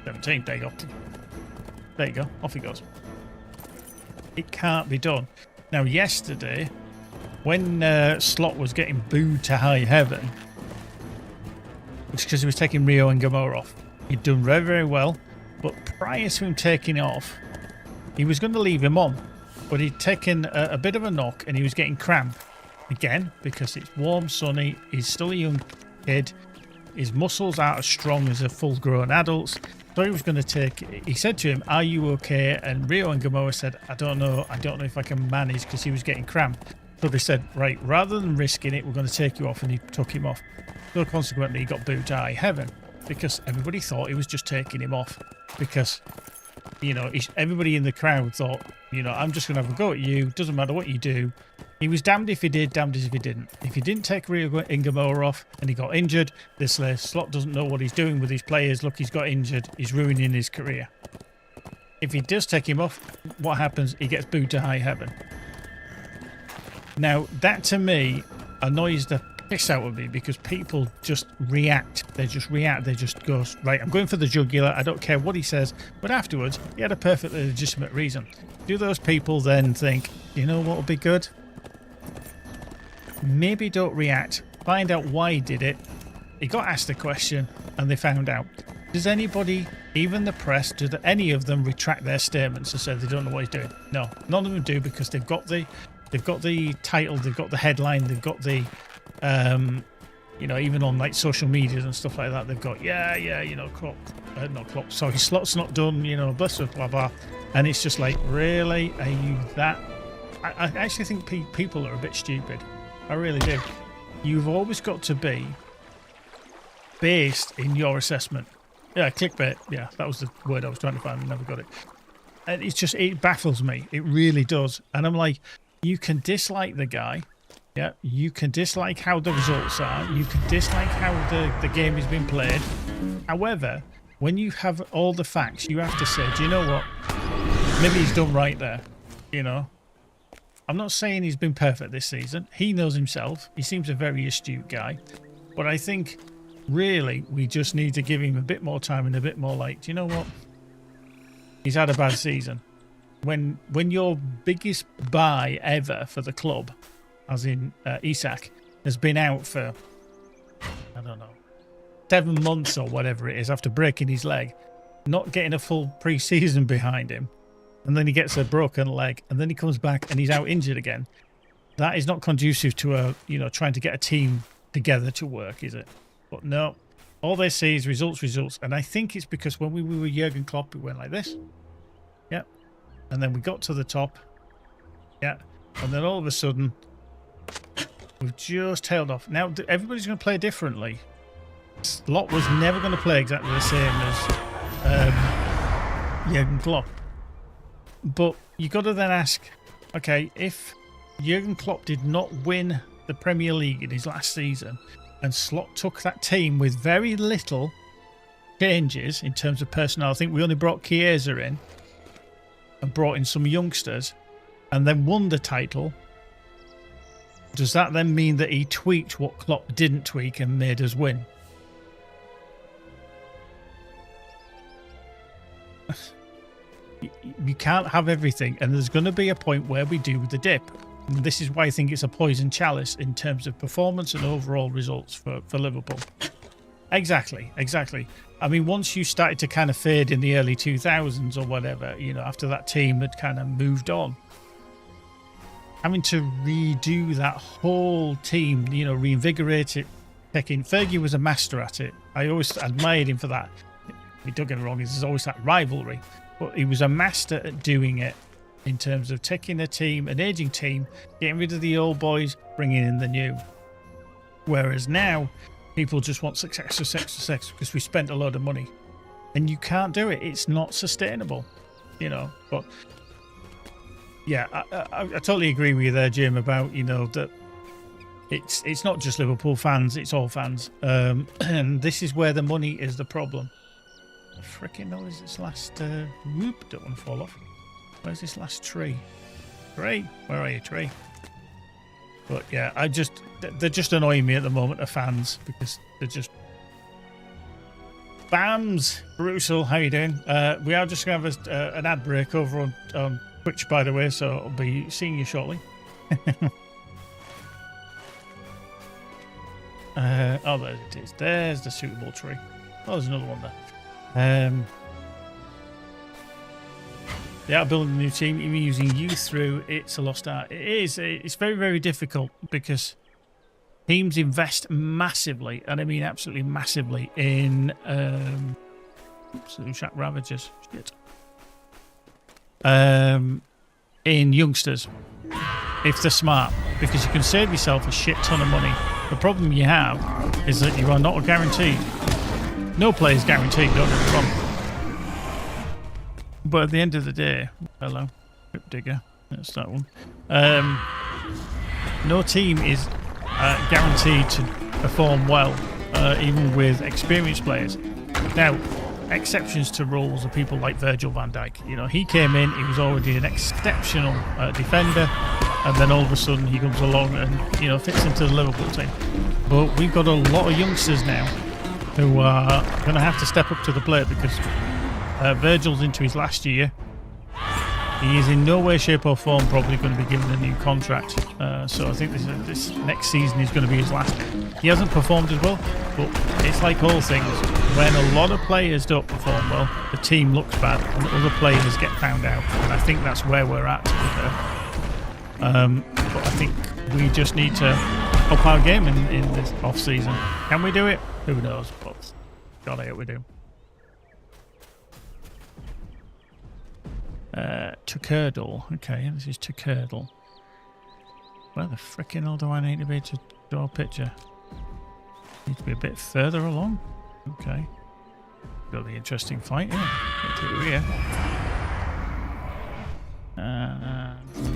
17, there you go. There you go, off he goes. It can't be done. Now, yesterday, when Slot was getting booed to high heaven, it's because he was taking Rio and Gamoa off. He'd done very, very well. But prior to him taking off, he was going to leave him on. But he'd taken a bit of a knock and he was getting cramp. Again, because it's warm, sunny. He's still a young kid. His muscles aren't as strong as a full-grown adult's. So he was going to take. He said to him, "Are you okay?" And Rio and Gamoa said, "I don't know. I don't know if I can manage," because he was getting cramped. So they said, "Right, rather than risking it, we're going to take you off," and he took him off. So consequently, he got booed to high heaven because everybody thought he was just taking him off because, you know, everybody in the crowd thought, you know, I'm just going to have a go at you. Doesn't matter what you do. He was damned if he did, damned if he didn't. If he didn't take Rio Ingamoa off and he got injured, this slot doesn't know what he's doing with his players. Look, he's got injured. He's ruining his career. If he does take him off, what happens? He gets booed to high heaven. Now, that to me annoys the piss out of me because people just react. They just react. They just go, right, I'm going for the jugular. I don't care what he says. But afterwards, he had a perfectly legitimate reason. Do those people then think, you know what would be good? Maybe don't react. Find out why he did it. He got asked a question and they found out. Does anybody, even the press, do any of them retract their statements and say they don't know what he's doing? No, none of them do because they've got the title, they've got the headline, they've got the you know, even on like social media and stuff like that, they've got you know, slot's not done, you know, blah blah, and it's just like, really, are you that? I actually think people are a bit stupid. I really do. You've always got to be based in your assessment. Yeah, clickbait. Yeah, that was the word I was trying to find and never got it. And it's just, it baffles me. It really does. And I'm like, you can dislike the guy. Yeah, you can dislike how the results are. You can dislike how the game has been played. However, when you have all the facts, you have to say, do you know what? Maybe he's done right there. You know? I'm not saying he's been perfect this season. He knows himself. He seems a very astute guy. But I think, really, we just need to give him a bit more time and a bit more like, do you know what? He's had a bad season. When your biggest buy ever for the club, as in Isak, has been out for, I don't know, 7 months or whatever it is after breaking his leg, not getting a full pre-season behind him, and then he gets a broken leg, and then he comes back and he's out injured again. That is not conducive to trying to get a team together to work, is it? But no, all they see is results, and I think it's because when we were with Jurgen Klopp, we went like this, yeah, and then we got to the top, yeah, and then all of a sudden we've just tailed off. Now everybody's going to play differently. Slot was never going to play exactly the same as Jurgen Klopp. But you got to then ask, okay, if Jurgen Klopp did not win the Premier League in his last season, and Slot took that team with very little changes in terms of personnel, I think we only brought Chiesa in and brought in some youngsters, and then won the title. Does that then mean that he tweaked what Klopp didn't tweak and made us win? You can't have everything, and there's going to be a point where we do the dip. And this is why I think it's a poison chalice in terms of performance and overall results for Liverpool. Exactly. I mean, once you started to kind of fade in the early 2000s or whatever, you know, after that team had kind of moved on, having to redo that whole team, you know, reinvigorate it. Fergie was a master at it. I always admired him for that. Don't get me wrong, there's always that rivalry. But he was a master at doing it in terms of taking a team, an aging team, getting rid of the old boys, bringing in the new. Whereas now, people just want success because we spent a load of money. And you can't do it. It's not sustainable, you know. But yeah, I totally agree with you there, Jim, about, you know, that it's not just Liverpool fans, it's all fans. And this is where the money is the problem. Freaking hell is this last whoop, don't want to fall off. Where's this last tree? Tree, where are you, tree? But yeah, they're just annoying me at the moment, the fans, because they're just Bams. Brutal, how you doing? We are just gonna have an ad break over on Twitch, by the way, so I'll be seeing you shortly. Oh, there it is. There's the suitable tree. Oh, there's another one there. They are building a new team, even using youth through It's a Lost Art. It is. It's very, very difficult because teams invest massively, and I mean absolutely massively, in Shack Ravagers. Shit. In youngsters, if they're smart, because you can save yourself a shit ton of money. The problem you have is that you are not guaranteed. No play is guaranteed, don't get me wrong. But at the end of the day, hello, Crypt Digger, that's that one. No team is guaranteed to perform well, even with experienced players. Now, exceptions to rules are people like Virgil van Dijk. You know, he came in, he was already an exceptional defender, and then all of a sudden he comes along and, you know, fits into the Liverpool team. But we've got a lot of youngsters now who are going to have to step up to the plate because Virgil's into his last year. He is in no way, shape or form probably going to be given a new contract. So I think this next season is going to be his last. He hasn't performed as well, but it's like all things. When a lot of players don't perform well, the team looks bad and other players get found out. And I think that's where we're at. But I think we just need to up our game in this off-season. Can we do it? Who knows? But God, I hope we do. Tukerdle. Okay, this is Tukerdle. Where the frickin' hell do I need to be to draw a picture? Need to be a bit further along. Okay. Got the interesting fight here. Get through here.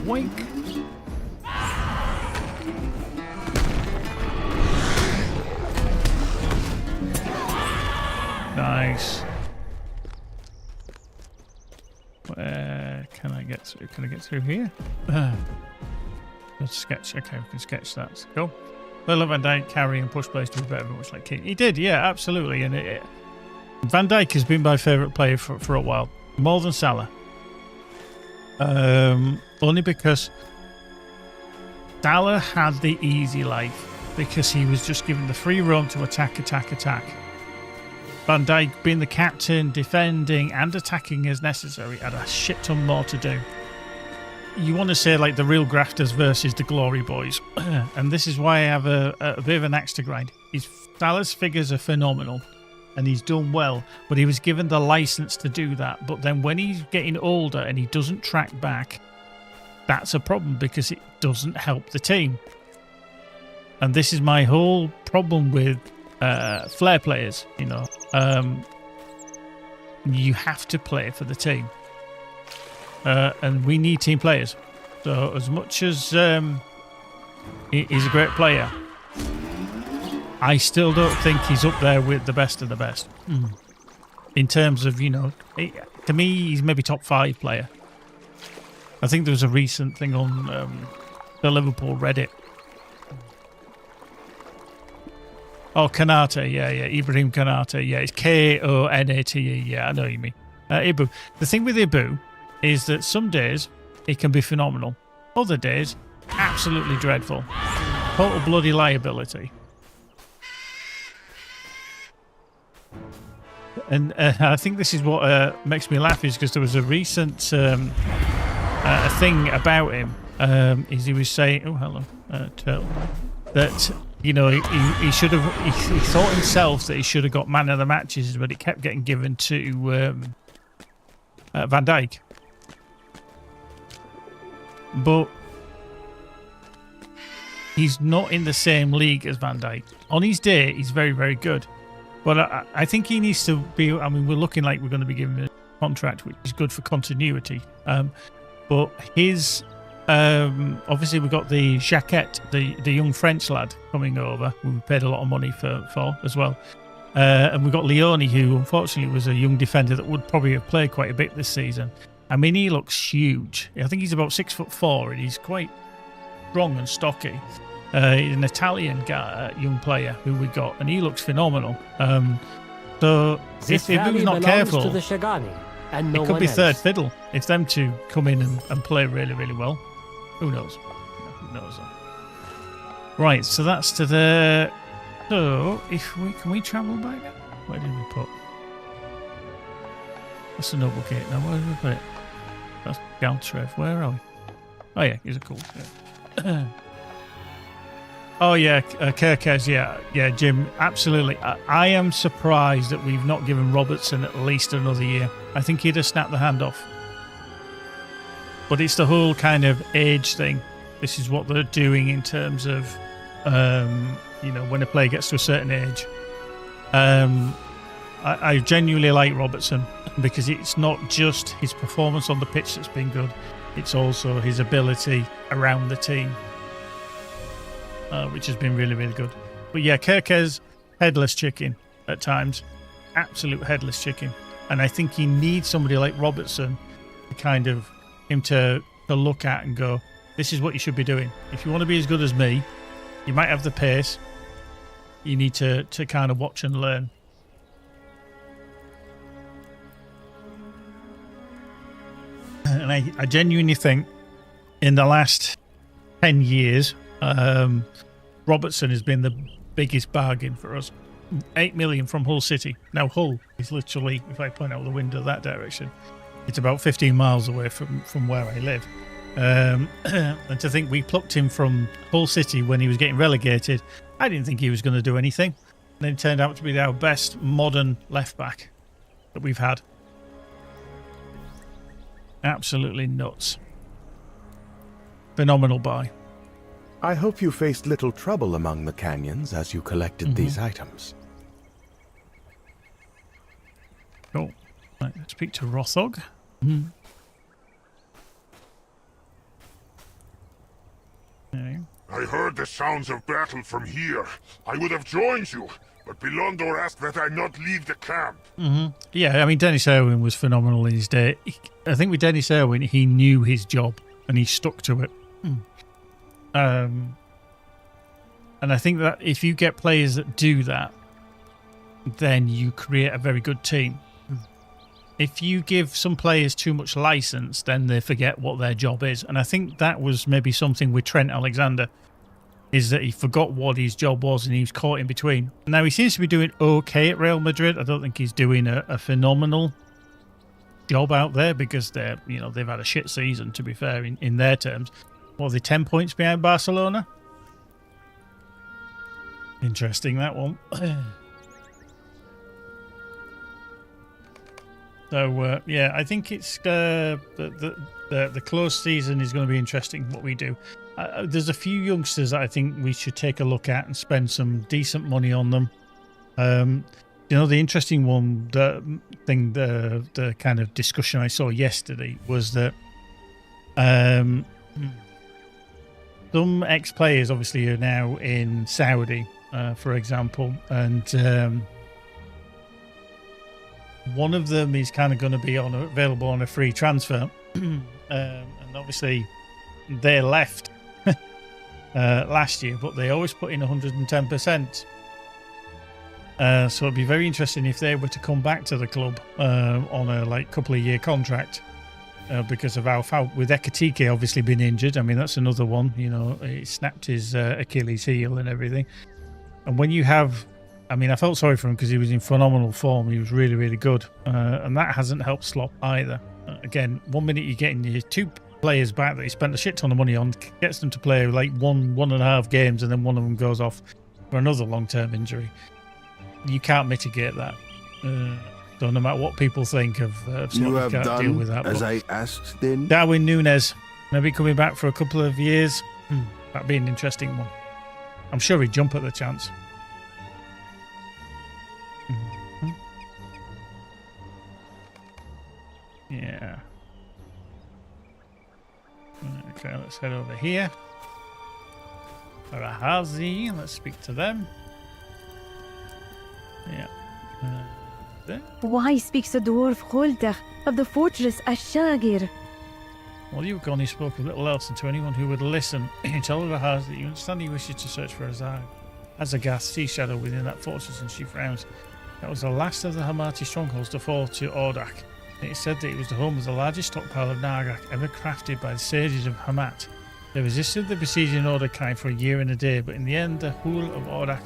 Wink. Nice. Where can I get through? Can I get through here? Let's sketch. Okay, we can sketch that. Cool. Well, Van Dijk carry and push plays to be better, much like King. He did, yeah, absolutely. And Van Dijk has been my favourite player for a while, more than Salah. Only because Salah had the easy life because he was just given the free roam to attack. Van Dijk, being the captain, defending and attacking as necessary, had a shit ton more to do. You want to say like the real grafters versus the glory boys. And this is why I have a bit of an axe to grind. Salah's figures are phenomenal and he's done well, but he was given the license to do that. But then when he's getting older and he doesn't track back, that's a problem because it doesn't help the team. And this is my whole problem with flair players, you know. You have to play for the team. And we need team players. So as much as he's a great player, I still don't think he's up there with the best of the best. In terms of, you know, to me, he's maybe top 5 player. I think there was a recent thing on the Liverpool Reddit. Oh, Kanate, yeah, Ibrahim Kanate, yeah, it's Konate, yeah, I know what you mean. Ibu. The thing with Ibu is that some days it can be phenomenal. Other days, absolutely dreadful. Total bloody liability. And I think this is what makes me laugh is because there was a recent thing about him. Is he was saying, oh, hello, Turtle, that, you know, he should have, he thought himself that he should have got man of the matches, but it kept getting given to Van Dijk. But he's not in the same league as Van Dijk. On his day, he's very, very good. But I think he needs to be, I mean, we're looking like we're going to be giving him a contract, which is good for continuity. But his, obviously we've got the Jacquet, the young French lad coming over, who we paid a lot of money for as well. And we've got Leone, who unfortunately was a young defender that would probably have played quite a bit this season. I mean, he looks huge. I think he's about 6'4", and he's quite strong and stocky. He's an Italian guy, young player who we got, and he looks phenomenal. So if he's not careful, to the Shagani, and no it could one be else. third fiddle. If them two come in and play really, really well, who knows? Who knows? Right, so that's to the. So can we travel back? Where did we put? That's a noble gate. Now where did we put it? That's Galtrev. Where are we? Oh yeah, here's a cool. Yeah. Oh yeah, Kirkes, yeah, Jim, absolutely. I am surprised that we've not given Robertson at least another year. I think he'd have snapped the hand off. But it's the whole kind of age thing. This is what they're doing in terms of, when a player gets to a certain age. I genuinely like Robertson because it's not just his performance on the pitch that's been good. It's also his ability around the team, which has been really, really good. But yeah, Kirkes, headless chicken at times. Absolute headless chicken. And I think he needs somebody like Robertson to kind of him to look at and go, this is what you should be doing. If you want to be as good as me, you might have the pace. You need to kind of watch and learn. And I genuinely think in the last 10 years, Robertson has been the biggest bargain for us. 8 million from Hull City. Now Hull is literally, if I point out the window that direction, it's about 15 miles away from where I live. And to think we plucked him from Hull City when he was getting relegated, I didn't think he was going to do anything. And then it turned out to be our best modern left back that we've had. Absolutely nuts. Phenomenal buy. I hope you faced little trouble among the canyons as you collected these items. Cool. Right, let's speak to Rothog. Okay. I heard the sounds of battle from here. I would have joined you, but Belondor asked that I not leave the camp. Yeah, I mean, Dennis Irwin was phenomenal in his day. I think with Dennis Irwin, he knew his job and he stuck to it. And I think that if you get players that do that, then you create a very good team. If you give some players too much license, then they forget what their job is. And I think that was maybe something with Trent Alexander, is that he forgot what his job was and he was caught in between. Now, he seems to be doing okay at Real Madrid. I don't think he's doing a phenomenal job out there because they've had a shit season, to be fair, in their terms. What are they, 10 points behind Barcelona? Interesting, that one. So, yeah, I think it's the close season is going to be interesting, what we do. There's a few youngsters that I think we should take a look at and spend some decent money on them. The interesting one, the kind of discussion I saw yesterday was that some ex-players obviously are now in Saudi, for example, and one of them is kind of going to be available on a free transfer, and obviously they left last year, but they always put in 110%. So it'd be very interesting if they were to come back to the club on a couple of year contract, because of how with Ekatike obviously been injured. I mean, that's another one. He snapped his Achilles heel and everything. And when you have, I mean, I felt sorry for him because he was in phenomenal form. He was really, really good, and that hasn't helped Slop either. Again, 1 minute you're getting your two players back that he spent a shit ton of money on, gets them to play like one and a half games, and then one of them goes off for another long-term injury. You can't mitigate that. So no matter what people think of Slot, you can't deal with that. As I asked then? Darwin Núñez, maybe coming back for a couple of years. That'd be an interesting one. I'm sure he'd jump at the chance. Yeah. Okay, let's head over here. Arahazi, let's speak to them. Yeah. There. Why speaks a dwarf Holder of the fortress Ashagir? While you were gone, he spoke a little else, and to anyone who would listen, tell Arahazi that you understand he wishes to search for Azagath's sea shadow within that fortress, and she frowns. That was the last of the Hamati strongholds to fall to Ordak. It is said that it was the home of the largest stockpile of Nargak ever crafted by the sages of Hamat. They resisted the besieging Ordakai for a year and a day, but in the end, the Hul of Ordak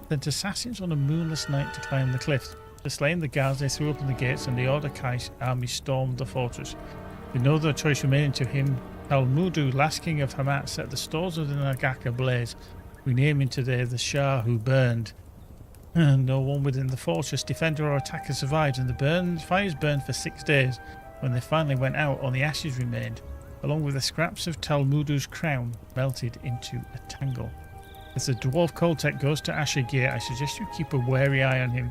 sent assassins on a moonless night to climb the cliffs. To slay the guards, they threw open the gates, and the Ordakai army stormed the fortress. With no other choice remaining to him, Talmudu, last king of Hamat, set the stores of the Nargak ablaze. We name him today the Shah who burned. No one within the fortress, defender or attacker survived, and the fires burned for 6 days. When they finally went out, only ashes remained, along with the scraps of Talmudu's crown melted into a tangle. As the dwarf Koltek goes to Ashagir, I suggest you keep a wary eye on him.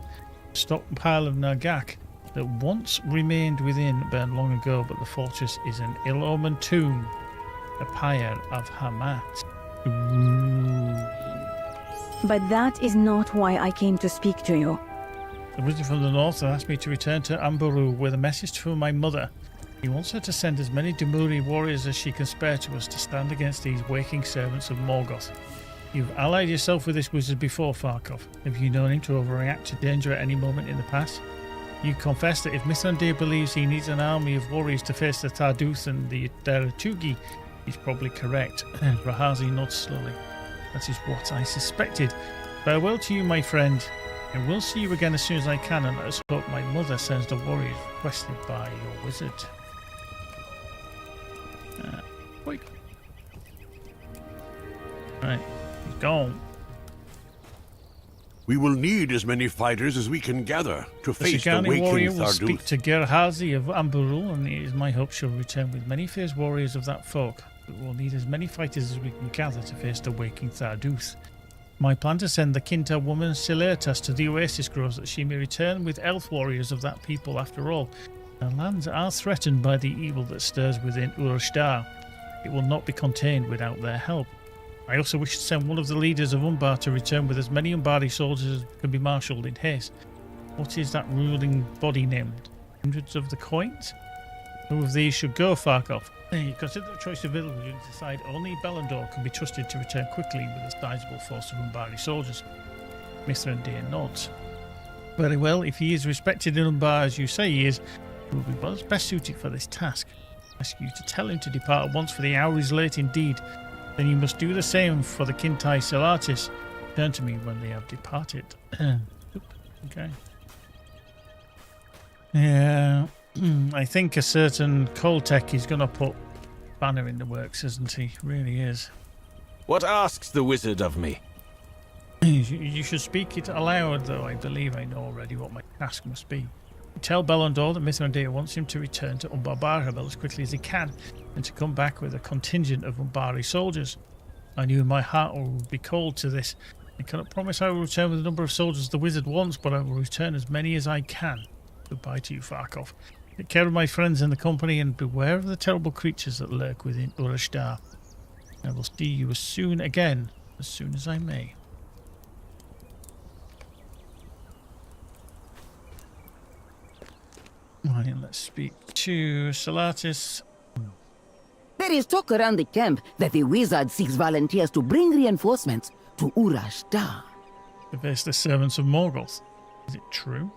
The stockpile of Nagak that once remained within burned long ago, but the fortress is an ill-omened tomb, a pyre of Hamat. But that is not why I came to speak to you. The wizard from the north has asked me to return to Ambaru with a message for my mother. He wants her to send as many Demuri warriors as she can spare to us to stand against these waking servants of Morgoth. You've allied yourself with this wizard before, Farkov. Have you known him to overreact to danger at any moment in the past? You confess that if Mithrandir believes he needs an army of warriors to face the Tarduth and the Deratugi, he's probably correct. Rahazi nods slowly. That is what I suspected. Farewell to you, my friend. I will see you again as soon as I can, and let us hope my mother sends the warriors requested by your wizard. Quick. Right, he's gone. We will need as many fighters as we can gather to face the Shigani waking warrior will speak Tarduth. to Gerhazi of Ambarul, and it is my hope she'll return with many fierce warriors of that folk. But we'll need as many fighters as we can gather to face the waking Tarduth. My plan to send the Kinta woman Silertas to the Oasis Groves that she may return with elf warriors of that people. After all, our lands are threatened by the evil that stirs within Urashtar. It will not be contained without their help. I also wish to send one of the leaders of Umbar to return with as many Umbari soldiers as can be marshalled in haste. What is that ruling body named? Hundreds of the coins? Who of these should go, Farkov? You consider the choice available and decide only Bellandor can be trusted to return quickly with a sizable force of Umbari soldiers. Mithrandir nods. Very well, if he is respected in Umbar as you say he is, he will be best suited for this task. I ask you to tell him to depart at once, for the hour is late indeed. Then you must do the same for the Kintai Selatis. Turn to me when they have departed. Okay. Yeah, I think a certain Koltek is going to put Banner in the works, isn't he? Really is. What asks the wizard of me? You should speak it aloud, though I believe I know already what my task must be. Tell Bellandor that Mithrandir wants him to return to Umbar Barhabel as quickly as he can, and to come back with a contingent of Umbari soldiers. I knew in my heart I would be called to this. I cannot promise I will return with the number of soldiers the wizard wants, but I will return as many as I can. Goodbye to you, Farkov. Take care of my friends in the company, and beware of the terrible creatures that lurk within Urashtar. I will see you as soon as I may. Right, let's speak to Salatis. There is talk around the camp that the wizard seeks volunteers to bring reinforcements to Urashtar. To face the servants of Morgoth. Is it true?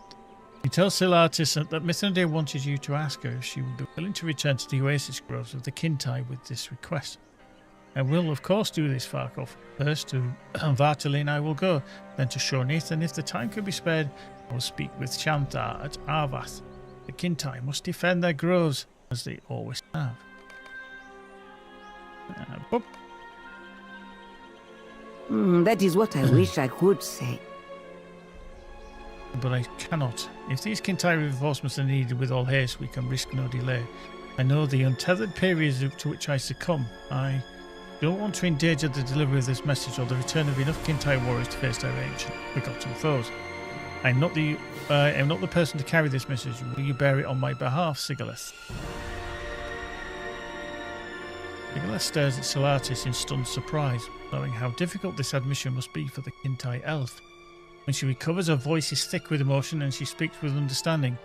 You tell Salatis that Mithrandir wanted you to ask her if she would be willing to return to the Oasis Groves of the Kintai with this request. I will, of course, do this, Farkov. First to Vartalin I will go, then to Shornith, and if the time can be spared, I will speak with Shanthar at Arvath. The Kintai must defend their groves, as they always have. That is what I wish I could say. But I cannot. If these Kintai reinforcements are needed with all haste, we can risk no delay. I know the untethered periods to which I succumb. I don't want to endanger the delivery of this message or the return of enough Kintai warriors to face their ancient, forgotten foes. I am not the person to carry this message. Will you bear it on my behalf, Sigilith? Sigilith stares at Salatis in stunned surprise, knowing how difficult this admission must be for the Kintai elf. When she recovers, her voice is thick with emotion and she speaks with understanding.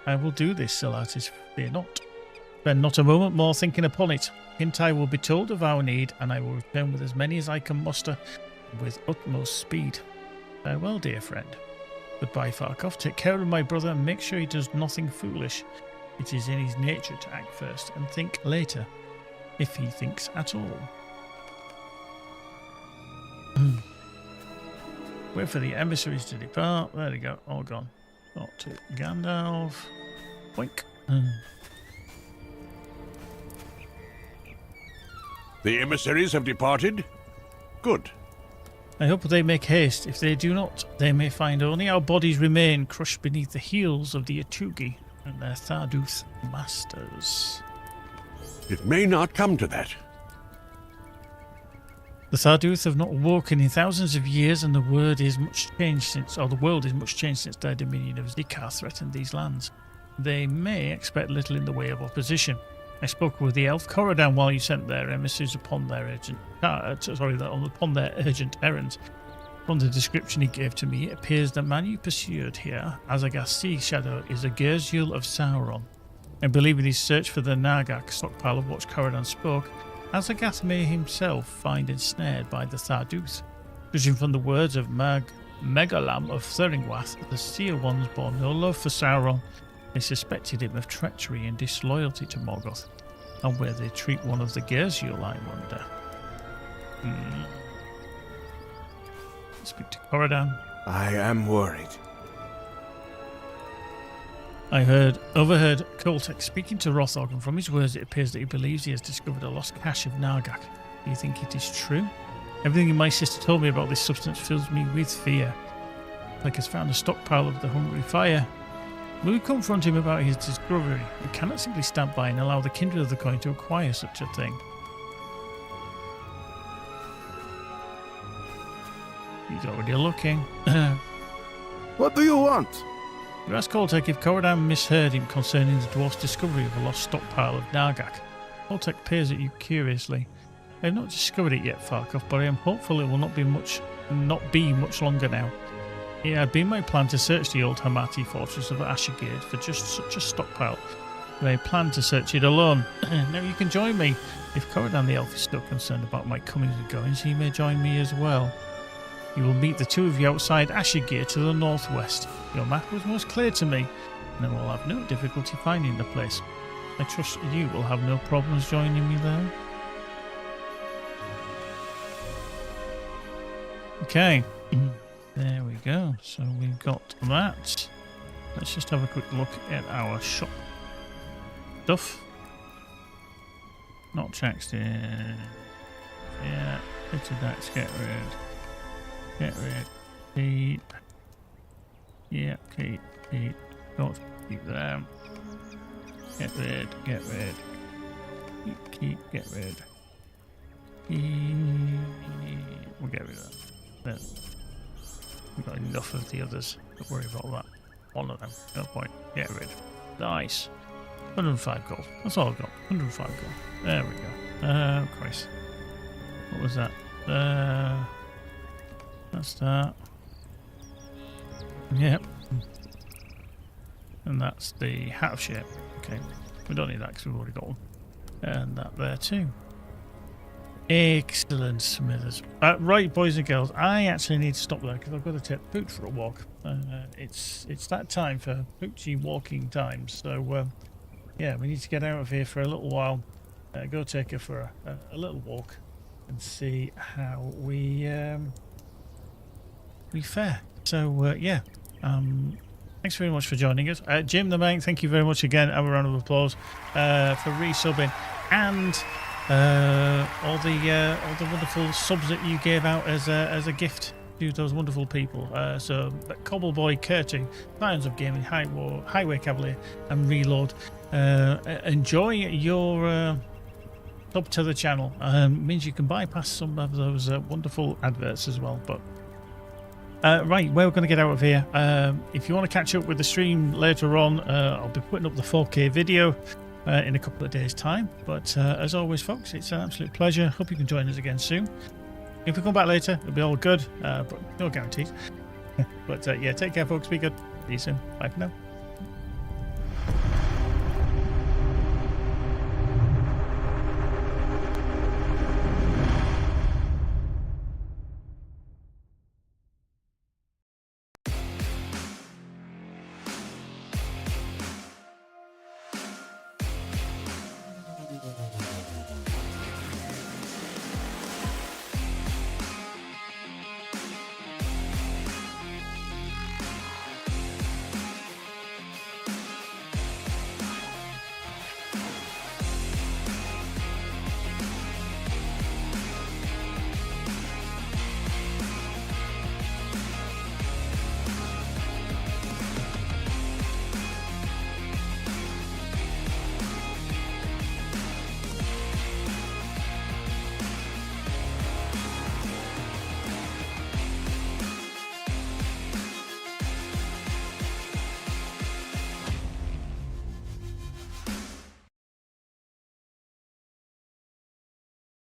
I will do this, Salatis, fear not. Spend not a moment more thinking upon it. Kintai will be told of our need, and I will return with as many as I can muster with utmost speed. Farewell, dear friend. Goodbye, Farkov. Take care of my brother and make sure he does nothing foolish. It is in his nature to act first and think later, if he thinks at all. Wait for the emissaries to depart. There they go, all gone. Got to Gandalf. Wink. The emissaries have departed? Good. I hope they make haste. If they do not, they may find only our bodies remain crushed beneath the heels of the Etugi and their Tharduth masters. It may not come to that. The Tharduth have not woken in thousands of years, and the world is much changed since their dominion of Zikar threatened these lands. They may expect little in the way of opposition. I spoke with the elf Corridan while you sent their emissaries upon their urgent errands. From the description he gave to me, it appears the man you pursued here, Azagath's sea shadow, is a Gerzul of Sauron. I believe in his search for the Nargak stockpile of which Corridan spoke, Azagath may himself find ensnared by the Tharduth. Judging from the words of Megalam of Thuringwath, the Seer Ones bore no love for Sauron. They suspected him of treachery and disloyalty to Morgoth, and where they treat one of the Gerzul, I wonder. Speak to Corridan. I am worried. I overheard Koltek speaking to Rothog, and from his words it appears that he believes he has discovered a lost cache of Nargak. Do you think it is true? Everything my sister told me about this substance fills me with fear. Like has found a stockpile of the hungry fire. Will we confront him about his discovery? We cannot simply stand by and allow the kindred of the coin to acquire such a thing. He's already looking. What do you want? You asked Koltek if Corridan misheard him concerning the dwarf's discovery of a lost stockpile of Nargak. Koltek peers at you curiously. I have not discovered it yet, Farkov, but I am hopeful it will not be much longer now. It had been my plan to search the old Hamati fortress of Ashigird for just such a stockpile, but I planned to search it alone. Now you can join me. If Corridan the elf is still concerned about my comings and goings, he may join me as well. You will meet the two of you outside Ashigir to the northwest. Your map was most clear to me, and I will have no difficulty finding the place. I trust you will have no problems joining me there. Okay, there we go. So we've got that. Let's just have a quick look at our shop stuff. Not checked in. Yeah, fitted that. Get rid. Get rid. Keep. Yeah, keep. Don't keep them. Get rid. Get rid. Keep. Get rid. We'll get rid of that. There. We've got enough of the others. Don't worry about that. One of them. No point. Get rid. Nice. 105 gold. That's all I've got. 105 gold. There we go. Christ. What was that? That's that. Yep. And that's the hat of shape. Okay. We don't need that because we've already got one. And that there too. Excellent, Smithers. Right, boys and girls, I actually need to stop there because I've got to take Poot for a walk. It's that time for Poochie walking time. So, yeah, we need to get out of here for a little while. Go take her for a little walk and see how we fare. So, yeah. Thanks very much for joining us. Jim the Mank, thank you very much again. Have a round of applause for resubbing. And all the wonderful subs that you gave out as a gift to those wonderful people. So Cobbleboy, Curting, Lions of Gaming, Highway Cavalier, and Reload. Enjoy your sub to the channel. Means you can bypass some of those wonderful adverts as well. But right, we're going to get out of here. If you want to catch up with the stream later on, I'll be putting up the 4K video in a couple of days' time. But as always, folks, it's an absolute pleasure. Hope you can join us again soon. If we come back later, it'll be all good, but no guarantees. But yeah, take care, folks. Be good. See you soon. Bye for now.